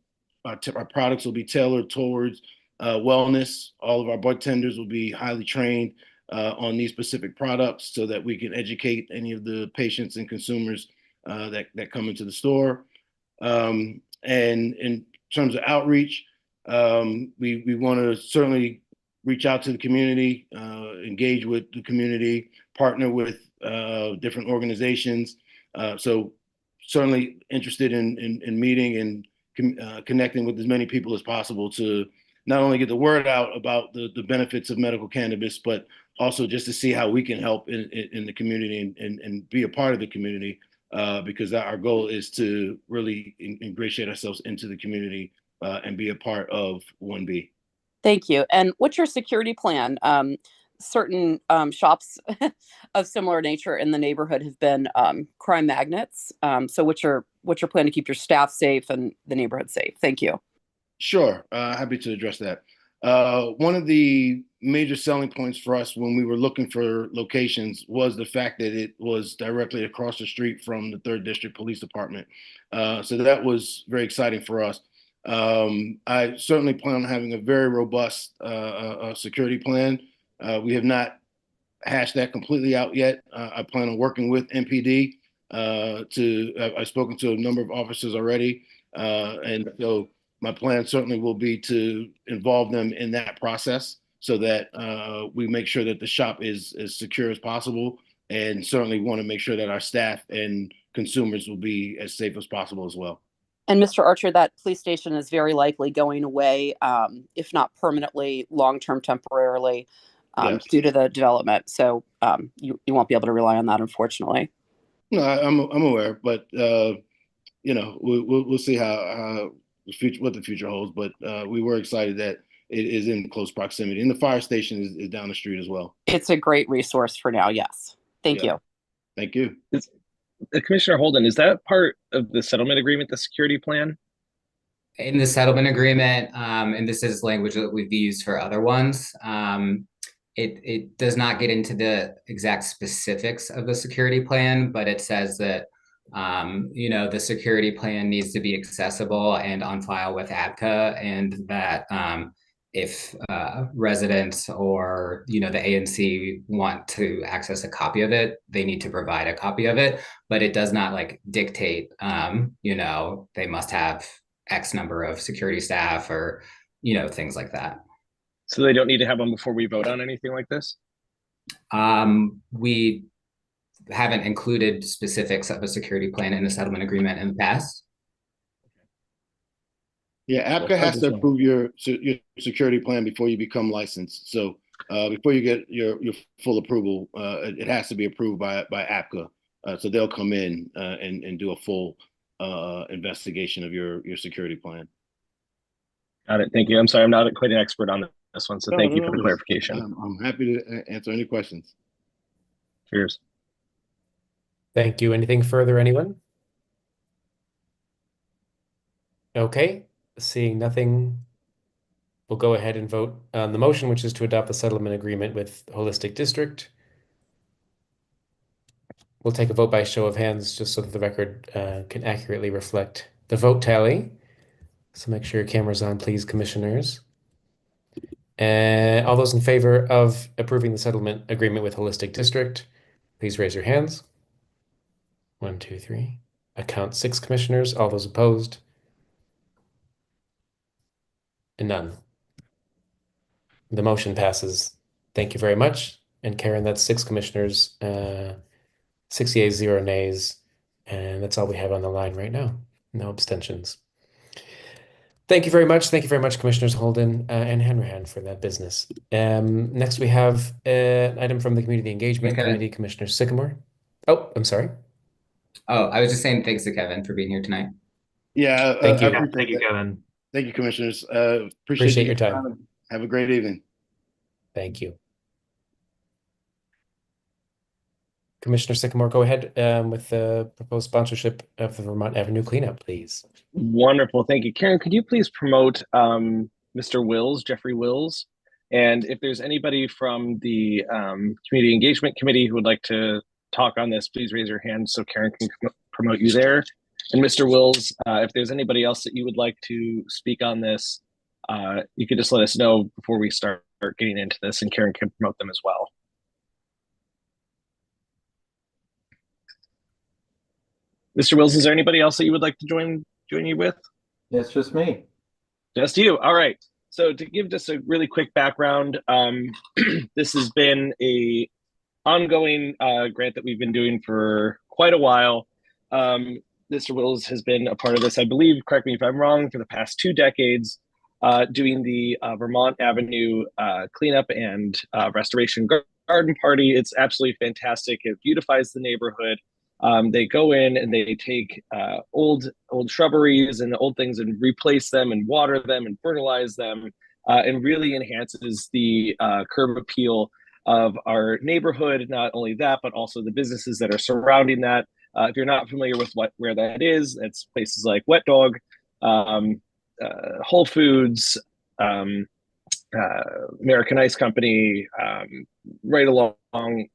our products will be tailored towards wellness. All of our bartenders will be highly trained on these specific products so that we can educate any of the patients and consumers that come into the store. And in terms of outreach, We want to certainly reach out to the community, engage with the community, partner with different organizations. So certainly interested in meeting and connecting with as many people as possible to not only get the word out about the benefits of medical cannabis, but also just to see how we can help in the community and be a part of the community, because our goal is to really ingratiate ourselves into the community and be a part of 1B. Thank you. And what's your security plan? Certain shops of similar nature in the neighborhood have been crime magnets. So what's your plan to keep your staff safe and the neighborhood safe? Thank you. Sure, happy to address that. One of the major selling points for us when we were looking for locations was the fact that it was directly across the street from the 3rd District Police Department. So that was very exciting for us. I certainly plan on having a very robust security plan. We have not hashed that completely out yet. I plan on working with MPD. I've spoken to a number of officers already, and so my plan certainly will be to involve them in that process so that we make sure that the shop is as secure as possible, and certainly want to make sure that our staff and consumers will be as safe as possible as well. And Mr. Archer, that police station is very likely going away, if not permanently, long-term, temporarily, Yes. due to the development. So you won't be able to rely on that, unfortunately. No, I'm aware, but we'll see how what the future holds. But we were excited that it is in close proximity, and the fire station is down the street as well. It's a great resource for now. Yes. Thank you. Thank you. Commissioner Holden, is that part of the settlement agreement, the security plan? In the settlement agreement, and this is language that we've used for other ones, it does not get into the exact specifics of the security plan, but it says that the security plan needs to be accessible and on file with ABCA, and that if residents or the ANC want to access a copy of it, they need to provide a copy of it. But it does not dictate, they must have X number of security staff or things like that. So they don't need to have one before we vote on anything like this? We haven't included specifics of a security plan in the settlement agreement in the past. Yeah, ABCA has to approve your security plan before you become licensed. So before you get your full approval, it has to be approved by ABCA. So they'll come in and do a full investigation of your security plan. Got it. Thank you. I'm sorry, I'm not quite an expert on this one, so thank you for the clarification. I'm happy to answer any questions. Cheers. Thank you. Anything further, anyone? Okay, seeing nothing, we'll go ahead and vote on the motion, which is to adopt the settlement agreement with Holistic District. We'll take a vote by show of hands just so that the record can accurately reflect the vote tally. So make sure your camera's on, please, commissioners. And all those in favor of approving the settlement agreement with Holistic District, please raise your hands. 1, 2, 3. I count 6 commissioners. All those opposed? And none. The motion passes. Thank you very much. And Karen, that's 6 commissioners, 6 yeas, 0 nays. And that's all we have on the line right now. No abstentions. Thank you very much. Thank you very much, Commissioners Holden and Hanrahan, for that business. Next, we have an item from the Community Engagement Committee, Commissioner Sycamore. Oh, I'm sorry. Oh, I was just saying thanks to Kevin for being here tonight. Yeah, thank you. Thank you, Kevin. Thank you, commissioners. Appreciate your time. Have a great evening. Thank you. Commissioner Sycamore, go ahead with the proposed sponsorship of the Vermont Avenue cleanup, please. Wonderful. Thank you. Karen, could you please promote Mr. Wills, Jeffrey Wills? And if there's anybody from the Community Engagement Committee who would like to talk on this, please raise your hand so Karen can promote you there. And Mr. Wills, if there's anybody else that you would like to speak on this, you could just let us know before we start getting into this, and Karen can promote them as well. Mr. Wills, is there anybody else that you would like to join you with? It's just me. Just you. All right. So to give just a really quick background, this has been a ongoing grant that we've been doing for quite a while. Mr. Wills has been a part of this, I believe, correct me if I'm wrong, for the past 2 decades, doing the Vermont Avenue cleanup and restoration garden party. It's absolutely fantastic. It beautifies the neighborhood. They go in and they take old shrubberies and old things and replace them and water them and fertilize them, and really enhances the curb appeal of our neighborhood. Not only that, but also the businesses that are surrounding that. If you're not familiar with where that is, it's places like Wet Dog, Whole Foods, American Ice Company, right along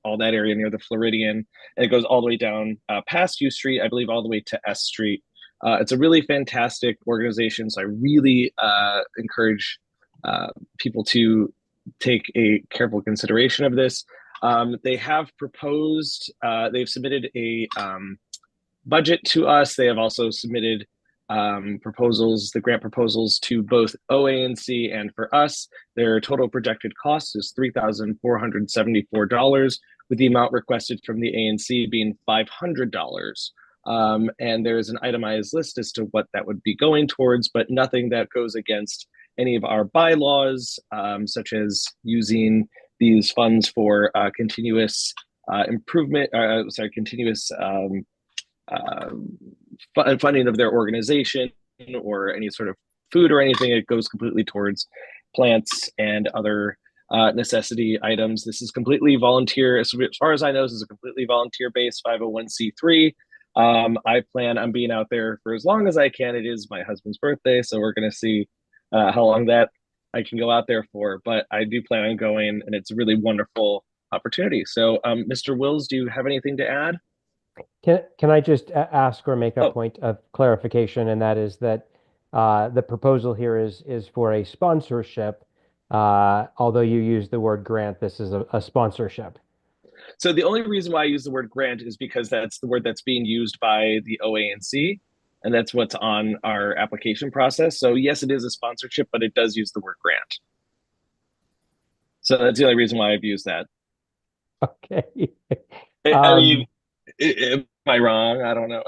all that area near the Floridian, and it goes all the way down past U Street, I believe, all the way to S Street. It's a really fantastic organization, so I really encourage people to take a careful consideration of this. They have proposed, they've submitted a budget to us. They have also submitted proposals, the grant proposals, to both OANC and for us. Their total projected cost is $3,474, with the amount requested from the ANC being $500. And there is an itemized list as to what that would be going towards, but nothing that goes against any of our bylaws, such as using these funds for continuous improvement, continuous funding of their organization or any sort of food or anything. It goes completely towards plants and other necessity items. This is completely volunteer. As far as I know, this is a completely volunteer-based 501c3. I plan on being out there for as long as I can. It is my husband's birthday, so we're going to see how long that I can go out there for. But I do plan on going, and it's a really wonderful opportunity. So, Mr. Wills, do you have anything to add? Can I just ask or make a point of clarification, and that is that the proposal here is for a sponsorship. Although you use the word grant, this is a sponsorship. So the only reason why I use the word grant is because that's the word that's being used by the OANC, and that's what's on our application process. So yes, it is a sponsorship, but it does use the word grant. So that's the only reason why I've used that. Okay. I mean, am I wrong? I don't know.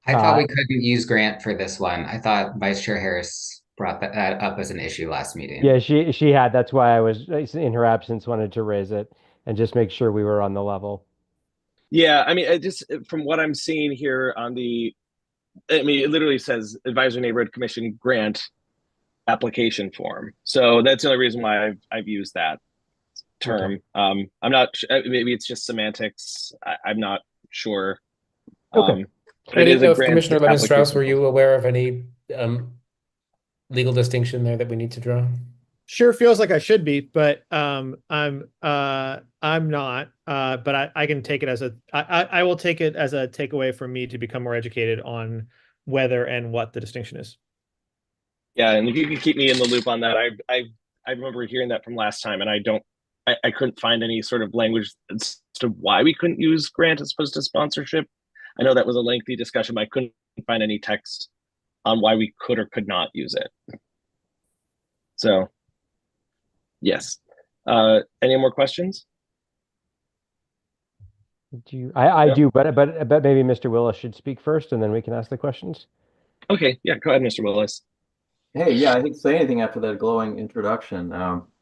I thought we couldn't use grant for this one. I thought Vice Chair Harris brought that up as an issue last meeting. Yeah, she had. That's why I was, in her absence, wanted to raise it and just make sure we were on the level. Yeah, I mean, it just from what I'm seeing here on the, I mean, it literally says Advisory Neighborhood Commission grant application form. So that's the only reason why I've used that term. Okay. I'm not, maybe it's just semantics. I'm not sure. Okay. I didn't know if Commissioner Lemon-Strauss, were you aware of any legal distinction there that we need to draw? Sure feels like I should be, but I'm not. But I can take it as I will take it as a takeaway from me to become more educated on whether and what the distinction is. Yeah, and if you can keep me in the loop on that, I remember hearing that from last time, and I couldn't find any sort of language as to why we couldn't use grant as opposed to sponsorship. I know that was a lengthy discussion, but I couldn't find any text on why we could or could not use it. So, yes. Any more questions? I do, but maybe Mr. Willis should speak first, and then we can ask the questions. Okay, yeah, go ahead, Mr. Willis. Hey, yeah, I didn't say anything after that glowing introduction.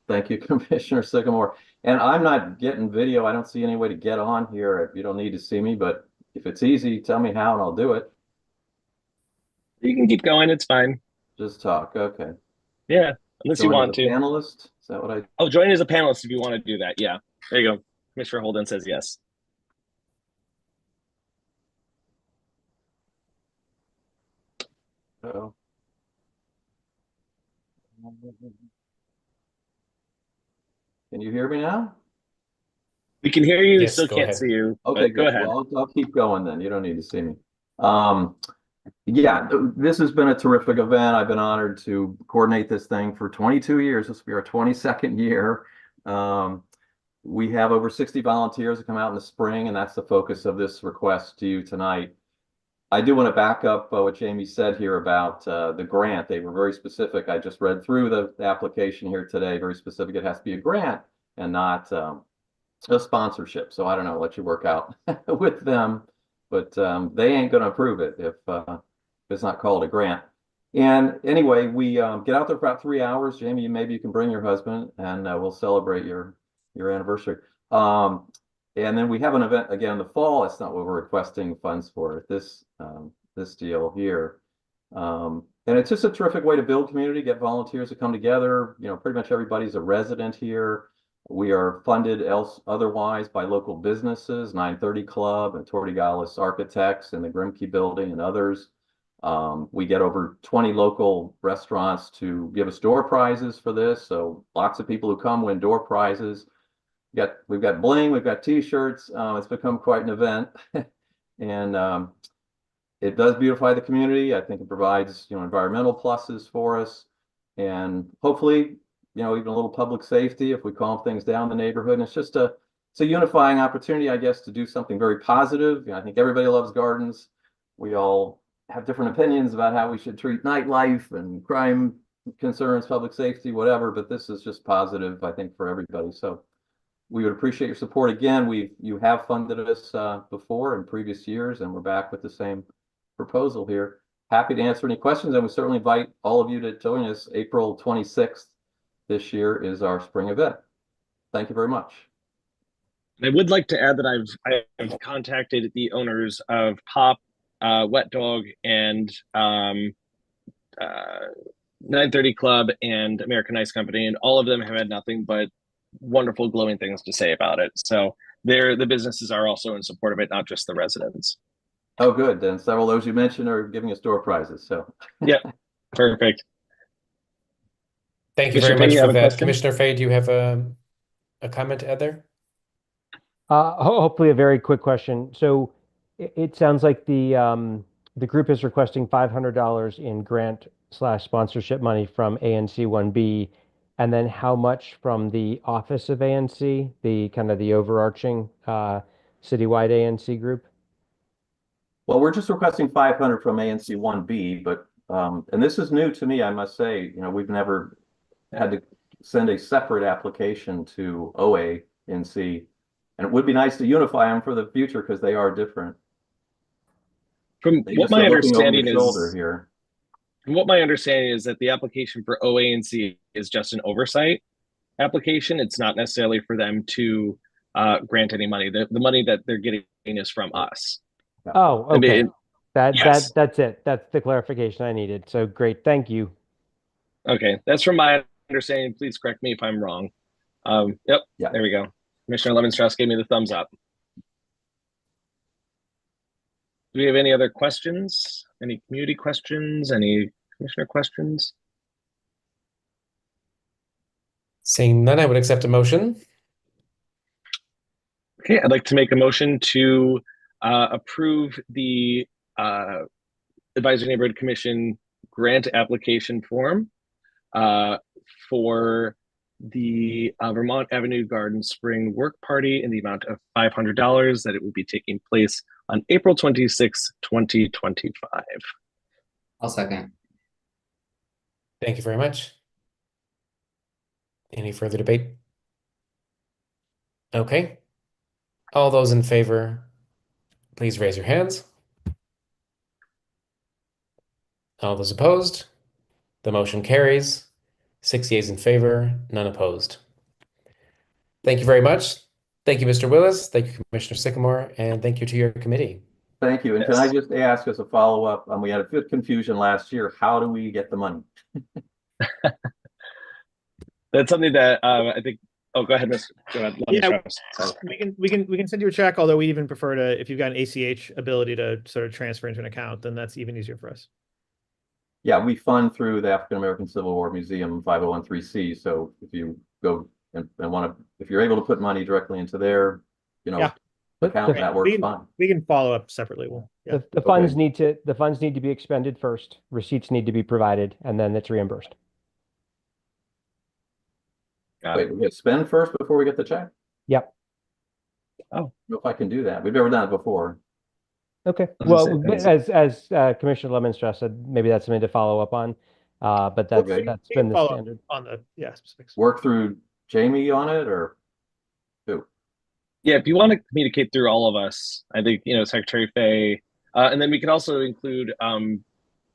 Thank you, Commissioner Sycamore. And I'm not getting video. I don't see any way to get on here. You don't need to see me, but if it's easy, tell me how and I'll do it. You can keep going. It's fine. Just talk. Okay. Yeah, unless you want to. Panelist? Is that what I? Oh, join as a panelist if you want to do that. Yeah, there you go. Commissioner Holden says yes. Uh-oh. Can you hear me now? We can hear you, yes, still can't ahead. see you. Okay, go ahead. Well, I'll keep going then. You don't need to see me. Yeah, this has been a terrific event. I've been honored to coordinate this thing for 22 years. This will be our 22nd year. We have over 60 volunteers that come out in the spring, and that's the focus of this request to you tonight. I do want to back up what Jamie said here about the grant. They were very specific. I just read through the application here today, very specific. It has to be a grant and not a sponsorship. So I don't know, let you work out with them, but they ain't going to approve it if it's not called a grant. And anyway, we get out there for about 3 hours. Jamie, maybe you can bring your husband and we'll celebrate your anniversary. And then we have an event again in the fall. That's not what we're requesting funds for this this deal here. And it's just a terrific way to build community, get volunteers to come together. You know, pretty much everybody's a resident here. We are funded otherwise by local businesses, 930 Club and Tortigalis Architects in the Grimke Building and others. We get over 20 local restaurants to give us door prizes for this. So lots of people who come win door prizes. We've got bling, we've got t-shirts. It's become quite an event. And it does beautify the community. I think it provides, environmental pluses for us. And hopefully, even a little public safety if we calm things down in the neighborhood. And it's just it's a unifying opportunity, I guess, to do something very positive. I think everybody loves gardens. We all have different opinions about how we should treat nightlife and crime concerns, public safety, whatever, but this is just positive, I think, for everybody. So we would appreciate your support. Again, you have funded us before in previous years, and we're back with the same proposal here. Happy to answer any questions, and we certainly invite all of you to join us. April 26th this year is our spring event. Thank you very much. I would like to add that I've contacted the owners of Pop, Wet Dog, and 930 Club and American Ice Company, and all of them have had nothing but wonderful, glowing things to say about it. So the businesses are also in support of it, not just the residents. Oh, good. Then several of those you mentioned are giving us door prizes. So yep, perfect. Thank you very much for that. Commissioner Fay, do you have a comment to add there? Hopefully a very quick question. So it sounds like the group is requesting $500 in grant/sponsorship money from ANC 1B, and then how much from the Office of ANC, the kind of the overarching citywide ANC group? Well, we're just requesting 500 from ANC 1B, but and this is new to me, I must say. We've never had to send a separate application to OANC, and it would be nice to unify them for the future because they are different. From what my understanding is here. From what my understanding is that the application for OANC is just an oversight application. It's not necessarily for them to grant any money. The money that they're getting is from us. Oh, okay. I mean, that's it. That's the clarification I needed. So great. Thank you. Okay. That's from my understanding. Please correct me if I'm wrong. Yep. Yeah. There we go. Commissioner Levenstrauss gave me the thumbs up. Do we have any other questions? Any community questions? Any commissioner questions? Seeing none, I would accept a motion. Okay, I'd like to make a motion to approve the Advisory Neighborhood Commission grant application form for the Vermont Avenue Garden Spring Work Party in the amount of $500, that it will be taking place on April 26, 2025. I'll second. Thank you very much. Any further debate? Okay. All those in favor, please raise your hands. All those opposed? The motion carries. 6 yeas in favor, none opposed. Thank you very much. Thank you, Mr. Willis. Thank you, Commissioner Sycamore, and thank you to your committee. Thank you. And can I just ask as a follow-up, we had a bit of confusion last year. How do we get the money? That's something that I think. Oh, go ahead, Mr. Go ahead. Yeah, we can send you a check. Although we even prefer to, if you've got an ACH ability to sort of transfer into an account, then that's even easier for us. Yeah, we fund through the African American Civil War Museum 5013C. So if you go and want to, if you're able to put money directly into their, account, that works fine. We can follow up separately. The funds need to be expended first. Receipts need to be provided, and then it's reimbursed. Wait, we get spend first before we get the check? Yep. Oh, I don't know if I can do that. We've never done it before. Okay. I'll just say Well, thanks. as Commissioner Lemonstrauss said, maybe that's something to follow up on. But Okay. that's You been can the follow up standard. on the specifics. Work through Jamie on it or who? Yeah, if you want to communicate through all of us, I think, Secretary Fay, and then we can also include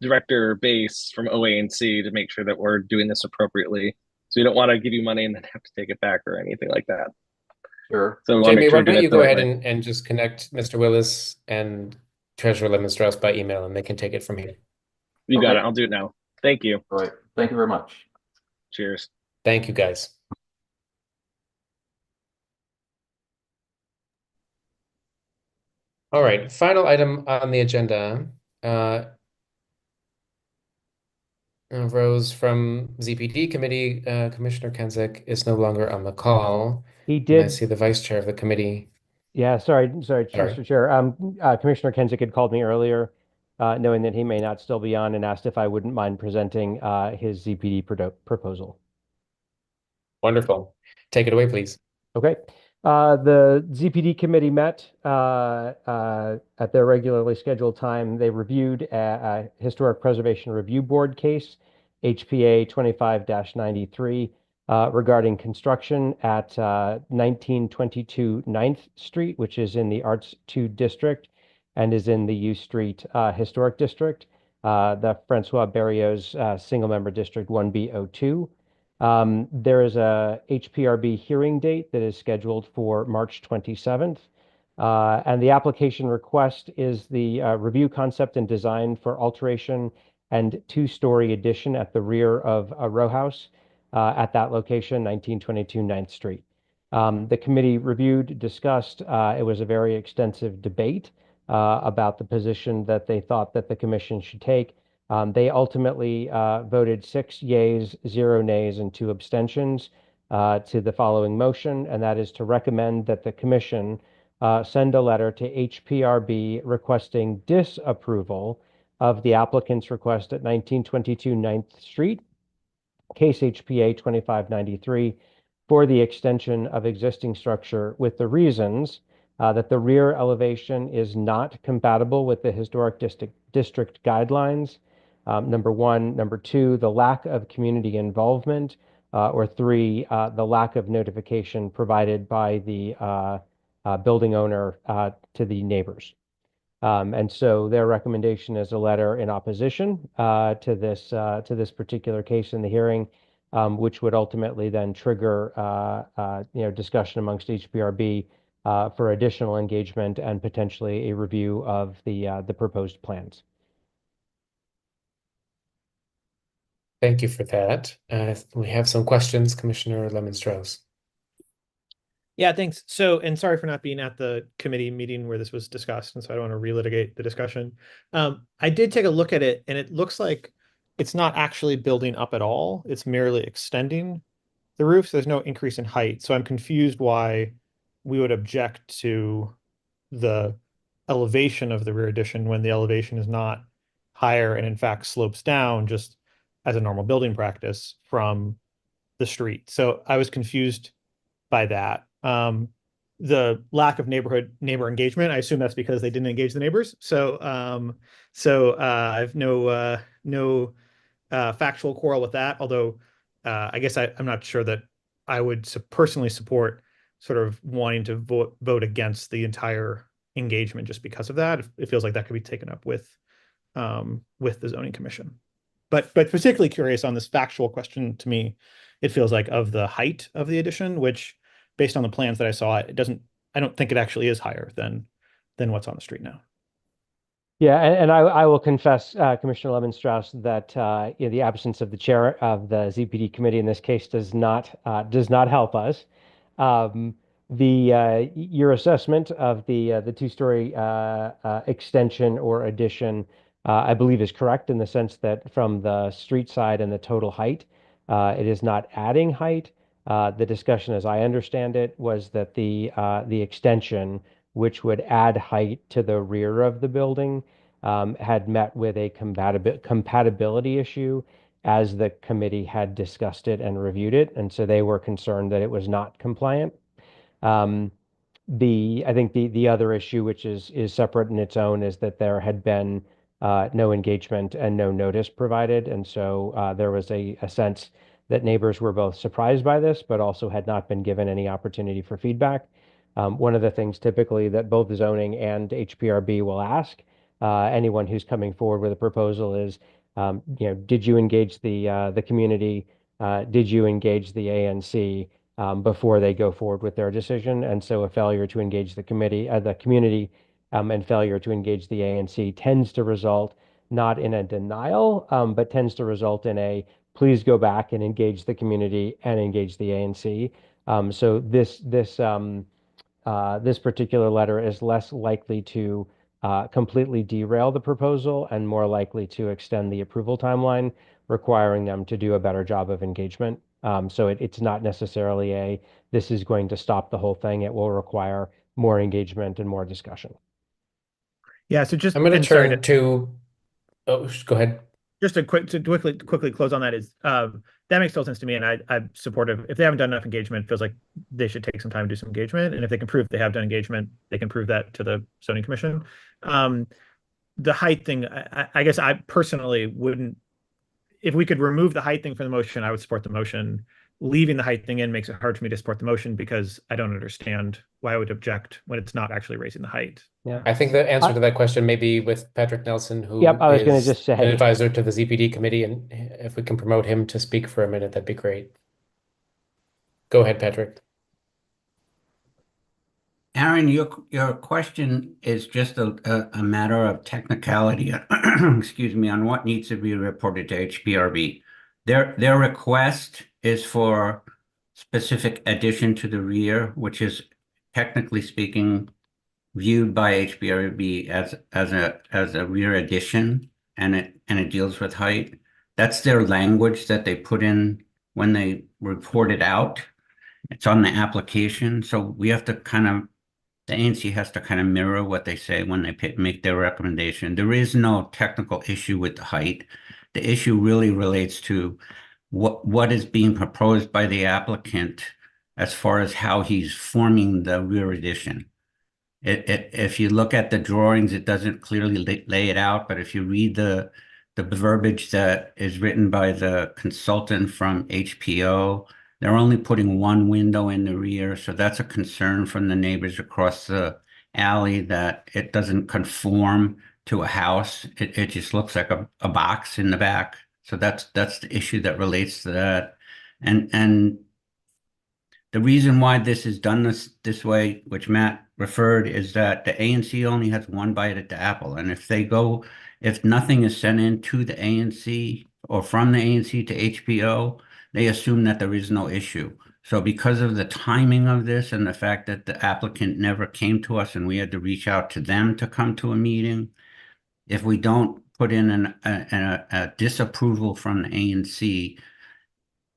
Director Base from OANC to make sure that we're doing this appropriately. So we don't want to give you money and then have to take it back or anything like that. Sure. So we want to Jamie, make sure why we're doing don't it you the go right ahead way. and just connect Mr. Willis and Treasurer Lemon Strauss by email, and they can take it from here. You got Okay. it. I'll do it now. Thank you. All right. Thank you very much. Cheers. Thank you, guys. All right, final item on the agenda arose from ZPD committee. Commissioner Kenzek is no longer on the call. He And I did. see the vice chair of the committee. Yeah, sorry, Sorry. Mr. Chair. Commissioner Kensick had called me earlier, knowing that he may not still be on, and asked if I wouldn't mind presenting his ZPD proposal. Wonderful. Take it away, please. Okay. The ZPD committee met at their regularly scheduled time. They reviewed a Historic Preservation Review Board case, HPA 25-93, regarding construction at 1922 9th Street, which is in the Arts 2 district and is in the U Street Historic District, the Francois Berrios Single Member District 1B02. There is a HPRB hearing date that is scheduled for March 27th. And the application request is the review concept and design for alteration and two-story addition at the rear of a row house at that location, 1922 9th Street. The committee reviewed, discussed, it was a very extensive debate about the position that they thought that the commission should take. They ultimately voted 6 yeas, 0 nays, and 2 abstentions to the following motion, and that is to recommend that the commission send a letter to HPRB requesting disapproval of the applicant's request at 1922 9th Street, case HPA 2593, for the extension of existing structure with the reasons that the rear elevation is not compatible with the historic district guidelines. Number one. Number two, the lack of community involvement. Or three, the lack of notification provided by the building owner to the neighbors. And so their recommendation is a letter in opposition to this particular case in the hearing, which would ultimately then trigger discussion amongst HPRB for additional engagement and potentially a review of the proposed plans. Thank you for that. We have some questions, Commissioner Lemon Strauss. Yeah, thanks. So, and sorry for not being at the committee meeting where this was discussed, and so I don't want to relitigate the discussion. I did take a look at it, and it looks like it's not actually building up at all. It's merely extending the roof. So there's no increase in height. So I'm confused why we would object to the elevation of the rear addition when the elevation is not higher and in fact slopes down just as a normal building practice from the street. So I was confused by that. The lack of neighbor engagement, I assume that's because they didn't engage the neighbors. So I have no factual quarrel with that. Although I guess I'm not sure that I would personally support sort of wanting to vote against the entire engagement just because of that. It feels like that could be taken up with the zoning commission. But particularly curious on this factual question to me, it feels like of the height of the addition, which based on the plans that I saw, I don't think it actually is higher than what's on the street now. Yeah, and I will confess, Commissioner Lemon Strauss, that the absence of the chair of the ZPD committee in this case does not help us. Your assessment of the two-story extension or addition, I believe, is correct in the sense that from the street side and the total height, it is not adding height. The discussion, as I understand it, was that the extension, which would add height to the rear of the building, had met with a compatibility issue as the committee had discussed it and reviewed it. And so they were concerned that it was not compliant. I think the other issue, which is separate in its own, is that there had been no engagement and no notice provided. And so there was a sense that neighbors were both surprised by this, but also had not been given any opportunity for feedback. One of the things typically that both zoning and HPRB will ask anyone who's coming forward with a proposal is, did you engage the community? Did you engage the ANC before they go forward with their decision? And so a failure to engage the community, and failure to engage the ANC tends to result not in a denial, but tends to result in a please go back and engage the community and engage the ANC. So this particular letter is less likely to completely derail the proposal and more likely to extend the approval timeline, requiring them to do a better job of engagement. So it's not necessarily this is going to stop the whole thing. It will require more engagement and more discussion. Yeah, so just I'm going to and sorry turn to, oh, go ahead. just to quickly close on that is that makes total sense to me, and I'm supportive. If they haven't done enough engagement, it feels like they should take some time to do some engagement, and if they can prove they have done engagement, they can prove that to the zoning commission. The height thing, I guess I personally wouldn't. If we could remove the height thing from the motion, I would support the motion. Leaving the height thing in makes it hard for me to support the motion because I don't understand why I would object when it's not actually raising the height. Yeah, I think the answer to that question may be with Patrick Nelson, who Yep, I was going to is just say. an advisor to the ZPD committee, and if we can promote him to speak for a minute, that'd be great. Go ahead, Patrick. Aaron, your question is just a matter of technicality, excuse me, on what needs to be reported to HPRB. Their request is for specific addition to the rear, which is technically speaking viewed by HPRB as a rear addition, and it deals with height. That's their language that they put in when they report it out. It's on the application, so we have to the ANC has to kind of mirror what they say when they make their recommendation. There is no technical issue with the height. The issue really relates to what is being proposed by the applicant as far as how he's forming the rear addition. If you look at the drawings, it doesn't clearly lay it out, but if you read the verbiage that is written by the consultant from HPO, they're only putting one window in the rear, so that's a concern from the neighbors across the alley that it doesn't conform to a house. It just looks like a box in the back. So that's the issue that relates to that. And the reason why this is done this way, which Matt referred, is that the ANC only has one bite at the apple. And if nothing is sent in to the ANC or from the ANC to HPO, they assume that there is no issue. So because of the timing of this and the fact that the applicant never came to us and we had to reach out to them to come to a meeting, if we don't put in a disapproval from the ANC,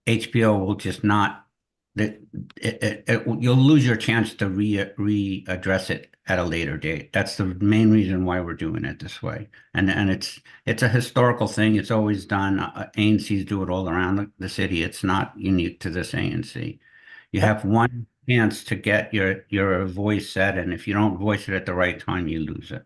HPO will just not, you'll lose your chance to readdress it at a later date. That's the main reason why we're doing it this way. And it's a historical thing. It's always done. ANCs do it all around the city. It's not unique to this ANC. You have one chance to get your voice said, and if you don't voice it at the right time, you lose it.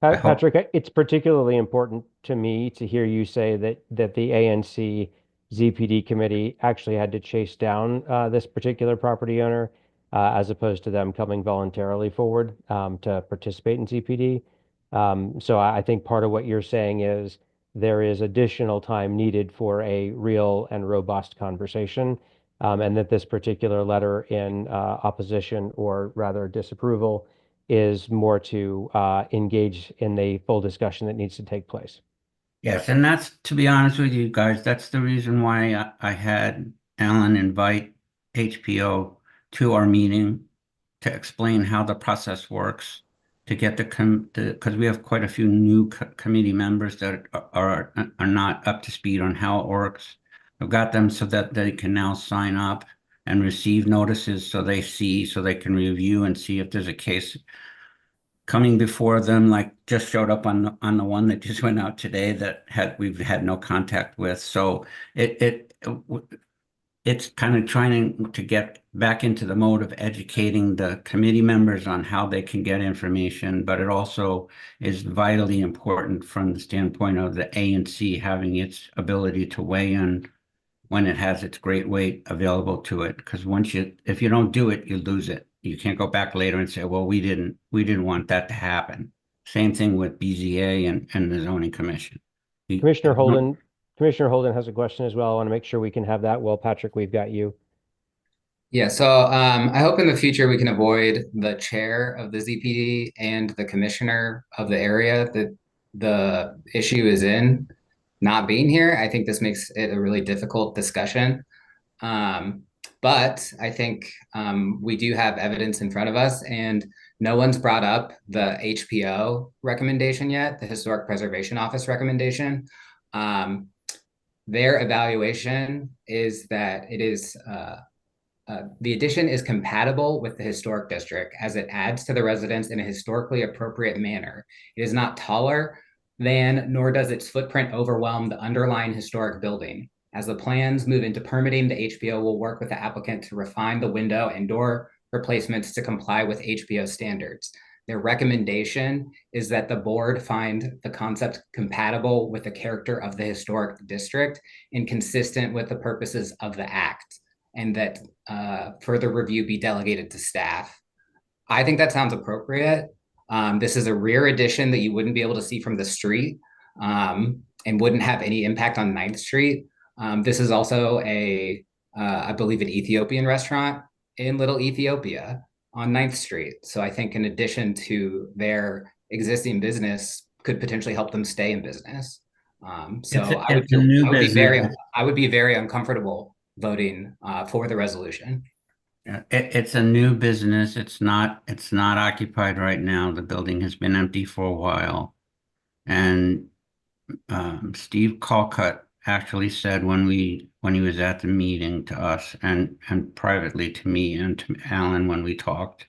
Patrick, it's particularly important to me to hear you say that the ANC ZPD committee actually had to chase down this particular property owner, as opposed to them coming voluntarily forward to participate in ZPD. So I think part of what you're saying is there is additional time needed for a real and robust conversation, and that this particular letter in opposition, or rather disapproval, is more to engage in the full discussion that needs to take place. Yes, and that's, to be honest with you guys, that's the reason why I had Alan invite HPO to our meeting to explain how the process works, to get because we have quite a few new committee members that are not up to speed on how it works. I've got them so that they can now sign up and receive notices so they can review and see if there's a case coming before them, like just showed up on the one that just went out today that we've had no contact with. So it's kind of trying to get back into the mode of educating the committee members on how they can get information, but it also is vitally important from the standpoint of the ANC having its ability to weigh in when it has its great weight available to it. Because if you don't do it, you lose it. You can't go back later and say, well, we didn't want that to happen. Same thing with BZA and the zoning commission. Commissioner Holden has a question as well. I want to make sure we can have that. Well, Patrick, we've got you. Yeah, so I hope in the future we can avoid the chair of the ZPD and the commissioner of the area that the issue is in not being here. I think this makes it a really difficult discussion. But I think we do have evidence in front of us, and no one's brought up the HPO recommendation yet, the Historic Preservation Office recommendation. Their evaluation is that it is the addition is compatible with the historic district as it adds to the residents in a historically appropriate manner. It is not taller than, nor does its footprint overwhelm the underlying historic building. As the plans move into permitting, the HPO will work with the applicant to refine the window and door replacements to comply with HPO standards. Their recommendation is that the board find the concept compatible with the character of the historic district and consistent with the purposes of the act, and that further review be delegated to staff. I think that sounds appropriate. This is a rear addition that you wouldn't be able to see from the street and wouldn't have any impact on 9th Street. This is also I believe, an Ethiopian restaurant in Little Ethiopia on 9th Street. So I think in addition to their existing business could potentially help them stay in business. I would be very uncomfortable voting for the resolution. It's a new business. It's not occupied right now. The building has been empty for a while. And Steve Colcutt actually said when he was at the meeting to us and privately to me and to Alan when we talked,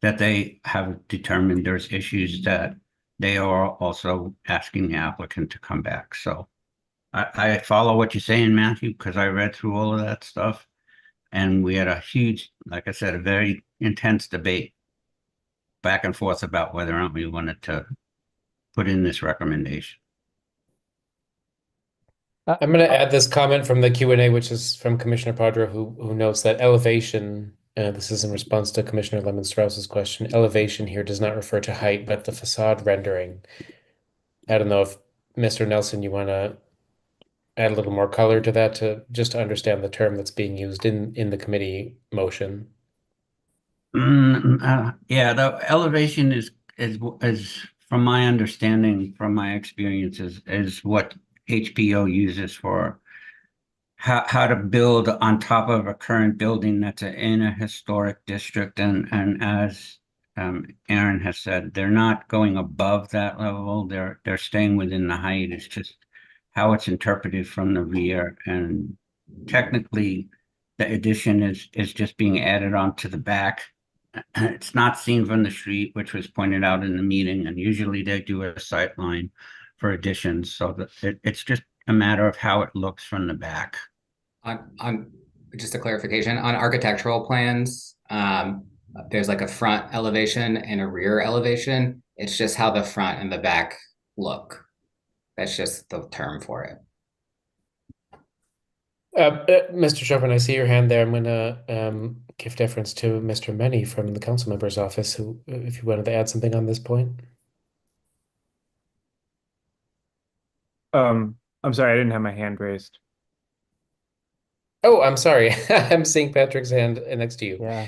that they have determined there's issues that they are also asking the applicant to come back. So I follow what you're saying, Matthew, because I read through all of that stuff. And we had a huge, like I said, a very intense debate back and forth about whether or not we wanted to put in this recommendation. I'm going to add this comment from the Q&A, which is from Commissioner Padra, who notes that elevation, this is in response to Commissioner Lemon-Strauss's question, elevation here does not refer to height, but the facade rendering. I don't know if, Mr. Nelson, you want to add a little more color to that to just understand the term that's being used in the committee motion. Yeah, the elevation is from my understanding, from my experiences, is what HPO uses for how to build on top of a current building that's in a historic district. And as Aaron has said, they're not going above that level. They're staying within the height. It's just how it's interpreted from the rear. And technically, the addition is just being added onto the back. It's not seen from the street, which was pointed out in the meeting. And usually they do a sight line for additions. So that it's just a matter of how it looks from the back. On just a clarification, on architectural plans, there's like a front elevation and a rear elevation. It's just how the front and the back look. That's just the term for it. Mr. Chauvin, I see your hand there. I'm going to give deference to Mr. Meny from the council member's office, who, if you wanted to add something on this point. I'm sorry, I didn't have my hand raised. Oh, I'm sorry. I'm seeing Patrick's hand next to you. Yeah.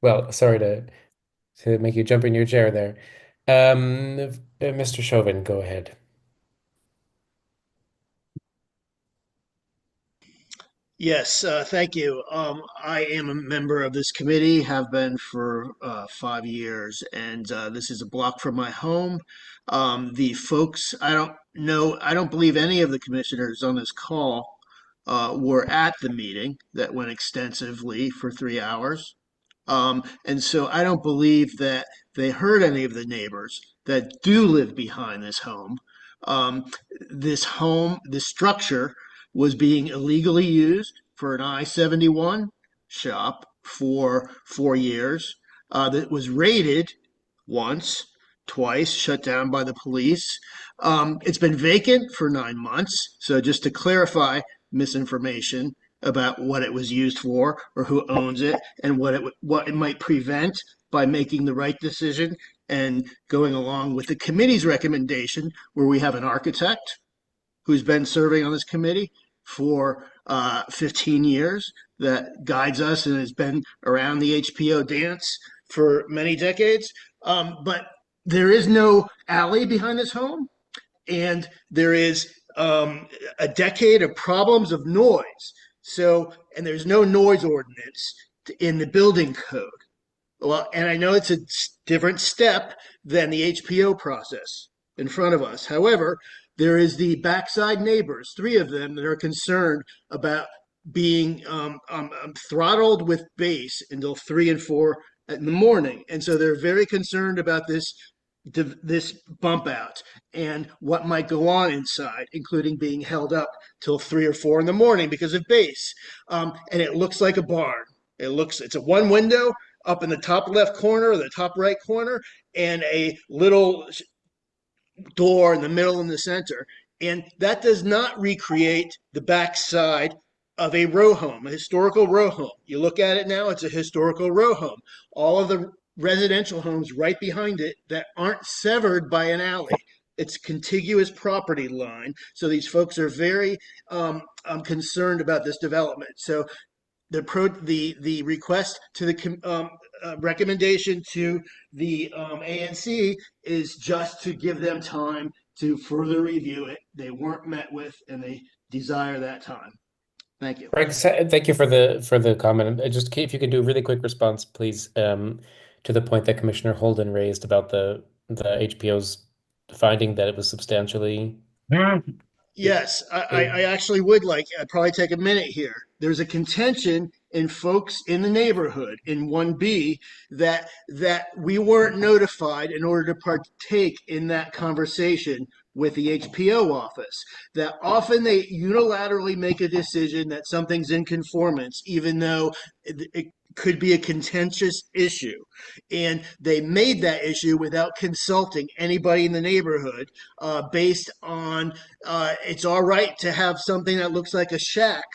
Well, sorry to make you jump in your chair there. Mr. Chauvin, go ahead. Yes, thank you. I am a member of this committee, have been for 5 years, and this is a block from my home. The folks, I don't believe any of the commissioners on this call were at the meeting that went extensively for 3 hours. And so I don't believe that they heard any of the neighbors that do live behind this home. This structure was being illegally used for an I-71 shop for 4 years that was raided once, twice, shut down by the police. It's been vacant for 9 months. So just to clarify misinformation about what it was used for or who owns it and what it might prevent by making the right decision and going along with the committee's recommendation, where we have an architect who's been serving on this committee for 15 years that guides us and has been around the HPO dance for many decades. But there is no alley behind this home, and there is a decade of problems of noise. So, and there's no noise ordinance in the building code. Well, and I know it's a different step than the HPO process in front of us. However, there is the backside neighbors, three of them, that are concerned about being throttled with bass until 3 and 4 in the morning. And so they're very concerned about this bump out and what might go on inside, including being held up till 3 or 4 in the morning because of bass. And it looks like a barn. It's a one window up in the top left corner or the top right corner, and a little door in the middle and the center. And that does not recreate the backside of a row home, a historical row home. You look at it now, it's a historical row home. All of the residential homes right behind it that aren't severed by an alley. It's contiguous property line. So these folks are very concerned about this development. So the request to the recommendation to the ANC is just to give them time to further review it. They weren't met with, and they desire that time. Thank you. Frank, thank you for the comment. Just if you could do a really quick response, please, to the point that Commissioner Holden raised about the HPO's finding that it was substantially. Yes, I actually would like, I'd probably take a minute here. There's a contention in folks in the neighborhood in 1B that we weren't notified in order to partake in that conversation with the HPO office. That often they unilaterally make a decision that something's in conformance, even though it could be a contentious issue. And they made that issue without consulting anybody in the neighborhood, based on it's all right to have something that looks like a shack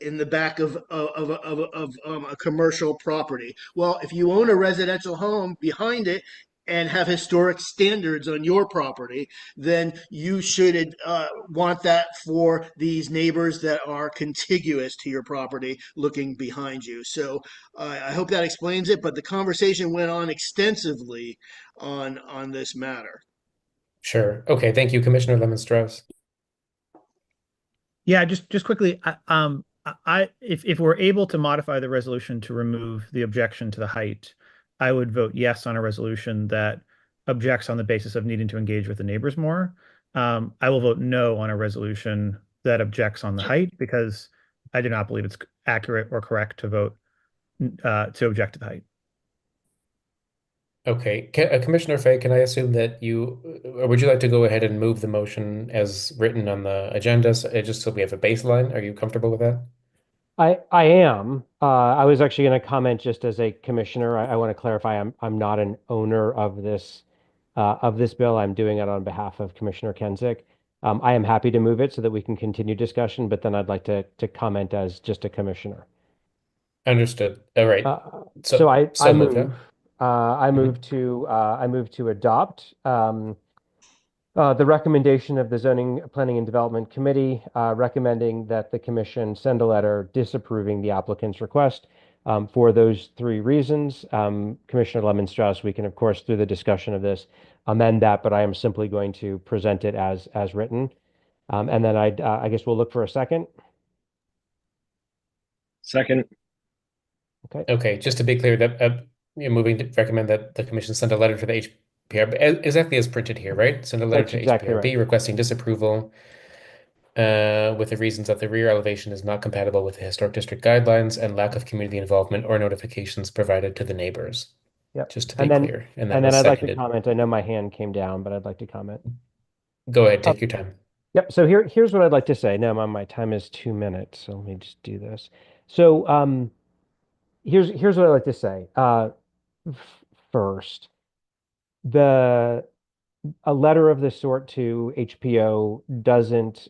in the back of a commercial property. Well, if you own a residential home behind it and have historic standards on your property, then you should want that for these neighbors that are contiguous to your property looking behind you. So I hope that explains it, but the conversation went on extensively on this matter. Sure. Okay. Thank you, Commissioner Lemon-Strauss. Yeah, just quickly, if we're able to modify the resolution to remove the objection to the height, I would vote yes on a resolution that objects on the basis of needing to engage with the neighbors more. I will vote no on a resolution that objects on the height because I do not believe it's accurate or correct to vote to object to the height. Okay. Commissioner Fay, can I assume that or would you like to go ahead and move the motion as written on the agenda, just so we have a baseline? Are you comfortable with that? I am. I was actually going to comment just as a commissioner. I want to clarify I'm not an owner of this bill. I'm doing it on behalf of Commissioner Kensick. I am happy to move it so that we can continue discussion, but then I'd like to comment as just a commissioner. Understood. All right. So I moved, move. I move to adopt the recommendation of the Zoning, Planning and Development Committee, recommending that the commission send a letter disapproving the applicant's request for those 3 reasons. Commissioner Lemon-Strauss, we can, of course, through the discussion of this, amend that, but I am simply going to present it as written. And then I guess we'll look for a second. Second. Okay. Okay. Just to be clear, that you're moving to recommend that the commission send a letter to the HPRB, exactly as printed here, right? Send a letter That's to exactly HPRB right. requesting disapproval with the reasons that the rear elevation is not compatible with the historic district guidelines and lack of community involvement or notifications provided to the neighbors. Yep. Just to be clear. And that then was I'd like to seconded. comment. I know my hand came down, but I'd like to comment. Go ahead, take your time. Yep. So here's what I'd like to say. Now my time is 2 minutes, so let me just do this. So here's what I'd like to say. First, the a letter of this sort to HPO doesn't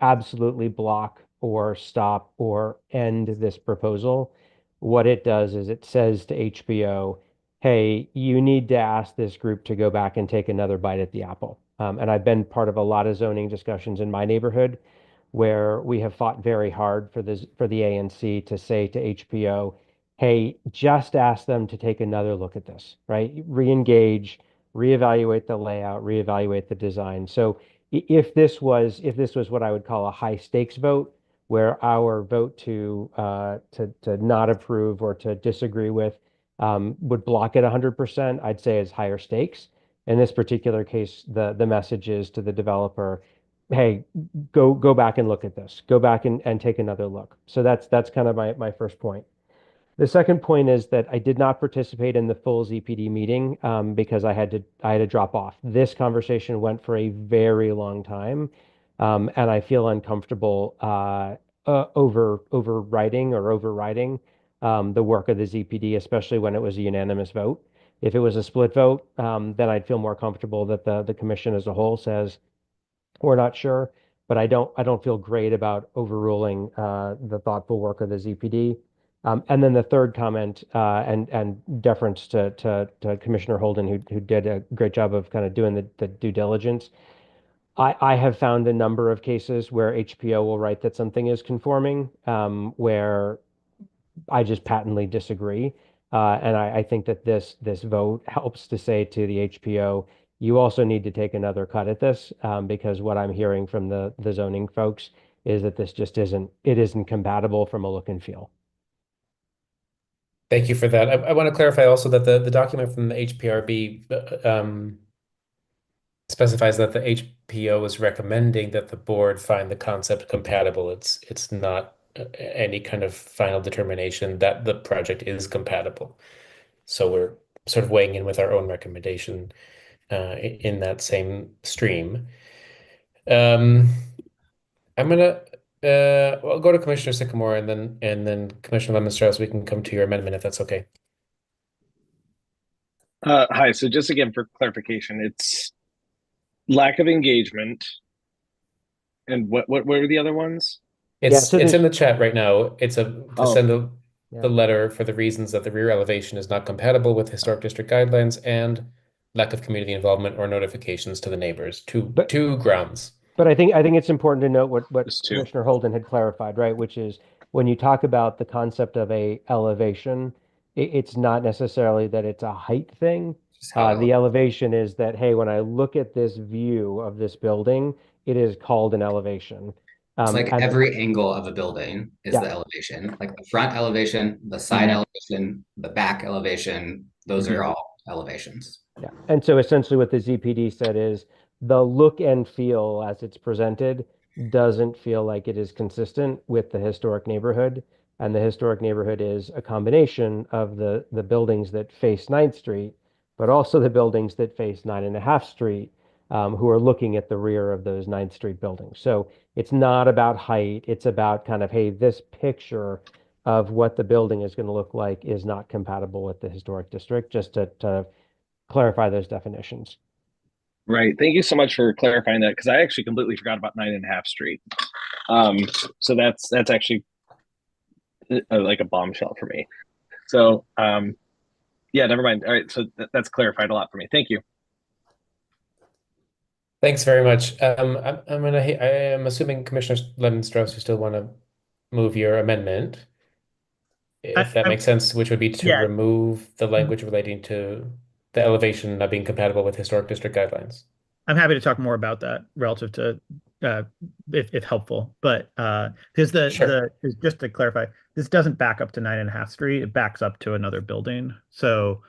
absolutely block or stop or end this proposal. What it does is it says to HPO, hey, you need to ask this group to go back and take another bite at the apple. And I've been part of a lot of zoning discussions in my neighborhood where we have fought very hard for the ANC to say to HPO, hey, just ask them to take another look at this, right? Re-engage, reevaluate the layout, reevaluate the design. So if this was what I would call a high stakes vote, where our vote to not approve or to disagree with would block it 100%, I'd say is higher stakes. In this particular case, the message is to the developer, hey, go back and look at this. Go back and take another look. So that's kind of my first point. The second point is that I did not participate in the full ZPD meeting because I had to drop off. This conversation went for a very long time, and I feel uncomfortable overriding the work of the ZPD, especially when it was a unanimous vote. If it was a split vote, then I'd feel more comfortable that the commission as a whole says we're not sure. But I don't feel great about overruling the thoughtful work of the ZPD. And then the third comment and deference to Commissioner Holden, who did a great job of kind of doing the due diligence. I have found a number of cases where HPO will write that something is conforming, where I just patently disagree. And I think that this vote helps to say to the HPO, you also need to take another cut at this, because what I'm hearing from the zoning folks is that this just isn't compatible from a look and feel. Thank you for that. I want to clarify also that the document from the HPRB specifies that the HPO is recommending that the board find the concept compatible. It's not any kind of final determination that the project is compatible. So we're sort of weighing in with our own recommendation in that same stream. I'm gonna I'll go to Commissioner Sycamore and then Commissioner Lemon-Strauss. We can come to your amendment if that's okay. Hi. So just again for clarification, it's lack of engagement, and what were the other ones? It's in the chat right now. It's to send the Yeah. letter for the reasons that the rear elevation is not compatible with historic district guidelines and lack of community involvement or notifications to the neighbors. Two grounds. But I think it's important to note what Just two. Commissioner Holden had clarified, right? Which is when you talk about the concept of a elevation, it's not necessarily that it's a height thing. The elevation is that, hey, when I look at this view of this building, it is called an elevation. It's like And every angle of a building is Yeah. the elevation, like the front elevation, the side elevation, the back elevation. Those are all elevations. Yeah. And so essentially what the ZPD said is the look and feel as it's presented doesn't feel like it is consistent with the historic neighborhood. And the historic neighborhood is a combination of the buildings that face 9th Street, but also the buildings that face 9.5 Street, who are looking at the rear of those 9th Street buildings. So it's not about height. It's about kind of, hey, this picture of what the building is going to look like is not compatible with the historic district, just to clarify those definitions. Right. Thank you so much for clarifying that, because I actually completely forgot about 9.5 Street. So that's actually like a bombshell for me. So yeah, never mind. All right, so that's clarified a lot for me. Thank you. Thanks very much. I am assuming Commissioner Lemon-Strauss, you still want to move your amendment, if that makes sense, which would be to remove the language relating to the elevation not being compatible with historic district guidelines. I'm happy to talk more about that relative to if helpful, but because just to clarify, this doesn't back up to 9.5 Street, it backs up to another building. So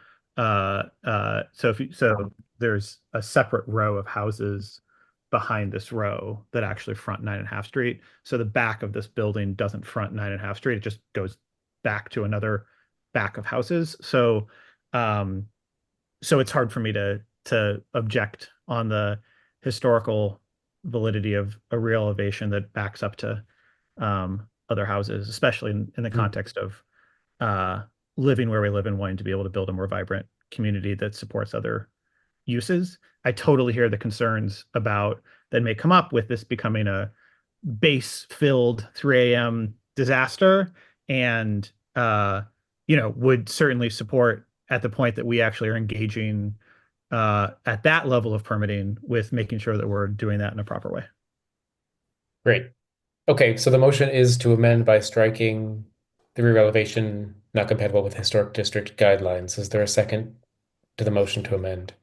there's a separate row of houses behind this row that actually front 9.5 Street. So the back of this building doesn't front 9.5 Street, it just goes back to another back of houses. So it's hard for me to object on the historical validity of a real elevation that backs up to other houses, especially in the context of living where we live and wanting to be able to build a more vibrant community that supports other uses. I totally hear the concerns about that may come up with this becoming a base-filled 3 a.m. disaster, and would certainly support at the point that we actually are engaging at that level of permitting with making sure that we're doing that in a proper way. Great. Okay, so the motion is to amend by striking the rear elevation not compatible with historic district guidelines. Is there a second to the motion to amend?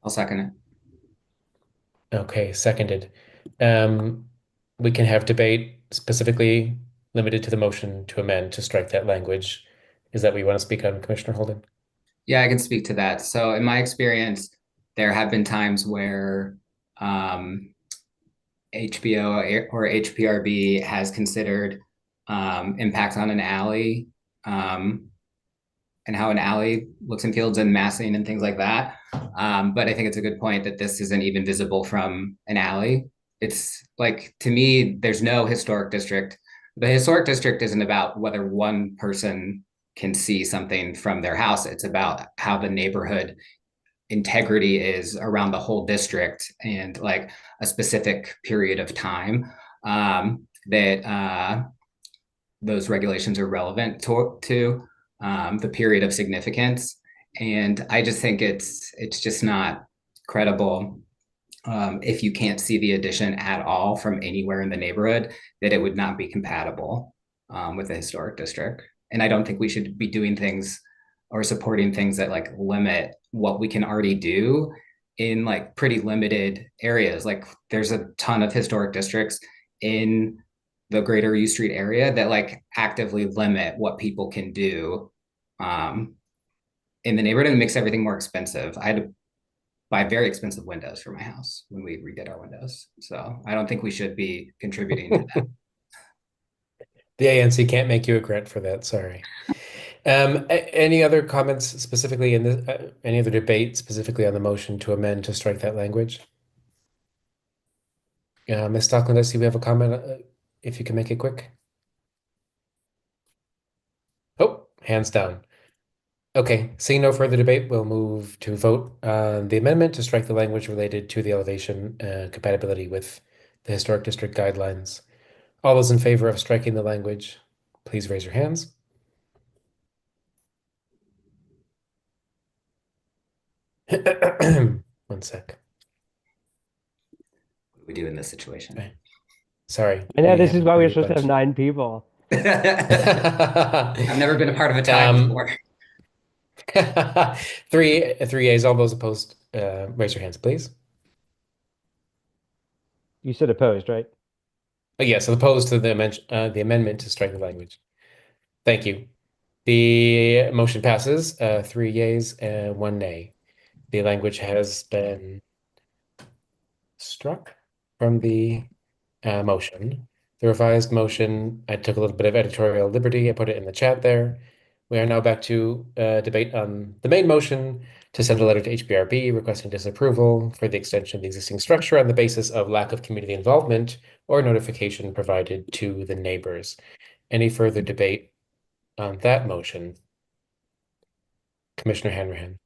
I'll second it. Okay, seconded. We can have debate specifically limited to the motion to amend to strike that language. Is that what you want to speak on, Commissioner Holden? Yeah, I can speak to that. So in my experience, there have been times where HBO or HPRB has considered impact on an alley and how an alley looks and feels and massing and things like that. But I think it's a good point that this isn't even visible from an alley. It's like, to me, there's no historic district. The historic district isn't about whether one person can see something from their house. It's about how the neighborhood integrity is around the whole district and like a specific period of time that those regulations are relevant to the period of significance. And I just think it's just not credible if you can't see the addition at all from anywhere in the neighborhood, that it would not be compatible with the historic district. And I don't think we should be doing things or supporting things that like limit what we can already do in like pretty limited areas. Like there's a ton of historic districts in the greater U Street area that like actively limit what people can do in the neighborhood, and makes everything more expensive. I had to buy very expensive windows for my house when we redid our windows. So I don't think we should be contributing to that. The ANC can't make you a grant for that, sorry. Any other comments specifically in this, any other debate specifically on the motion to amend to strike that language? Ms. Stockland, I see we have a comment, if you can make it quick. Oh, hands down. Okay, seeing no further debate, we'll move to vote on the amendment to strike the language related to the elevation compatibility with the historic district guidelines. All those in favor of striking the language, please raise your hands. One sec. What do we do in this situation? Okay. Sorry. I know we this have is a why we're pretty supposed to have bunch. 9 people. I've never been a part of a tie before. 3 A's. All those opposed, raise your hands, please. You said opposed, right? Yes, opposed to the amendment to strike the language. Thank you. The motion passes, 3 yeas and 1 nay. The language has been struck from the motion. The revised motion, I took a little bit of editorial liberty. I put it in the chat there. We are now back to debate on the main motion to send a letter to HBRB requesting disapproval for the extension of the existing structure on the basis of lack of community involvement or notification provided to the neighbors. Any further debate on that motion? Commissioner Hanrahan.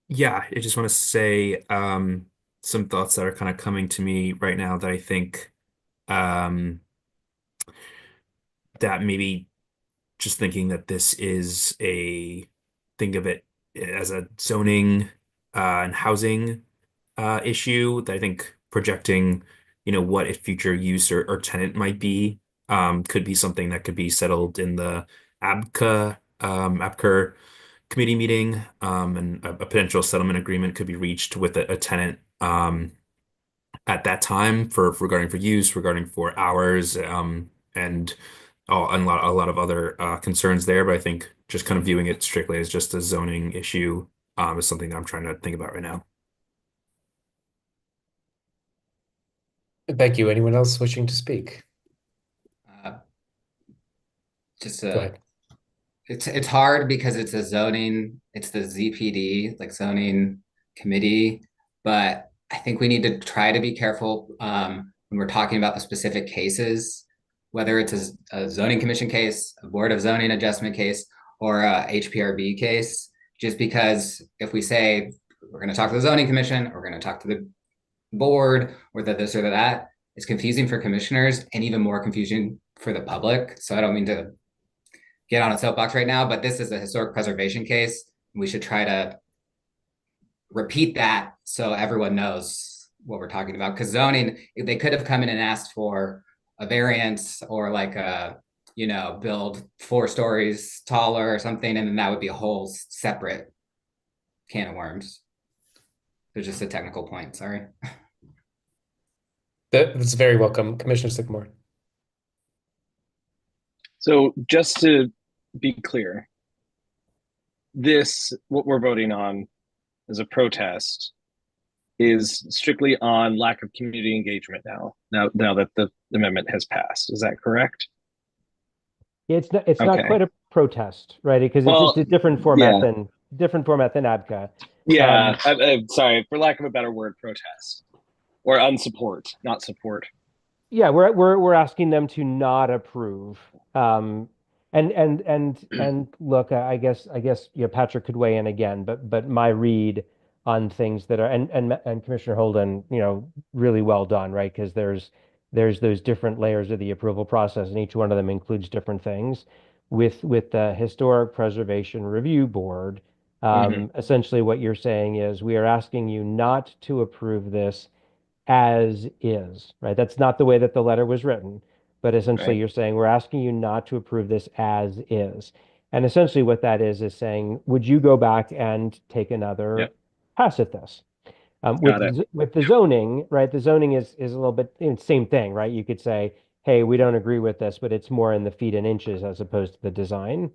Yeah, I just want to say some thoughts that are kind of coming to me right now that I think that maybe just thinking that this is think of it as a zoning and housing issue, that I think projecting, what a future use or tenant might be could be something that could be settled in the APCA committee meeting, and a potential settlement agreement could be reached with a tenant at that time regarding for use, regarding for hours, and a lot of other concerns there. But I think just kind of viewing it strictly as just a zoning issue is something that I'm trying to think about right now. Thank you. Anyone else wishing to speak? Go ahead. It's hard because it's the ZPD, like zoning committee, but I think we need to try to be careful when we're talking about the specific cases, whether it's a zoning commission case, a board of zoning adjustment case, or a HPRB case, just because if we say we're going to talk to the zoning commission, or we're going to talk to the board, or this or that, it's confusing for commissioners and even more confusing for the public. So I don't mean to get on a soapbox right now, but this is a historic preservation case. We should try to repeat that so everyone knows what we're talking about. Because zoning, they could have come in and asked for a variance or like a, build 4 stories taller or something, and then that would be a whole separate can of worms. There's just a technical point, sorry. That's very welcome, Commissioner Sycamore. So just to be clear, what we're voting on as a protest is strictly on lack of community engagement now that the amendment has passed. Is that correct? It's not quite a protest, right? Because it's a different format than ABCA. Yeah, I'm sorry, for lack of a better word, protest or unsupport, not support. Yeah, we're asking them to not approve. And look, I guess Patrick could weigh in again, but my read on things that are and Commissioner Holden, really well done, right? Because there's those different layers of the approval process, and each one of them includes different things. With the Historic Preservation Review Board, essentially what you're saying is we are asking you not to approve this as is, right? That's not the way that the letter was written, but essentially you're saying we're asking you not to approve this as is. And essentially what that is saying, would you go back and take another pass at this? With the zoning, right? The zoning is a little bit same thing, right? You could say, hey, we don't agree with this, but it's more in the feet and inches as opposed to the design.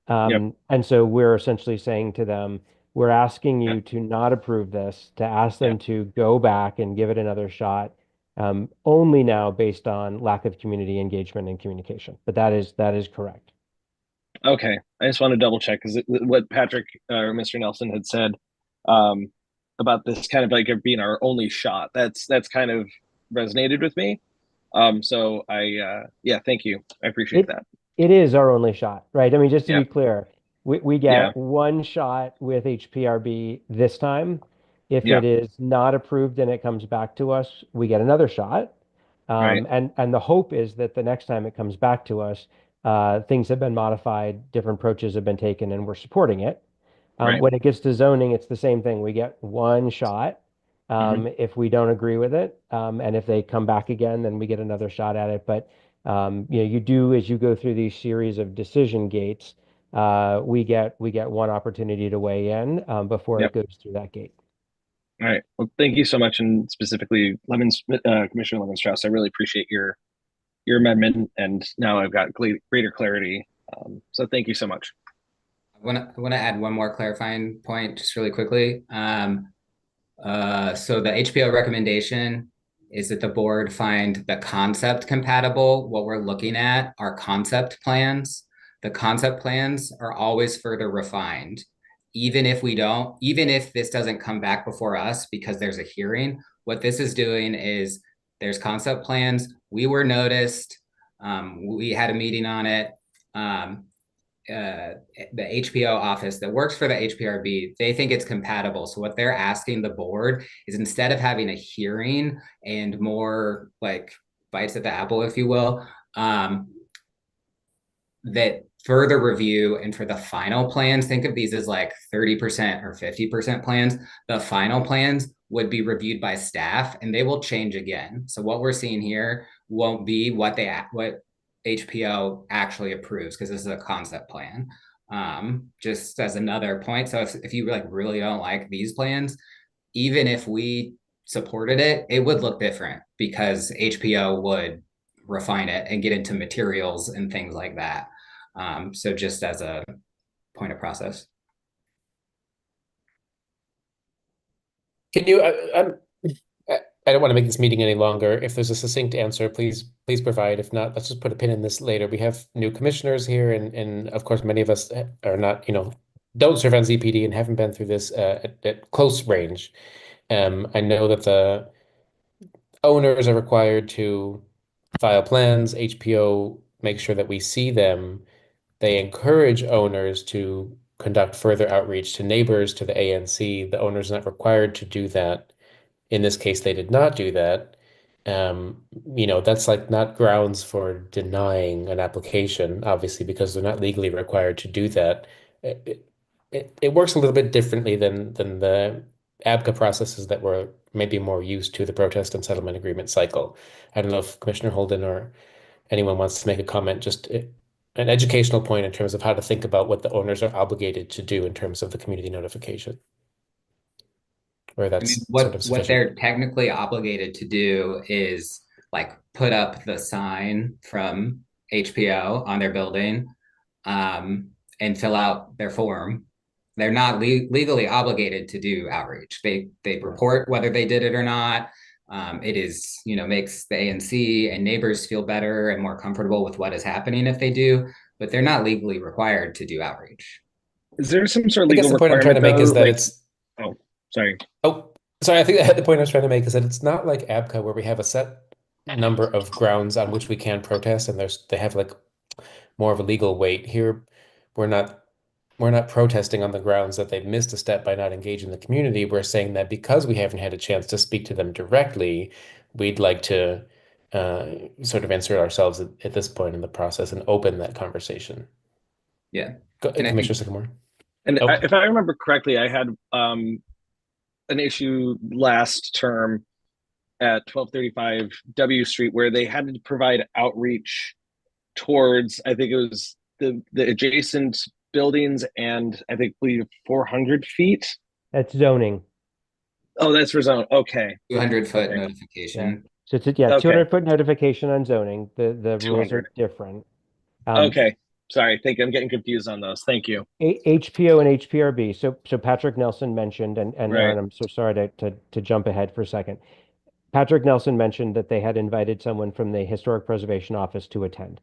And so we're essentially saying to them, we're asking you to not approve this, to ask them to go back and give it another shot, only now based on lack of community engagement and communication. But that is correct. Okay, I just want to double check because what Patrick or Mr. Nelson had said about this kind of like it being our only shot. That's kind of resonated with me. So thank you. I appreciate that. It is our only shot, right? I mean, just to be clear, we get one shot with HPRB this time. If it is not approved and it comes back to us, we get another shot. And the hope is that the next time it comes back to us, things have been modified, different approaches have been taken, and we're supporting it. When it gets to zoning, it's the same thing. We get one shot. If we don't agree with it, and if they come back again, then we get another shot at it. But you do, as you go through these series of decision gates, we get one opportunity to weigh in before it goes through that gate. All right. Well, thank you so much, and specifically, Commissioner Lemon-Strauss. I really appreciate your amendment, and now I've got greater clarity. So thank you so much. I want to add one more clarifying point, just really quickly. So the HPO recommendation is that the board find the concept compatible. What we're looking at are concept plans. The concept plans are always further refined. Even if this doesn't come back before us because there's a hearing, what this is doing is there's concept plans. We were noticed. We had a meeting on it. The HPO office that works for the HPRB, they think it's compatible. So what they're asking the board is, instead of having a hearing and more like bites at the apple, if you will, that further review, and for the final plans, think of these as like 30% or 50% plans. The final plans would be reviewed by staff and they will change again. So what we're seeing here won't be what HPO actually approves, because this is a concept plan. Just as another point. So if you like really don't like these plans, even if we supported it, it would look different because HPO would refine it and get into materials and things like that. So just as a point of process. Can you, I don't want to make this meeting any longer. If there's a succinct answer, please provide. If not, let's just put a pin in this later. We have new commissioners here, and of course, many of us are not, don't serve on ZPD and haven't been through this at close range. I know that the owners are required to file plans. HPO makes sure that we see them. They encourage owners to conduct further outreach to neighbors, to the ANC. The owner's not required to do that. In this case, they did not do that. That's like not grounds for denying an application, obviously, because they're not legally required to do that. It works a little bit differently than the ABCA processes that were maybe more used to the protest and settlement agreement cycle. I don't know if Commissioner Holden or anyone wants to make a comment, just an educational point in terms of how to think about what the owners are obligated to do in terms of the community notification. Or I that's mean, sort of what sufficient. they're technically obligated to do is like put up the sign from HPO on their building, and fill out their form. They're not legally obligated to do outreach. They report whether they did it or not. It is, makes the ANC and neighbors feel better and more comfortable with what is happening if they do, but they're not legally required to do outreach. Is there some sort of I guess legal the point I'm trying to requirement make is though? that Like, it's oh, sorry. Oh, sorry. I think the point I was trying to make is that it's not like ABCA where we have a set number of grounds on which we can protest, and they have like more of a legal weight. Here, we're not we're not protesting on the grounds that they've missed a step by not engaging the community. We're saying that because we haven't had a chance to speak to them directly, we'd like to sort of insert ourselves at this point in the process and open that conversation. Yeah. Commissioner Sycamore. And Oh. if I remember correctly, I had an issue last term at 1235 W Street where they had to provide outreach towards, I think it was the adjacent buildings, and I think believe 400 feet. That's zoning. Oh, that's for zone. Okay. 200-foot notification. Yeah. So it's 200-foot notification on zoning. The rules are different. Okay. Sorry. I'm getting confused on those. Thank you. HPO and HPRB. So Patrick Nelson mentioned, and Right. Aaron, I'm so sorry to jump ahead for a second. Patrick Nelson mentioned that they had invited someone from the Historic Preservation Office to attend.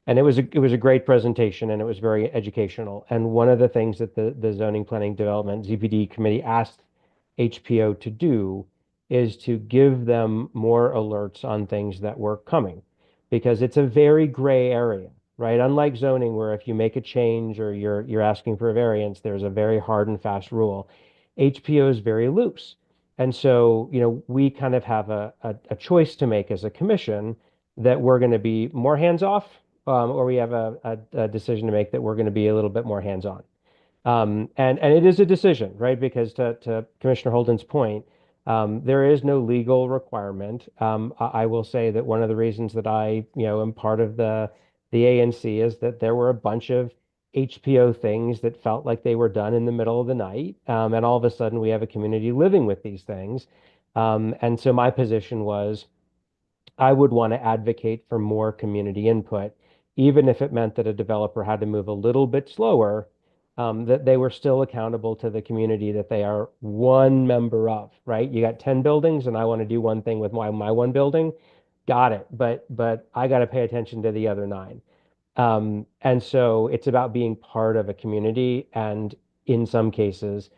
And it was a great presentation, and it was very educational. And one of the things that the Zoning Planning Development ZPD committee asked HPO to do is to give them more alerts on things that were coming, because it's a very gray area, right? Unlike zoning, where if you make a change or you're asking for a variance, there's a very hard and fast rule. HPO is very loose. And so, we kind of have a choice to make as a commission that we're going to be more hands-off, or we have a decision to make that we're going to be a little bit more hands-on. And it is a decision, right? Because to Commissioner Holden's point, there is no legal requirement. I will say that one of the reasons that I, am part of the ANC is that there were a bunch of HPO things that felt like they were done in the middle of the night. And all of a sudden we have a community living with these things. And so my position was I would want to advocate for more community input, even if it meant that a developer had to move a little bit slower, that they were still accountable to the community that they are one member of, right? You got 10 buildings and I want to do one thing with my one building. Got it. But I got to pay attention to the other 9. And so it's about being part of a community, and in some cases,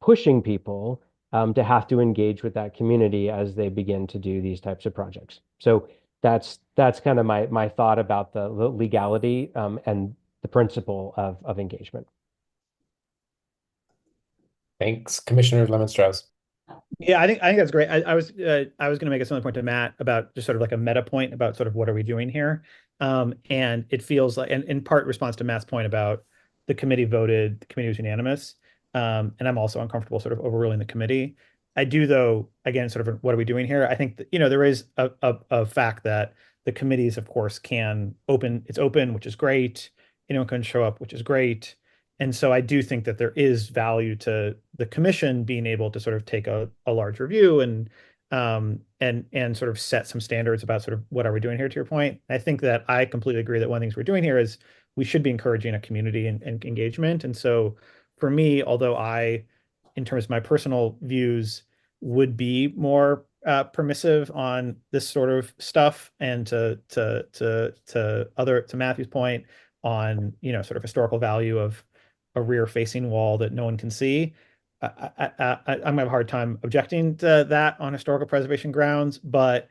pushing people to have to engage with that community as they begin to do these types of projects. So that's kind of my thought about the legality and the principle of engagement. Thanks, Commissioner Lemon-Strauss. Yeah, I think that's great. I was going to make a similar point to Matt about just sort of like a meta point about sort of what are we doing here, and it feels like, and in part response to Matt's point about the committee was unanimous, and I'm also uncomfortable sort of overruling the committee. I do, though, again, sort of what are we doing here? I think that, there is a fact that the committees, of course, it's open, which is great. Anyone can show up, which is great. And so I do think that there is value to the commission being able to sort of take a large review and sort of set some standards about sort of what are we doing here, to your point. I think that I completely agree that one of the things we're doing here is we should be encouraging a community and engagement. And so for me, although in terms of my personal views, would be more permissive on this sort of stuff, and to Matthew's point on, sort of historical value of a rear facing wall that no one can see. I'm gonna have a hard time objecting to that on historical preservation grounds, but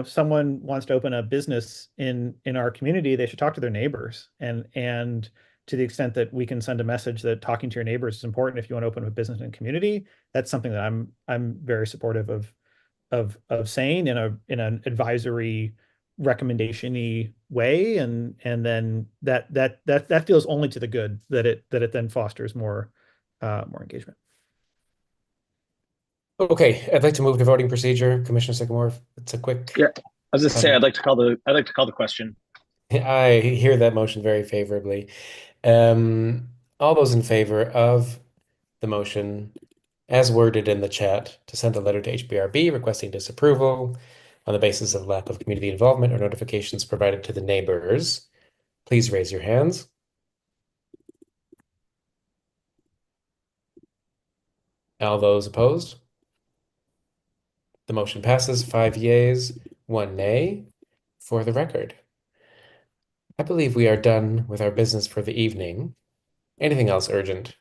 someone wants to open a business in our community, they should talk to their neighbors. And to the extent that we can send a message that talking to your neighbors is important if you want to open a business in a community, that's something that I'm very supportive of saying in an advisory recommendation-y way, and then that feels only to the good, that it then fosters more engagement. Okay, I'd like to move to voting procedure. Commissioner Sycamore, it's a quick. Yeah, I was just saying, I'd like to call the question. I hear that motion very favorably. All those in favor of the motion as worded in the chat to send a letter to HBRB requesting disapproval on the basis of lack of community involvement or notifications provided to the neighbors, please raise your hands. All those opposed? The motion passes 5 yeas, 1 nay. For the record, I believe we are done with our business for the evening. Anything else urgent?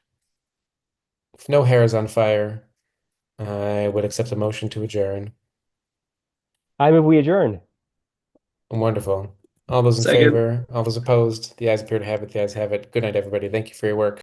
If no hair is on fire, I would accept a motion to adjourn. I move we adjourn. Wonderful. All those in Second. favor, all those opposed, the ayes appear to have it, the ayes have it. Good night, everybody. Thank you for your work.